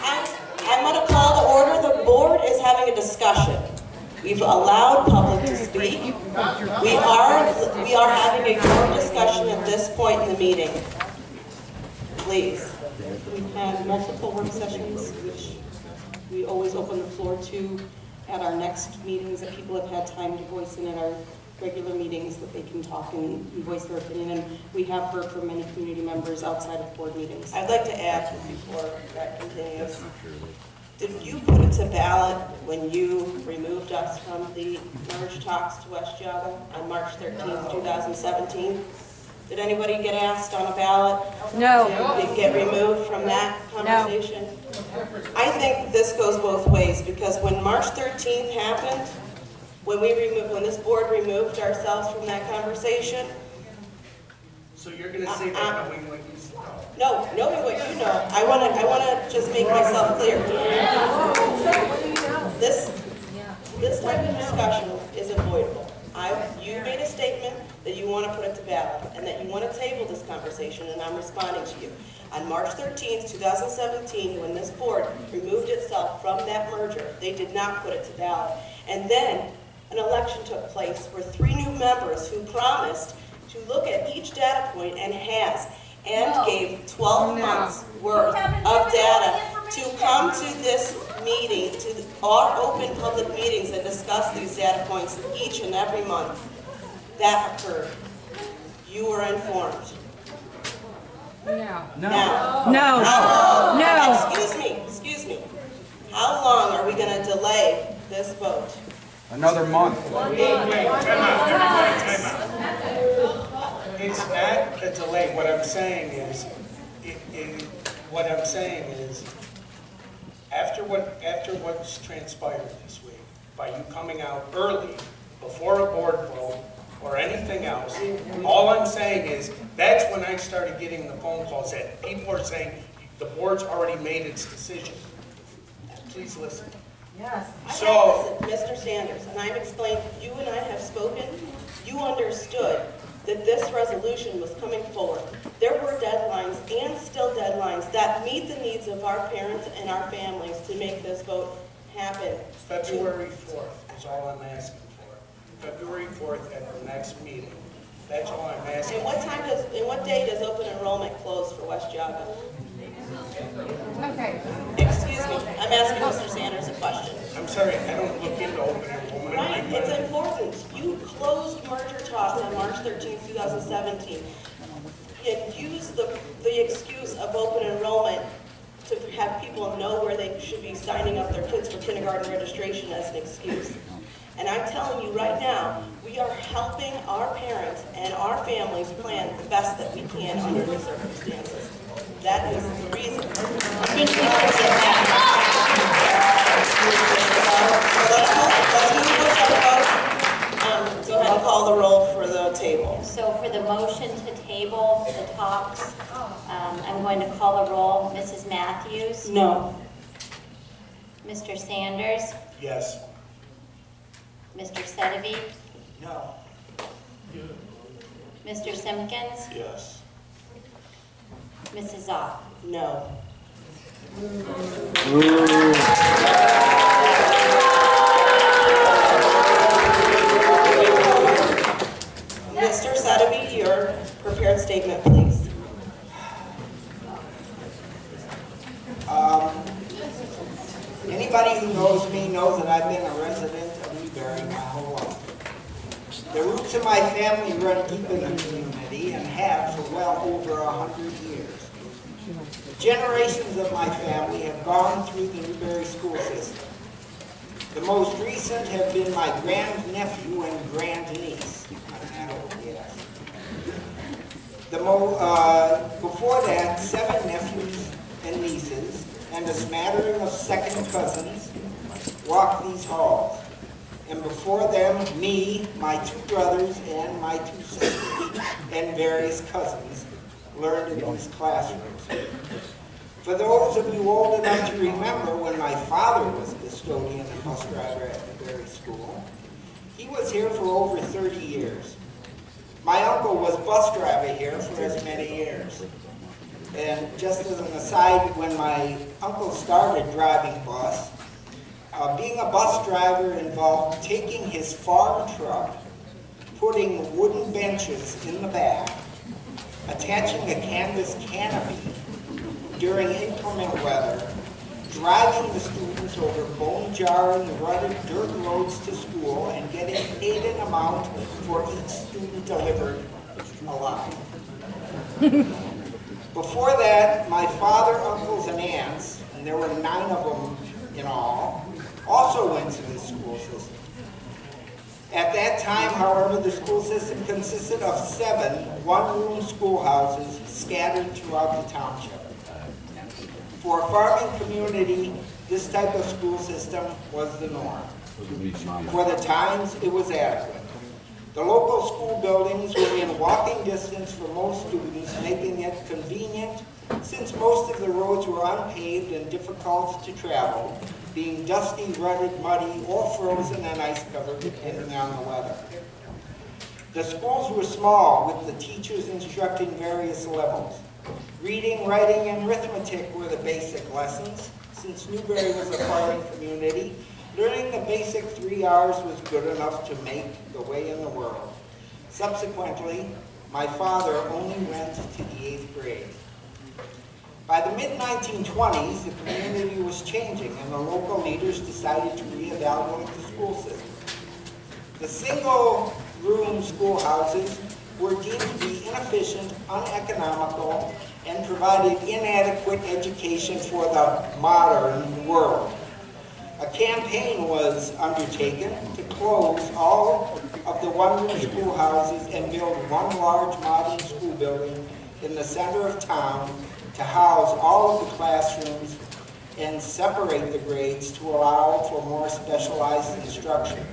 I'm going to call to order. The board is having a discussion. We've allowed public to speak. We are having a board discussion at this point in the meeting. Please. We've had multiple work sessions, which we always open the floor to at our next meetings, that people have had time to voice in at our regular meetings, that they can talk and voice their opinion. And we have heard from many community members outside of board meetings. I'd like to add before that continues. Did you put it to ballot when you removed us from the merge talks to West Geauga on March 13th, 2017? Did anybody get asked on a ballot? No. To get removed from that conversation? No. I think this goes both ways, because when March 13th happened, when this board removed ourselves from that conversation. So you're going to say that knowing what you said? No, knowing what you know. I want to just make myself clear. This type of discussion is avoidable. You made a statement that you want to put it to ballot and that you want to table this conversation, and I'm responding to you. On March 13th, 2017, when this board removed itself from that merger, they did not put it to ballot. And then an election took place where 3 new members who promised to look at each data point and gave 12 months worth of data to come to this meeting, to our open public meetings, and discuss these data points each and every month. That occurred. You were informed. No. Now, excuse me. How long are we going to delay this vote? Another month. Time out. It's not a delay. What I'm saying is, after what's transpired this week, by you coming out early, before a board vote, or anything else, all I'm saying is, that's when I started getting the phone calls that people are saying, the board's already made its decision. Please listen. Yes. So, Mr. Sanders, and I've explained, you and I have spoken, you understood that this resolution was coming forward. There were deadlines and still deadlines that meet the needs of our parents and our families to make this vote happen. February 4th is all I'm asking for. February 4th at the next meeting. That's all I'm asking. And what day does open enrollment close for West Jaga? Okay. Excuse me, I'm asking Mr. Sanders a question. I'm sorry, I don't look into open enrollment. Right, it's important. You closed merger talks on March 13, 2017. And used the excuse of open enrollment to have people know where they should be signing up their kids for kindergarten registration as an excuse. And I'm telling you right now, we are helping our parents and our families plan the best that we can under the circumstances. That is the reason. Thank Go ahead and call the roll for the table. So for the motion to table the talks, I'm going to call the roll. Mrs. Matthews? No. Mr. Sanders? Yes. Mr. Sedevy? No. Mr. Simpkins? Yes. Mrs. Zopp? No. Mr. Sedevy, your prepared statement, please. Anybody who knows me knows that I've been a resident of Newbury my whole life. The roots of my family run deep in the community and have for well over 100 years. Generations of my family have gone through the Newbury school system. The most recent have been my grandnephew and grandniece. Before that, 7 nephews and nieces and a smattering of second cousins walked these halls. And before them, me, my 2 brothers, and my 2 sisters, and various cousins learned in these classrooms. For those of you old enough to remember when my father was custodian and bus driver at Newbury School, he was here for over 30 years. My uncle was bus driver here for as many years. And just as an aside, when my uncle started driving bus, being a bus driver involved taking his farm truck, putting wooden benches in the back, attaching a canvas canopy during inclement weather, driving the students over bone-jarring, rutted dirt roads to school, and getting paid an amount for each student delivered alive. Before that, my father, uncles, and aunts, and there were 9 of them in all, also went to the school system. At that time, however, the school system consisted of 7 one-room schoolhouses scattered throughout the township. For a farming community, this type of school system was the norm. For the times, it was adequate. The local school buildings were in walking distance for most students, making it convenient since most of the roads were unpaved and difficult to travel, being dusty, rutted, muddy, or frozen and ice-covered depending on the weather. The schools were small, with the teachers instructing various levels. Reading, writing, and arithmetic were the basic lessons. Since Newbury was a farming community, learning the basic 3 R's was good enough to make the way in the world. Subsequently, my father only went to the 8th grade. By the mid-1920s, the community was changing and the local leaders decided to reevaluate the school system. The single-room schoolhouses were deemed to be inefficient, uneconomical, and provided inadequate education for the modern world. A campaign was undertaken to close all of the one-room schoolhouses and build one large modern school building in the center of town to house all of the classrooms and separate the grades to allow for more specialized instruction.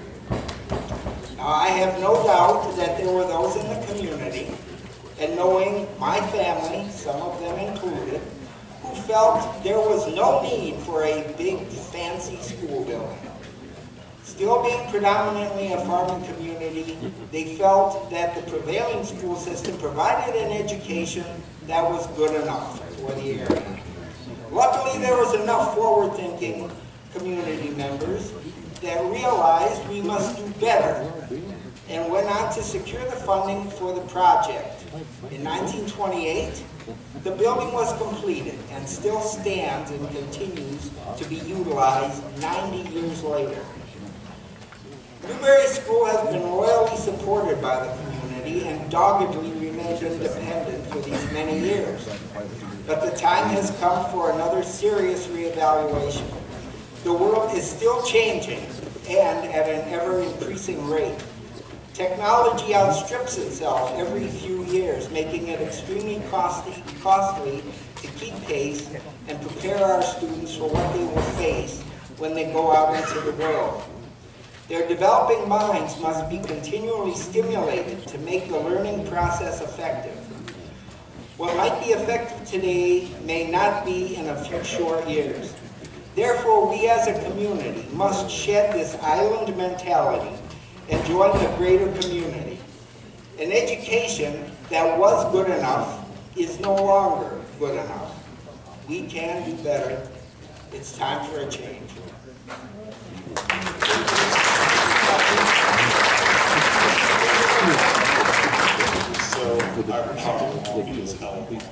Now, I have no doubt that there were those in the community, and knowing my family, some of them included, who felt there was no need for a big, fancy school building. Still being predominantly a farming community, they felt that the prevailing school system provided an education that was good enough for the area. Luckily, there was enough forward-thinking community members that realized we must do better and went on to secure the funding for the project. In 1928, the building was completed and still stands and continues to be utilized 90 years later. Newbury School has been royally supported by the community and doggedly remained independent for these many years. But the time has come for another serious reevaluation. The world is still changing and at an ever-increasing rate. Technology outstrips itself every few years, making it extremely costly to keep pace and prepare our students for what they will face when they go out into the world. Their developing minds must be continually stimulated to make the learning process effective. What might be effective today may not be in a few short years. Therefore, we as a community must shed this island mentality and join the greater community. An education that was good enough is no longer good enough. We can do better. It's time for a change. So our problem won't be as eloquent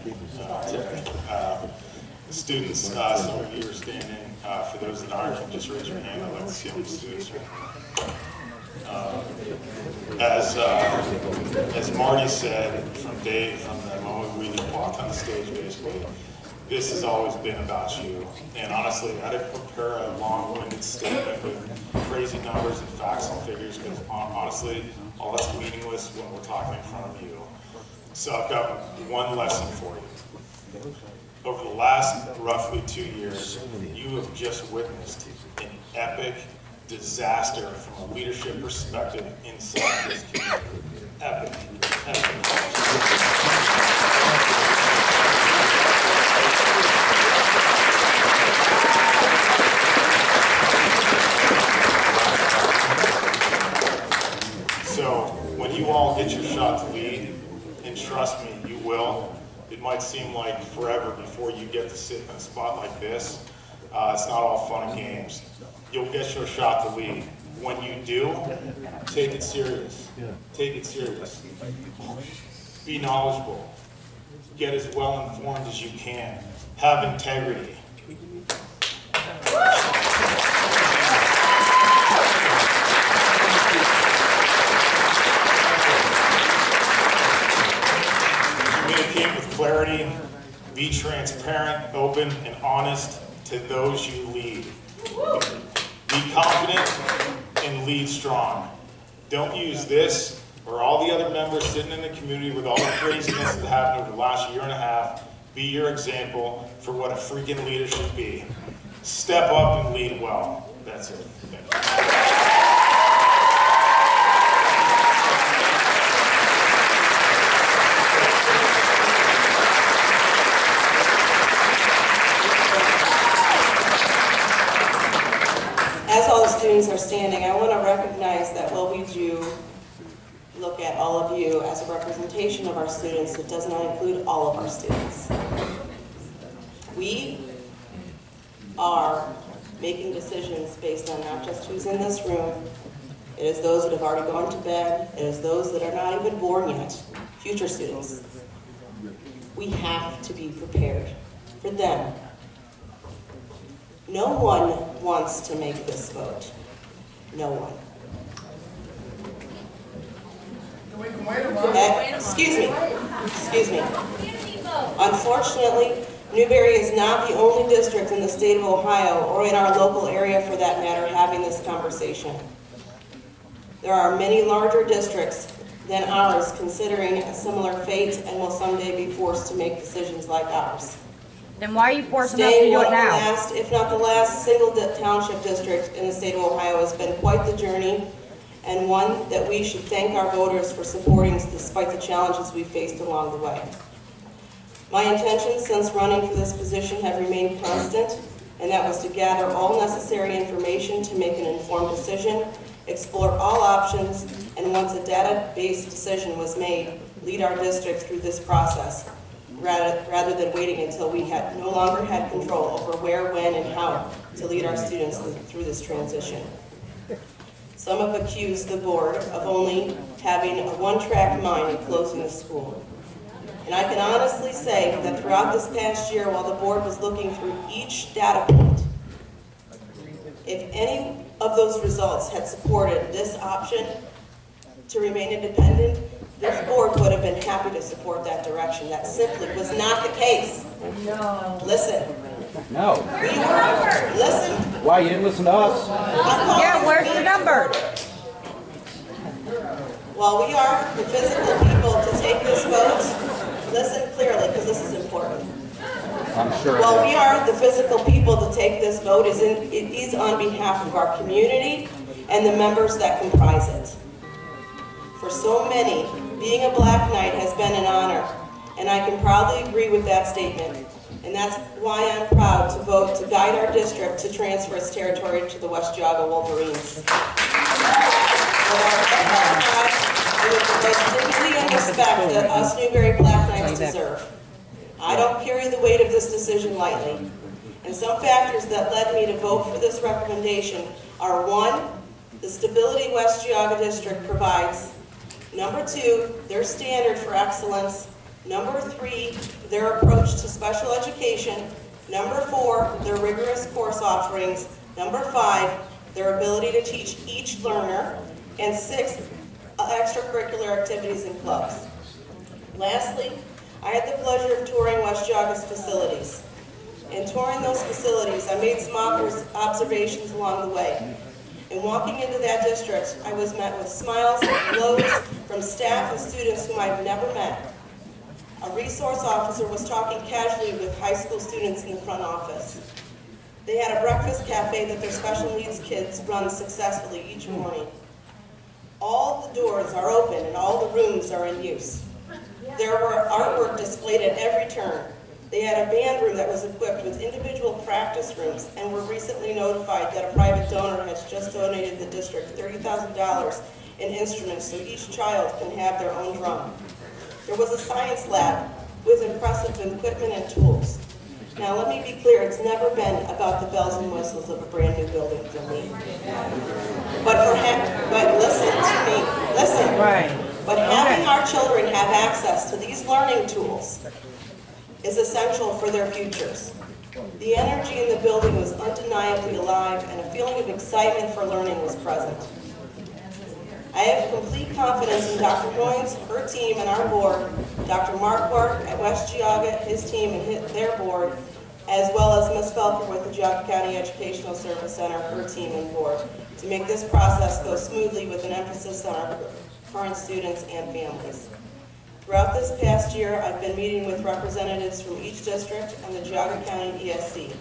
today. Students, some of you are standing. For those that aren't, just raise your hand. I'd like to see how many students are. As Marty said from the moment we walked on the stage, basically, this has always been about you. And honestly, I didn't prepare a long-winded statement with crazy numbers and facts and figures, because honestly, all that's meaningless when we're talking in front of you. So I've got one lesson for you. Over the last roughly 2 years, you have just witnessed an epic disaster from a leadership perspective inside this community. Epic. So when you all get your shot to lead, and trust me, you will, it might seem like forever before you get to sit in a spot like this. It's not all fun and games. You'll get your shot to lead. When you do, take it serious. Take it serious. Be knowledgeable. Get as well informed as you can. Have integrity. Communicate with clarity. Be transparent, open, and honest to those you lead. Be confident and lead strong. Don't use this or all the other members sitting in the community with all the craziness that happened over the last year and a half. Be your example for what a freaking leader should be. Step up and lead well. That's it. Thank you. As all the students are standing, I want to recognize that while we do look at all of you as a representation of our students, it does not include all of our students. We are making decisions based on not just who's in this room. It is those that have already gone to bed. It is those that are not even born yet, future students. We have to be prepared for them. No one wants to make this vote. No one. Excuse me. Unfortunately, Newbury is not the only district in the state of Ohio, or in our local area for that matter, having this conversation. There are many larger districts than ours considering a similar fate and will someday be forced to make decisions like ours. Then why are you forcing us to do it now? Last, if not the last, single township district in the state of Ohio has been quite the journey, and one that we should thank our voters for supporting despite the challenges we faced along the way. My intentions since running for this position have remained constant, and that was to gather all necessary information to make an informed decision, explore all options, and once a data-based decision was made, lead our district through this process, rather than waiting until we no longer had control over where, when, and how to lead our students through this transition. Some have accused the board of only having a one-track mind in closing the school. And I can honestly say that throughout this past year, while the board was looking through each data point, if any of those results had supported this option to remain independent, this board would have been happy to support that direction. That simply was not the case. No. Listen. No. Listen. Why, you didn't listen to us? Yeah, where's the number? While we are the physical people to take this vote, listen clearly, because this is important. I'm sure. While we are the physical people to take this vote, it is on behalf of our community and the members that comprise it. For so many, being a Black Knight has been an honor, and I can proudly agree with that statement. And that's why I'm proud to vote to guide our district to transfer its territory to the West Geauga Wolverines. With the most dignity and respect that us Newbury Black Knights deserve. I don't carry the weight of this decision lightly. And some factors that led me to vote for this recommendation are: 1, the stability West Geauga District provides; number 2, their standard for excellence; number 3, their approach to special education; number 4, their rigorous course offerings; number 5, their ability to teach each learner; and 6, extracurricular activities and clubs. Lastly, I had the pleasure of touring West Geauga's facilities. In touring those facilities, I made some observations along the way. In walking into that district, I was met with smiles and glows from staff and students whom I've never met. A resource officer was talking casually with high school students in the front office. They had a breakfast cafe that their special needs kids run successfully each morning. All the doors are open and all the rooms are in use. There were artwork displayed at every turn. They had a band room that was equipped with individual practice rooms, and were recently notified that a private donor has just donated the district $30,000 in instruments so each child can have their own drum. There was a science lab with impressive equipment and tools. Now let me be clear, it's never been about the bells and whistles of a brand new building for me. But listen to me, listen. Right. But having our children have access to these learning tools is essential for their futures. The energy in the building was undeniably alive, and a feeling of excitement for learning was present. I have complete confidence in Dr. Hoynes, her team, and our board, Dr. Mark Bark at West Geauga, his team, and their board, as well as Ms. Felker with the Geauga County Educational Service Center, her team and board, to make this process go smoothly with an emphasis on our current students and families. Throughout this past year, I've been meeting with representatives from each district and the Geauga County ESC.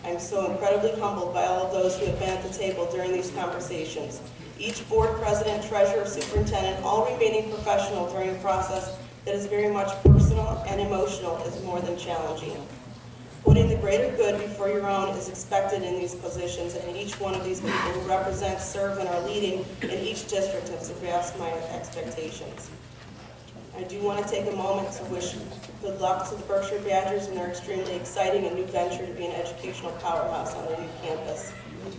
I'm so incredibly humbled by all of those who have been at the table during these conversations. Each board president, treasurer, superintendent, all remaining professional during a process that is very much personal and emotional is more than challenging. Putting the greater good before your own is expected in these positions, and each one of these people who represent, serve, and are leading in each district have surpassed my expectations. I do want to take a moment to wish good luck to the Berkshire Badgers in their extremely exciting and new venture to be an educational powerhouse on their new campus,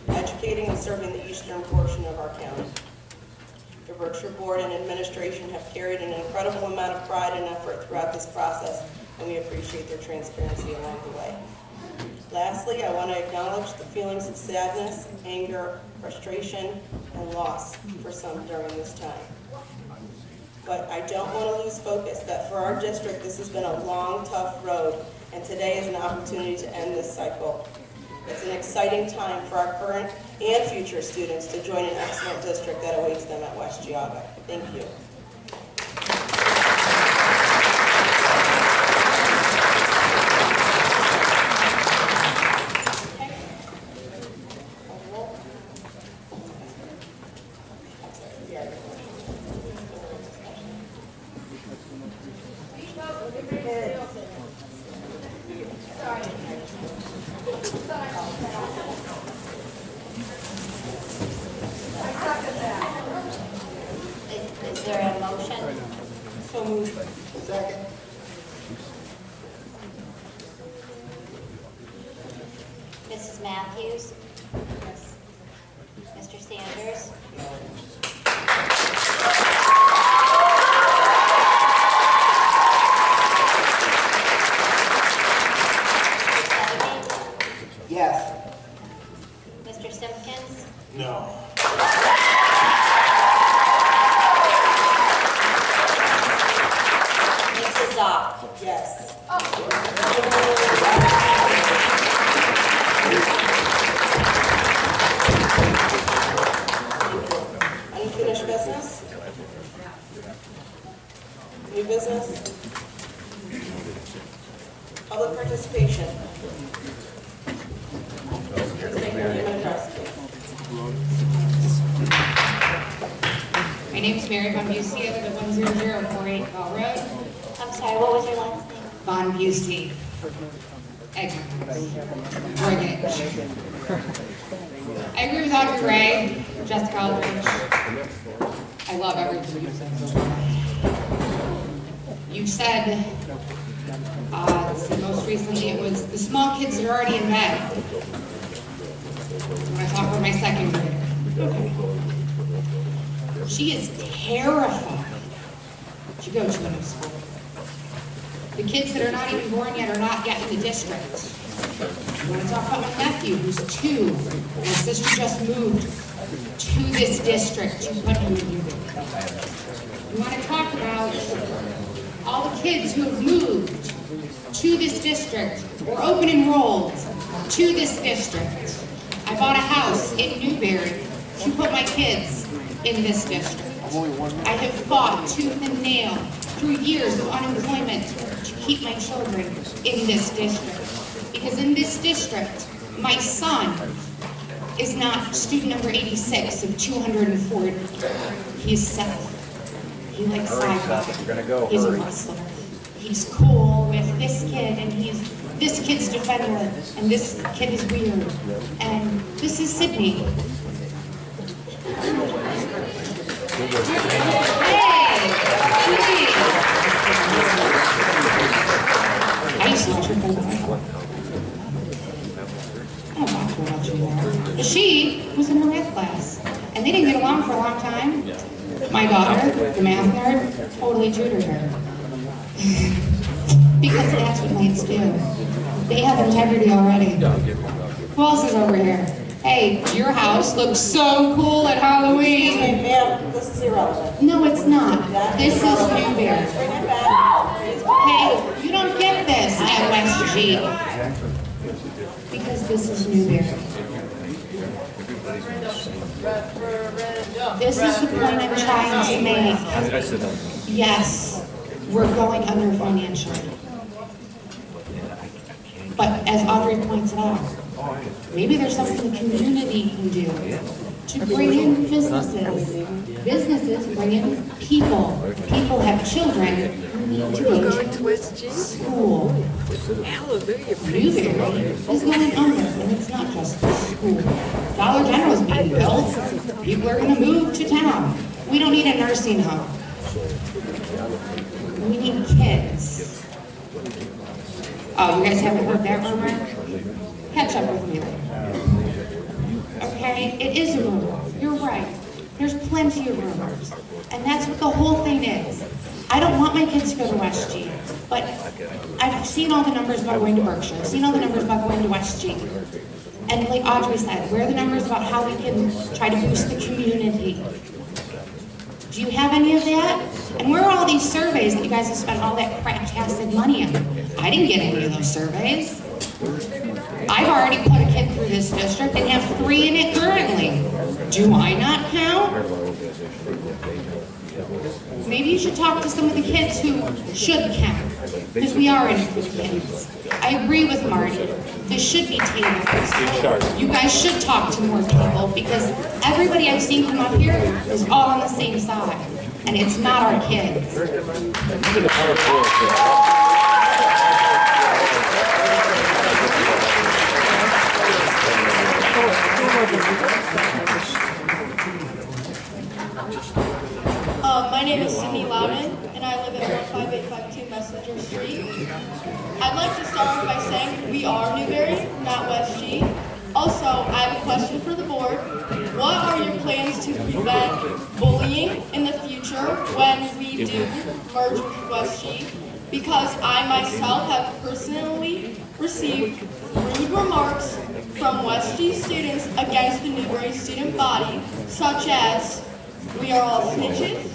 educating and serving the eastern portion of our county. The Berkshire Board and administration have carried an incredible amount of pride and effort throughout this process, and we appreciate their transparency along the way. Lastly, I want to acknowledge the feelings of sadness, anger, frustration, and loss for some during this time. But I don't want to lose focus that for our district, this has been a long, tough road, and today is an opportunity to end this cycle. It's an exciting time for our current and future students to join an excellent district that awaits them at West Geauga. Thank you. moved. Second. Mrs. Matthews? Yes. Mr. Sanders? Yes. Mr. Simpkins? No. Mrs. Zopp? Yes. Unfinished business? New business? Public participation? My name is Mary Von Busey. I live at 10048 Bell Road. I'm sorry, what was your last name? Von Busey. Mortgage. I agree with Audrey Ray, Jessica Aldridge. I love everything you said so far. You said, most recently it was the small kids that are already in bed. When I talk about my second grader. Okay. She is terrified to go to a new school. The kids that are not even born yet are not yet in the district. You want to talk about my nephew, who's 2. My sister just moved to this district to put him in Newbury. You want to talk about all the kids who have moved to this district or open enrolled to this district. I bought a house in Newbury to put my kids in this district. I have fought tooth and nail through years of unemployment to keep my children in this district. Because in this district, my son is not student number 86 of 240. He's 7. He likes sci-fi. He's a wrestler. He's cool with this kid, and he's this kid's defender, and this kid is weird. And this is Sydney. I used to trip over my foot. I don't talk to her much anymore. But she was in her math class, and they didn't get along for a long time. My daughter, the math nerd, totally tutored her. Because that's what knights do. They have integrity already. Who else is over here? Hey, your house looks so cool at Halloween. Ma'am, this is irrelevant. No, it's not. This is Newbury. Bring it back. Hey, you don't get this at West G. Because this is Newbury. This is the point I'm trying to make. Yes, we're going under financially. But as Audrey points out, maybe there's something the community can do to bring in businesses. Businesses bring in people. People have children who need to go to school. Newbury is going under, and it's not just school. Dollar General is being built. People are going to move to town. We don't need a nursing home. We need kids. Oh, you guys haven't heard that rumor? Catch up with me later. Okay? It is a rumor. You're right. There's plenty of rumors. And that's what the whole thing is. I don't want my kids to go to West G, but I've seen all the numbers about going to Berkshire. I've seen all the numbers about going to West G. And like Audrey said, where are the numbers about how we can try to boost the community? Do you have any of that? And where are all these surveys that you guys have spent all that craptastic money on? I didn't get any of those surveys. I've already put a kid through this district and have 3 in it currently. Do I not count? Maybe you should talk to some of the kids who should count, because we are in it for the kids. I agree with Marty. This should be tabled. You guys should talk to more people, because everybody I've seen come up here is all on the same side, and it's not our kids. My name is Sydney Loudon, and and I live at 15852 Messenger Street. I'd like to start off by saying we are Newbury, not West G. Also, I have a question for the board. What are your plans to prevent bullying in the future when we do merge with West G? Because I myself have personally received rude remarks from West G students against the Newbury student body, such as, we are all snitches.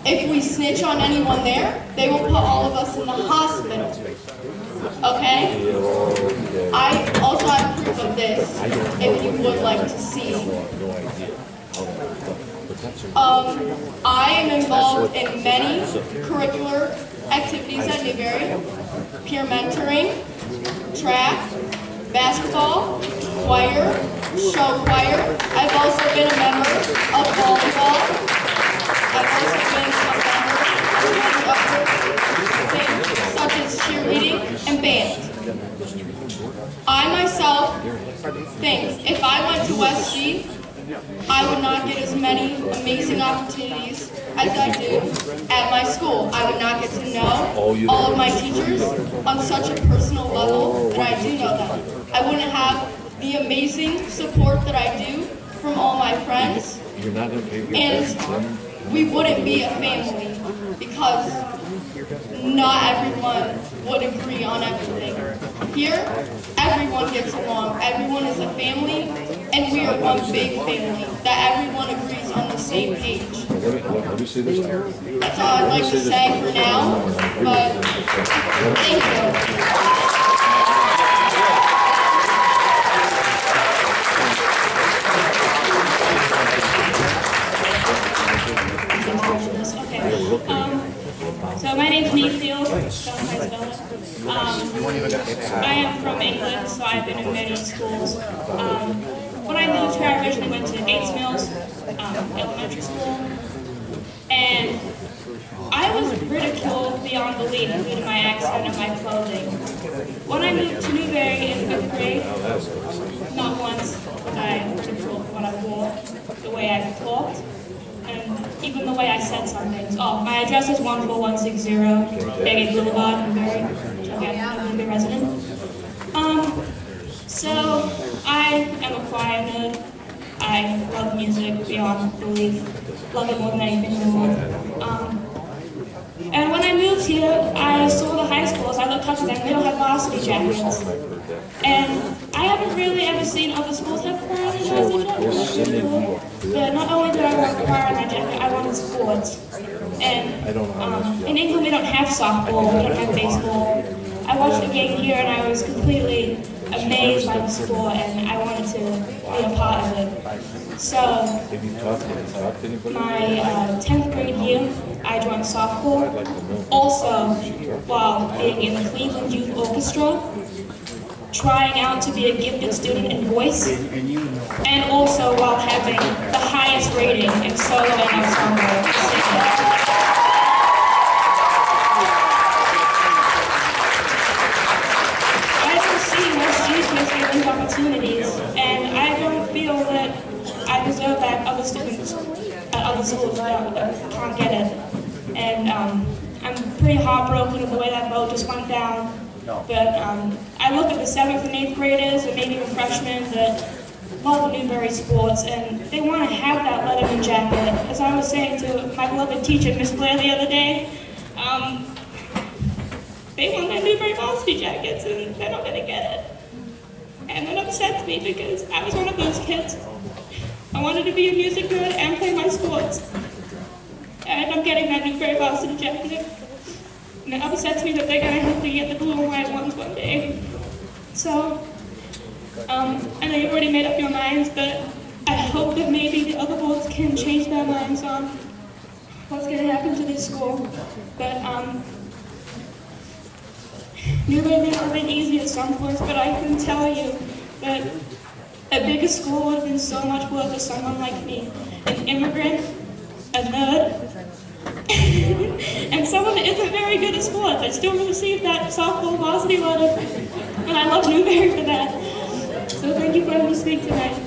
If we snitch on anyone there, they will put all of us in the hospital. Okay? I also have proof of this, if you would like to see. I am involved in many curricular activities at Newbury: peer mentoring, track, basketball, choir, show choir. I've also been a member of volleyball. I've also been a member of things such as cheerleading and band. I myself think if I went to West G, I would not get as many amazing opportunities as I do at my school. I would not get to know all of my teachers on such a personal level that I do know them. I wouldn't have the amazing support that I do from all my friends, and we wouldn't be a family because not everyone would agree on everything. Here, everyone gets along, everyone is a family, and we are one big family, that everyone agrees on the same page. That's all I'd like to say for now, but thank you. So my name's Mayfield. That's how I spell it. I am from England, so I've been in many schools. When I moved here, I originally went to Gates Mills Elementary School, and I was ridiculed beyond belief due to my accent and my clothing. When I moved to Newbury in 5th grade, not once was I ridiculed for what I wore, the way I talked, and even the way I said some things. Oh, my address is 14160 Baggage Boulevard, Newbury, so I'm a Newbury resident. So I am a choir nerd. I love music beyond belief. Love it more than anything in the world. And when I moved here, I saw the high schools. I looked up to them. They don't have varsity jackets. And I haven't really ever seen other schools have choir and varsity jackets. But not only did I want choir on my jacket, I wanted sports. And in England, we don't have softball. We don't have baseball. I watched the game here, and I was completely amazed by the sport, and I wanted to be a part of it. So, my 10th grade year, I joined softball. Also, while being in the Cleveland Youth Orchestra, trying out to be a gifted student in voice, and also while having the highest rating in solo and ensemble singing. Opportunities, and I don't feel that I deserve that other students at other schools can't get it. And I'm pretty heartbroken with the way that vote just went down. But I look at the 7th and 8th graders and maybe the freshmen that love Newbury sports, and they want to have that Letterman jacket. As I was saying to my beloved teacher, Miss Blair, the other day, they want their Newbury varsity jackets, and they're not going to get it. And that upsets me because I was one of those kids. I wanted to be a music nerd and play my sports. And I'm getting that Newbury varsity jacket. And it upsets me that they're going to have to get the blue and white ones one day. So, I know you've already made up your minds, but I hope that maybe the other boards can change their minds on what's going to happen to this school. But, Newbury may have been easy at some points, but I can tell you that a bigger school would have been so much worth for someone like me, an immigrant, a nerd, and someone that isn't very good at sports. I still received that softball varsity letter, and I love Newbury for that. So thank you for letting me speak tonight.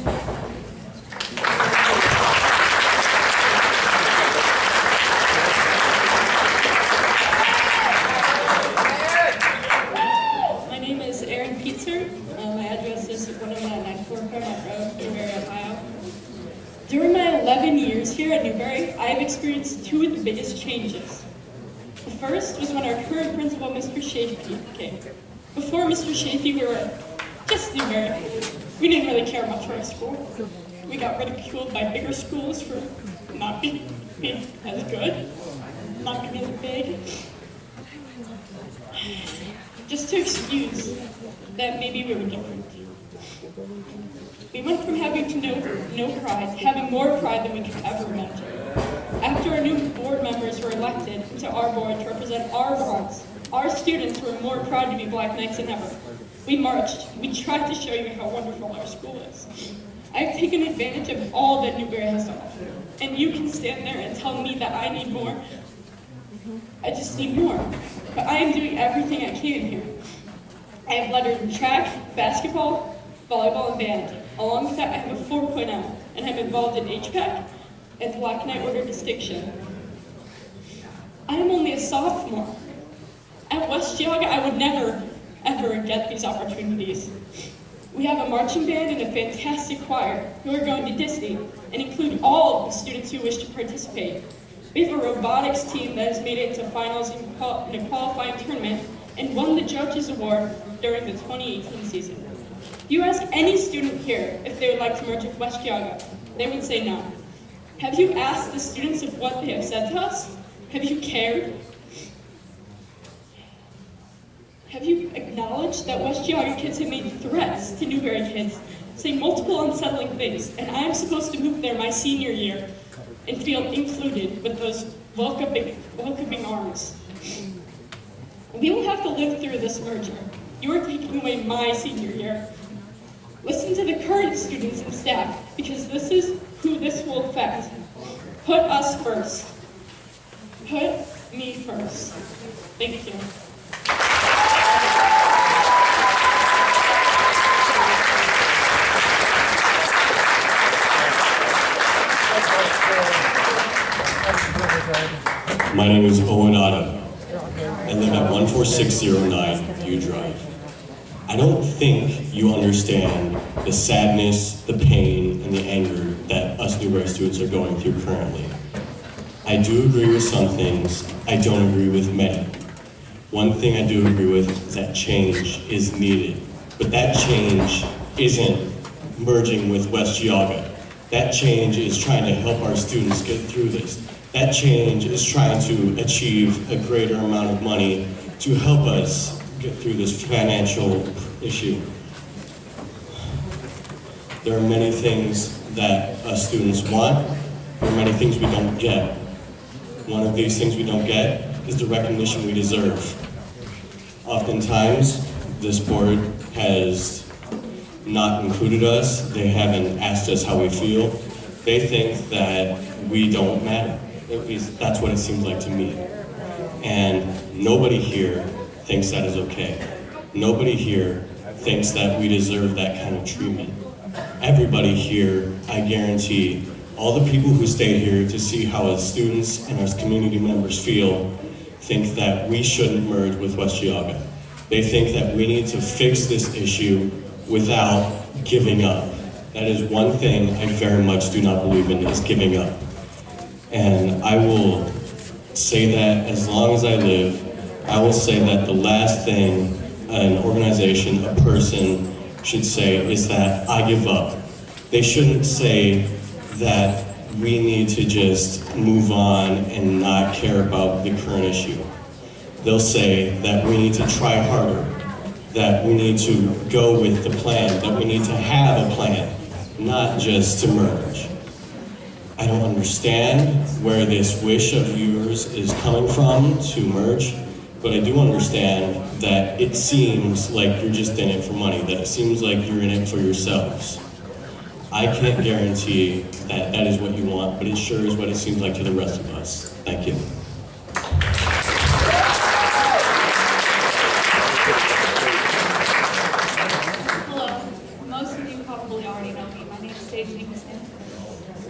years here at Newbury, I have experienced two of the biggest changes. The first was when our current principal, Mr. Shafee, came. Before Mr. Shafee, we were just Newbury. We didn't really care much for our school. We got ridiculed by bigger schools for not being as good, not being as big. Just to excuse that maybe we were different. We went from having to no pride to having more pride than we could ever imagine. After our new board members were elected to our board to represent our wards, our students were more proud to be Black Knights than ever. We marched. We tried to show you how wonderful our school is. I've taken advantage of all that Newbury has to offer, and you can stand there and tell me that I need more. I just need more. But I am doing everything I can here. I have lettered in track, basketball, volleyball, and band. Along with that, I have a 4.0, and I'm involved in HPAC and Black Knight Order distinction. I am only a sophomore. At West Geauga, I would never, ever get these opportunities. We have a marching band and a fantastic choir who are going to Disney and include all of the students who wish to participate. We have a robotics team that has made it to finals in a qualifying tournament and won the Judges Award during the 2018 season. If you ask any student here if they would like to merge with West Geauga, they would say no. Have you asked the students of what they have said to us? Have you cared? Have you acknowledged that West Geauga kids have made threats to Newbury kids, saying multiple unsettling things, and I'm supposed to move there my senior year and feel included with those welcoming arms? We will have to live through this merger. You are taking away my senior year. Listen to the current students and staff, because this is who this will affect. Put us first. Put me first. Thank you. My name is Owen Otto. I live at 14609 U Drive. I don't think you understand the sadness, the pain, and the anger that us Newbury students are going through currently. I do agree with some things, I don't agree with many. One thing I do agree with is that change is needed, but that change isn't merging with West Geauga. That change is trying to help our students get through this. That change is trying to achieve a greater amount of money to help us get through this financial issue. There are many things that us students want. There are many things we don't get. One of these things we don't get is the recognition we deserve. Oftentimes, this board has not included us. They haven't asked us how we feel. They think that we don't matter. At least that's what it seems like to me. And nobody here thinks that is okay. Nobody here thinks that we deserve that kind of treatment. Everybody here, I guarantee, all the people who stay here to see how as students and as community members feel, think that we shouldn't merge with West Geauga. They think that we need to fix this issue without giving up. That is one thing I very much do not believe in, is giving up. And I will say that as long as I live, I will say that the last thing an organization, a person should say is that I give up. They shouldn't say that we need to just move on and not care about the current issue. They'll say that we need to try harder, that we need to go with the plan, that we need to have a plan, not just to merge. I don't understand where this wish of yours is coming from to merge, but I do understand that it seems like you're just in it for money, that it seems like you're in it for yourselves. I can't guarantee that that is what you want, but it sure is what it seems like to the rest of us. Thank you. Hello. Most of you probably already know me. My name is Sage Nicholson.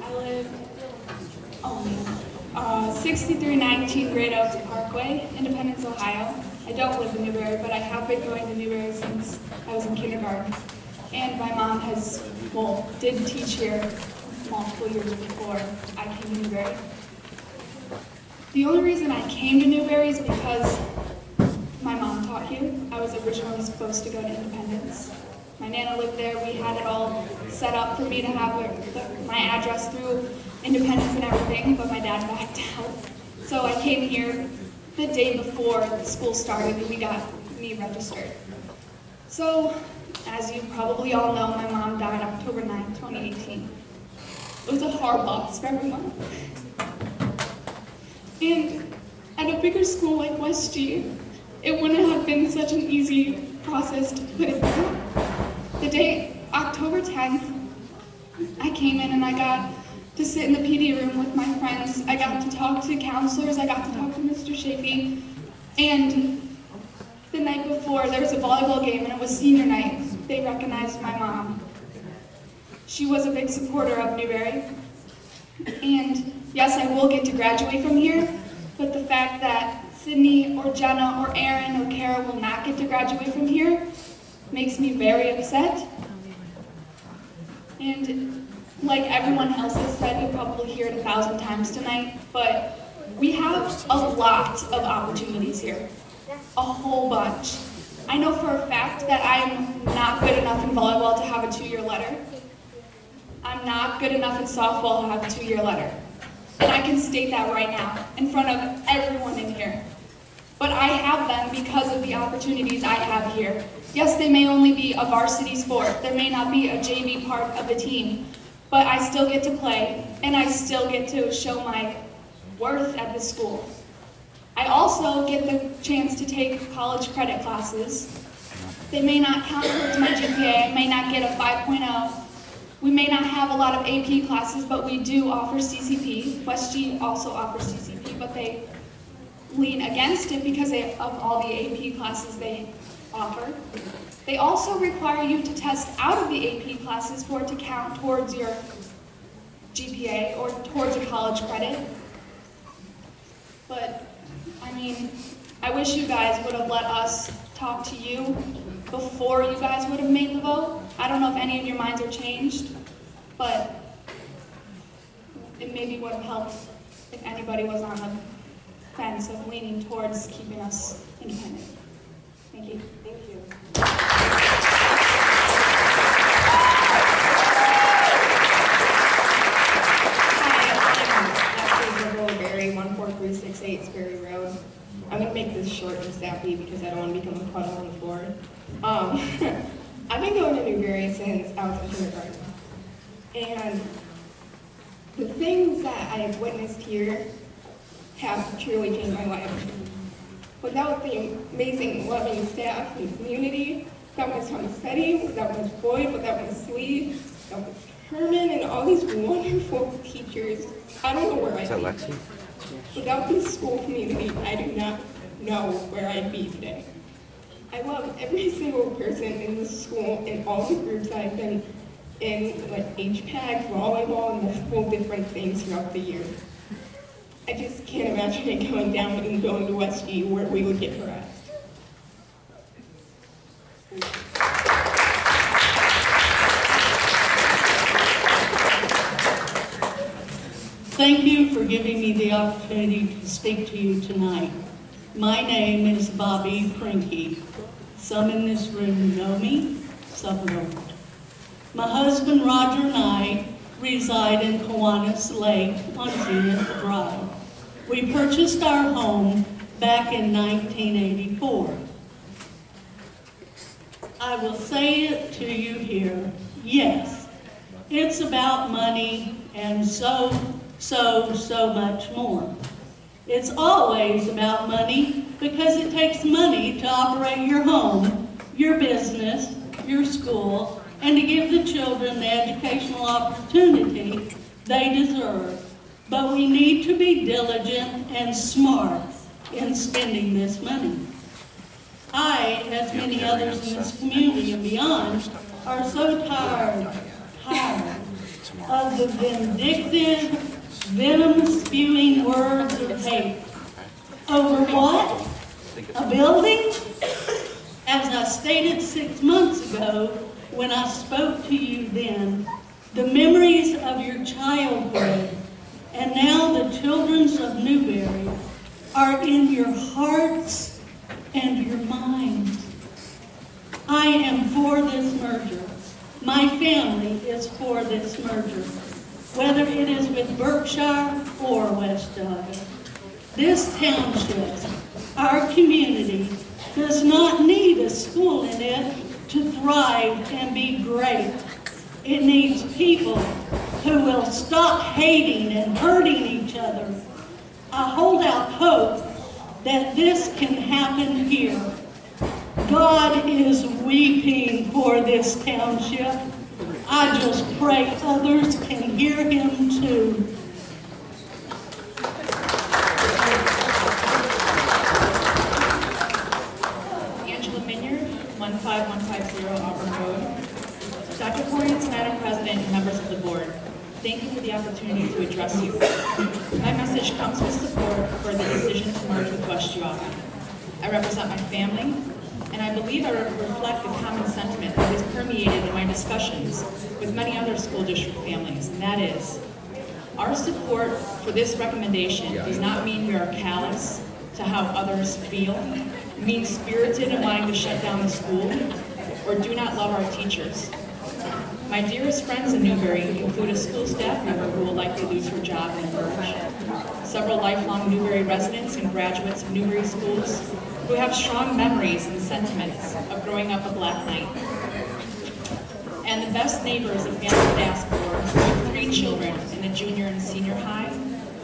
I live 6319 Great Oaks Parkway, Independence, Ohio. I don't live in Newbury, but I have been going to Newbury since I was in kindergarten. And my mom did teach here multiple years before I came to Newbury. The only reason I came to Newbury is because my mom taught here. I was originally supposed to go to Independence. My Nana lived there. We had it all set up for me to have my address through Independence and everything, but my dad backed out. So I came here the day before the school started and we got me registered. So, as you probably all know, my mom died October 9th, 2018. It was a hard loss for everyone. And at a bigger school like West G, it wouldn't have been such an easy process to put it through. The day, October 10th, I came in and I got to sit in the PD room with my friends. I got to talk to counselors. I got to talk to Mr. Shafee. And the night before, there was a volleyball game and it was senior night. They recognized my mom. She was a big supporter of Newbury. And yes, I will get to graduate from here, but the fact that Sydney or Jenna or Aaron or Kara will not get to graduate from here makes me very upset. And like everyone else has said, you'll probably hear it 1,000 times tonight, but we have a lot of opportunities here, a whole bunch. I know for a fact that I'm not good enough in volleyball to have a 2-year letter. I'm not good enough in softball to have a 2-year letter. And I can state that right now, in front of everyone in here. But I have them because of the opportunities I have here. Yes, they may only be a varsity sport. There may not be a JV part of the team. But I still get to play, and I still get to show my worth at this school. I also get the chance to take college credit classes. They may not count towards my GPA. I may not get a 5.0. We may not have a lot of AP classes, but we do offer CCP. West G also offers CCP, but they lean against it because of all the AP classes they offer. They also require you to test out of the AP classes for it to count towards your GPA or towards a college credit. But, I mean, I wish you guys would have let us talk to you before you guys would have made the vote. I don't know if any of your minds are changed, but it maybe would have helped if anybody was on the fence of leaning towards keeping us independent. Thank you. Thank you. Berry, 14368 Sperry Road. I'm going to make this short and snappy because I don't want to become a puddle on the floor. I've been going to Newbury since I was in kindergarten. And the things that I have witnessed here have truly changed my life. Without the amazing, loving staff and community, without Ms. Tomasetti, without Ms. Boyd, without Ms. Lee, without Ms. Herman, and all these wonderful teachers, I don't know where I'd be. Without this school community, I do not know where I'd be today. I love every single person in this school and all the groups I've been in, like HPAC, volleyball, and multiple different things throughout the year. I just can't imagine it going down and going to West G where we would get harassed. Thank you for giving me the opportunity to speak to you tonight. My name is Bobby Prinke. Some in this room know me, some don't. My husband Roger and I reside in Kiwanis Lake on Zenith Drive. We purchased our home back in 1984. I will say it to you here, yes, it's about money and so much more. It's always about money because it takes money to operate your home, your business, your school, and to give the children the educational opportunity they deserve. But we need to be diligent and smart in spending this money. I, as many others in this community and beyond, are so tired of the vindictive, venom-spewing words of hate. Over what? A building? As I stated 6 months ago when I spoke to you then, the memories of your childhood, and now the children's of Newbury are in your hearts and your minds. I am for this merger. My family is for this merger, whether it is with Berkshire or West Duggan. This township, our community, does not need a school in it to thrive and be great. It needs people who will stop hating and hurting each other. I hold out hope that this can happen here. God is weeping for this township. I just pray others can hear him too. Angela Minyard, 15150 Auburn Road. Dr. Corians, Madam President, and members of the board, thank you for the opportunity to address you. My message comes with support for the decision to merge with West Geauga. I represent my family, and I believe I reflect the common sentiment that has permeated in my discussions with many other school district families, and that is, our support for this recommendation does not mean we are callous to how others feel, mean-spirited and wanting to shut down the school, or do not love our teachers. My dearest friends in Newbury include a school staff member who will likely lose her job in a merge, several lifelong Newbury residents and graduates of Newbury schools who have strong memories and sentiments of growing up a Black Knight, and the best neighbors a family could ask for, with 3 children in the junior and senior high,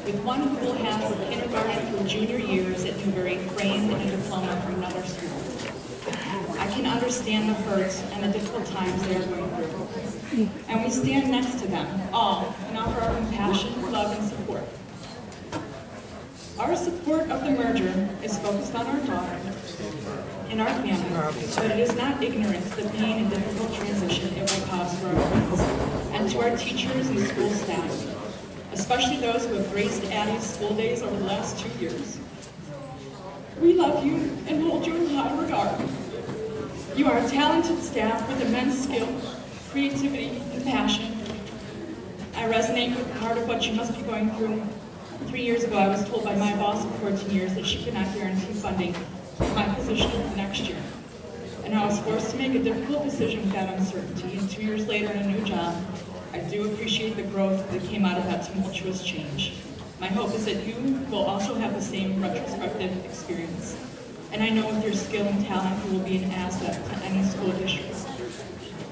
with one who will have her kindergarten through junior years at Newbury framed in a diploma from another school. I can understand the hurts and the difficult times they are going through, and we stand next to them all and offer our compassion, love, and support. Our support of the merger is focused on our daughter and our family, but it is not ignorant to the pain and difficult transition it will cause for our friends and to our teachers and school staff, especially those who have graced Addie's school days over the last 2 years. We love you and hold you in high regard. You are a talented staff with immense skill, creativity, and passion. I resonate with part of what you must be going through. 3 years ago, I was told by my boss of 14 years that she could not guarantee funding for my position for next year. And I was forced to make a difficult decision with that uncertainty, and 2 years later in a new job, I do appreciate the growth that came out of that tumultuous change. My hope is that you will also have the same retrospective experience. And I know with your skill and talent, you will be an asset to any school district.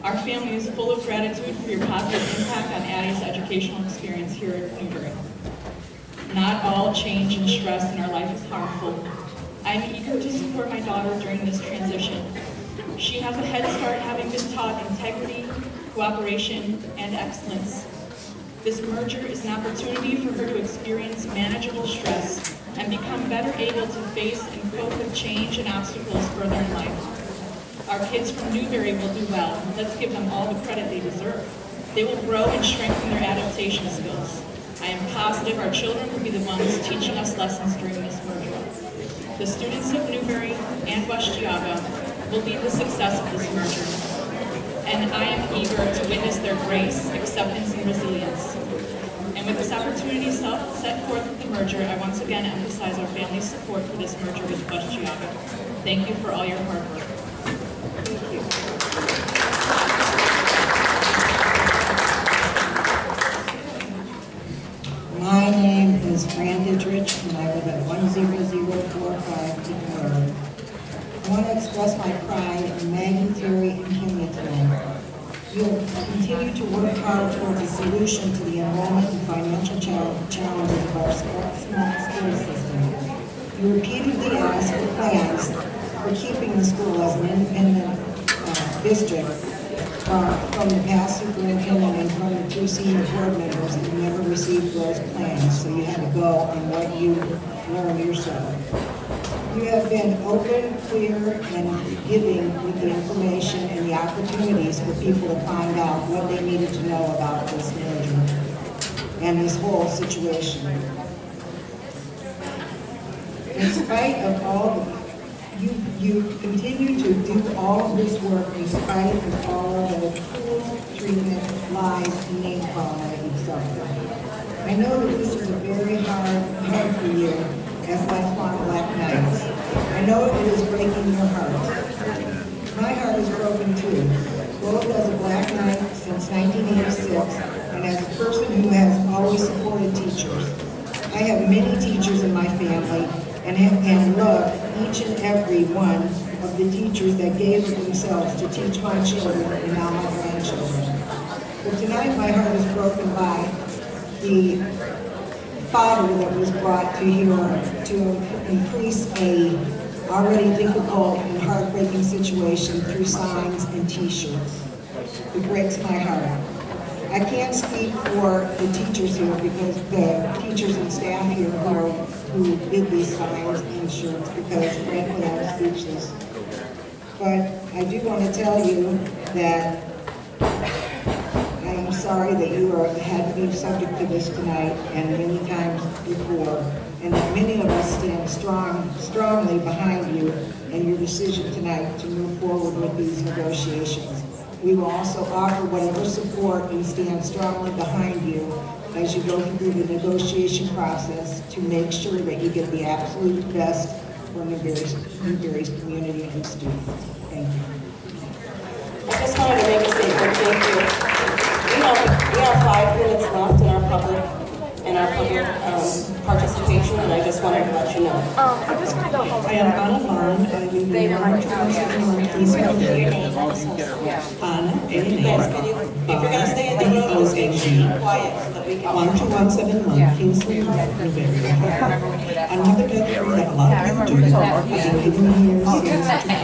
Our family is full of gratitude for your positive impact on Addie's educational experience here at Newbury. Not all change and stress in our life is harmful. I am eager to support my daughter during this transition. She has a head start having been taught integrity, cooperation, and excellence. This merger is an opportunity for her to experience manageable stress and become better able to face and cope with change and obstacles further in life. Our kids from Newbury will do well. Let's give them all the credit they deserve. They will grow and strengthen their adaptation skills. I am positive our children will be the ones teaching us lessons during this merger. The students of Newbury and West Geauga will be the success of this merger. And I am eager to witness their grace, acceptance, and resilience. And with this opportunity set forth with the merger, I once again emphasize our family's support for this merger with West Geauga. Thank you for all your hard work. Thank you. My name is Fran Dietrich, and I live at 10045 Deacon Road. I want to express my pride in Maggie, Terry, and Kimmy tonight. You have continued to work hard towards a solution to the enrollment and financial challenges of our small school system. You repeatedly asked for plans for keeping the school as an independent district from the past superintendent and from the 2 senior board members, and you never received those plans, so you had to go on what you learned yourself. You have been open, clear, and giving with the information and the opportunities for people to find out what they needed to know about this merger and this whole situation. In spite of all the you continue to do all of this work in spite of all of the cruel mistreatment, lies, and name calling that you've suffered. I know that this is a very hard for you as lifelong Black Knights. I know it is breaking your heart. My heart is broken too, both as a Black Knight since 1986 and as a person who has always supported teachers. I have many teachers in my family and love each and every one of the teachers that gave of themselves to teach my children and now my grandchildren. But tonight my heart is broken by the fodder that was brought to here to increase a already difficult and heartbreaking situation through signs and t-shirts. It breaks my heart. I can't speak for the teachers here because the teachers and staff here who did these signs and shirts because frankly I'm speechless. But I do want to tell you that I am sorry that you had to be subject to this tonight and many times before, and that many of us stand strongly behind you and your decision tonight to move forward with these negotiations. We will also offer whatever support and stand strongly behind you as you go through the negotiation process to make sure that you get the absolute best for Newbury's community and students. Thank you. I just wanted to make a statement. Thank you. We have 5 minutes left in our public participation, and I just wanted to let you know. I am Anna Vaughn. I live in East Anna, If you're going to stay in the room, just make sure you're quiet so that we can. 12171 Kingston Road, Newbury. Another good thing that a lot of people do is I've been here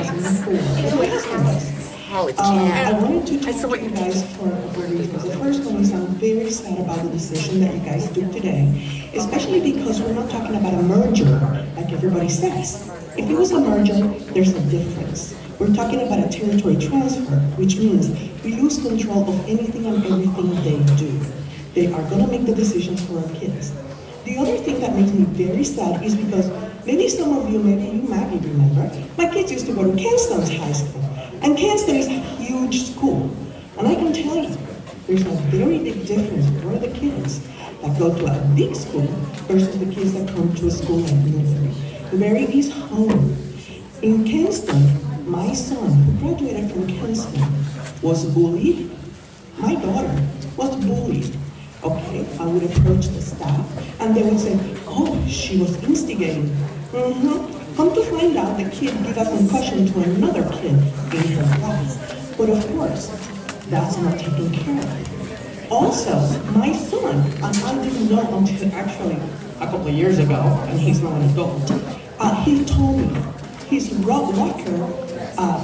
since 2004. I wanted to talk to you guys for a couple of reasons. The first one is I'm very sad about the decision that you guys took today, especially because we're not talking about a merger like everybody says. If it was a merger, there's a difference. We're talking about a territory transfer, which means we lose control of anything and everything they do. They are going to make the decisions for our kids. The other thing that makes me very sad is because maybe some of you, maybe you might remember, my kids used to go to Kenston's high school. And Kenston is a huge school. And I can tell you, there's a very big difference for the kids that go to a big school versus the kids that come to a school like Newbury. Newbury is home. In Kenston, my son, who graduated from Kenston, was bullied. My daughter was bullied. Okay, I would approach the staff, and they would say, oh, she was instigating. Come to find out, the kid gave a concussion to another kid in her class. But of course, that's not taken care of. Also, my son, and I didn't know until actually a couple of years ago, and he's not an adult, he told me his locker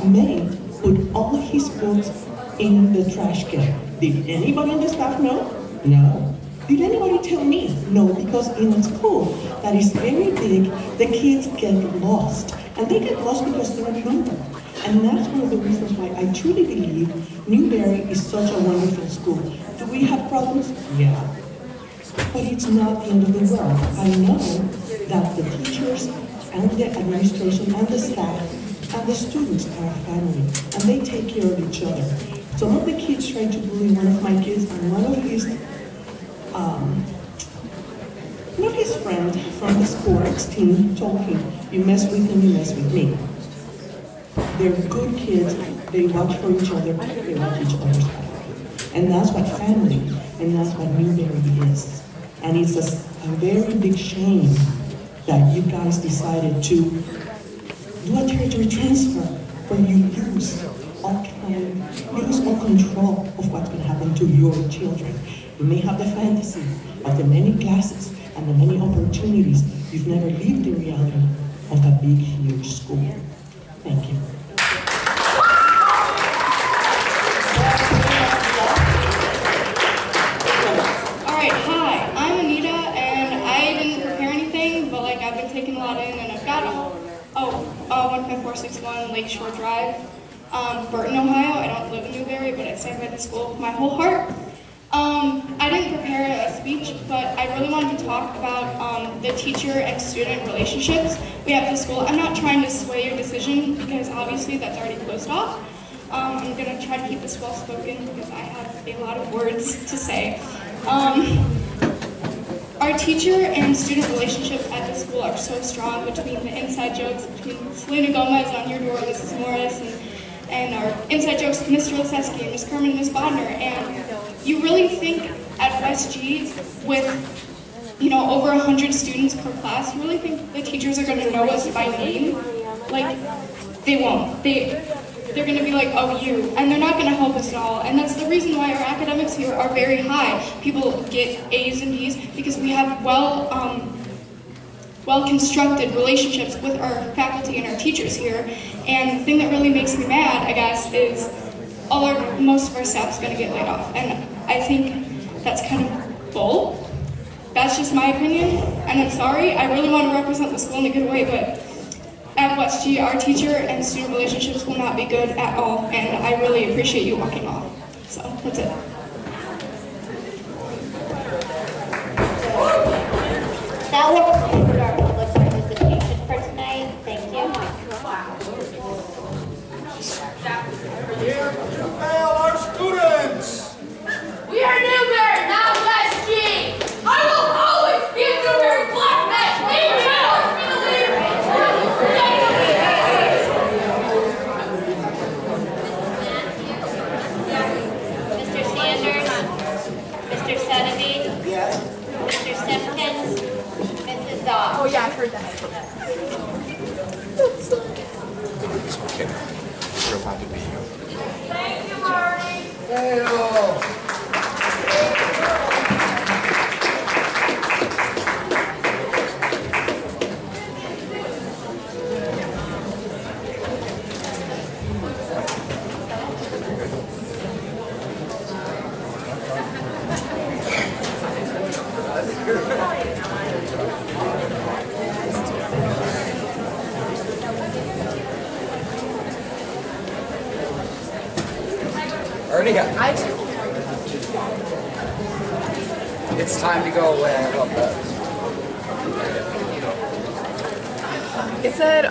mate put all his books in the trash can. Did anybody in the staff know? No. Did anybody tell me? No, because in a school that is very big, the kids get lost. And they get lost because they're younger. And that's one of the reasons why I truly believe Newbury is such a wonderful school. Do we have problems? Yeah. But it's not the end of the world. I know that the teachers and the administration and the staff and the students are a family. And they take care of each other. Some of the kids tried to bully one of my kids, and one of his friends from the sports team told him, you mess with him, you mess with me. They're good kids, they watch for each other, they watch each other's back. And that's what family, and that's what Newbury is. And it's a very big shame that you guys decided to do a territory transfer where you lose all control of what's going to happen to your children. You may have the fantasy of the many classes and the many opportunities. You've never lived the reality of a big, huge school. Thank you. All right, hi, I'm Anita, and I didn't prepare anything, but I've been taking a lot in, and I've got 15461 Lakeshore Drive, Burton, Ohio. I don't live in Newbury, but I stand by the school with my whole heart. I didn't prepare a speech, but I really wanted to talk about the teacher and student relationships we have at the school. I'm not trying to sway your decision because obviously that's already closed off. I'm going to try to keep this well spoken because I have a lot of words to say. Our teacher and student relationships at the school are so strong, between the inside jokes between Selena Gomez on your door, Mrs. Morris, and our inside jokes with Mr. Liseski and Ms. Kerman and Ms. Bodner. And you really think at West G, with over 100 students per class, you really think the teachers are going to know us by name? Like, they won't. They're going to be like, oh, you, and they're not going to help us at all. And that's the reason why our academics here are very high. People get A's and B's because we have well-constructed relationships with our faculty and our teachers here. And the thing that really makes me mad, I guess, is most of our staff is going to get laid off. And I think that's kind of bull. That's just my opinion, and I'm sorry. I really want to represent the school in a good way, but at West G, our teacher and student relationships will not be good at all, and I really appreciate you walking off. So, that's it. That will conclude our public participation for tonight. Thank you. Here to fail our students. We are Newbury, not West G. I will always be a Newbury black man. Mr. Sanders, Mr. Sedeby, Yes. Mr. Simpkins, Mrs. Zoll. Oh yeah, I've heard that. It's okay. We're allowed to be here. Thank you, Marty. Fail. Ernie, it's time to go away. I love that. It said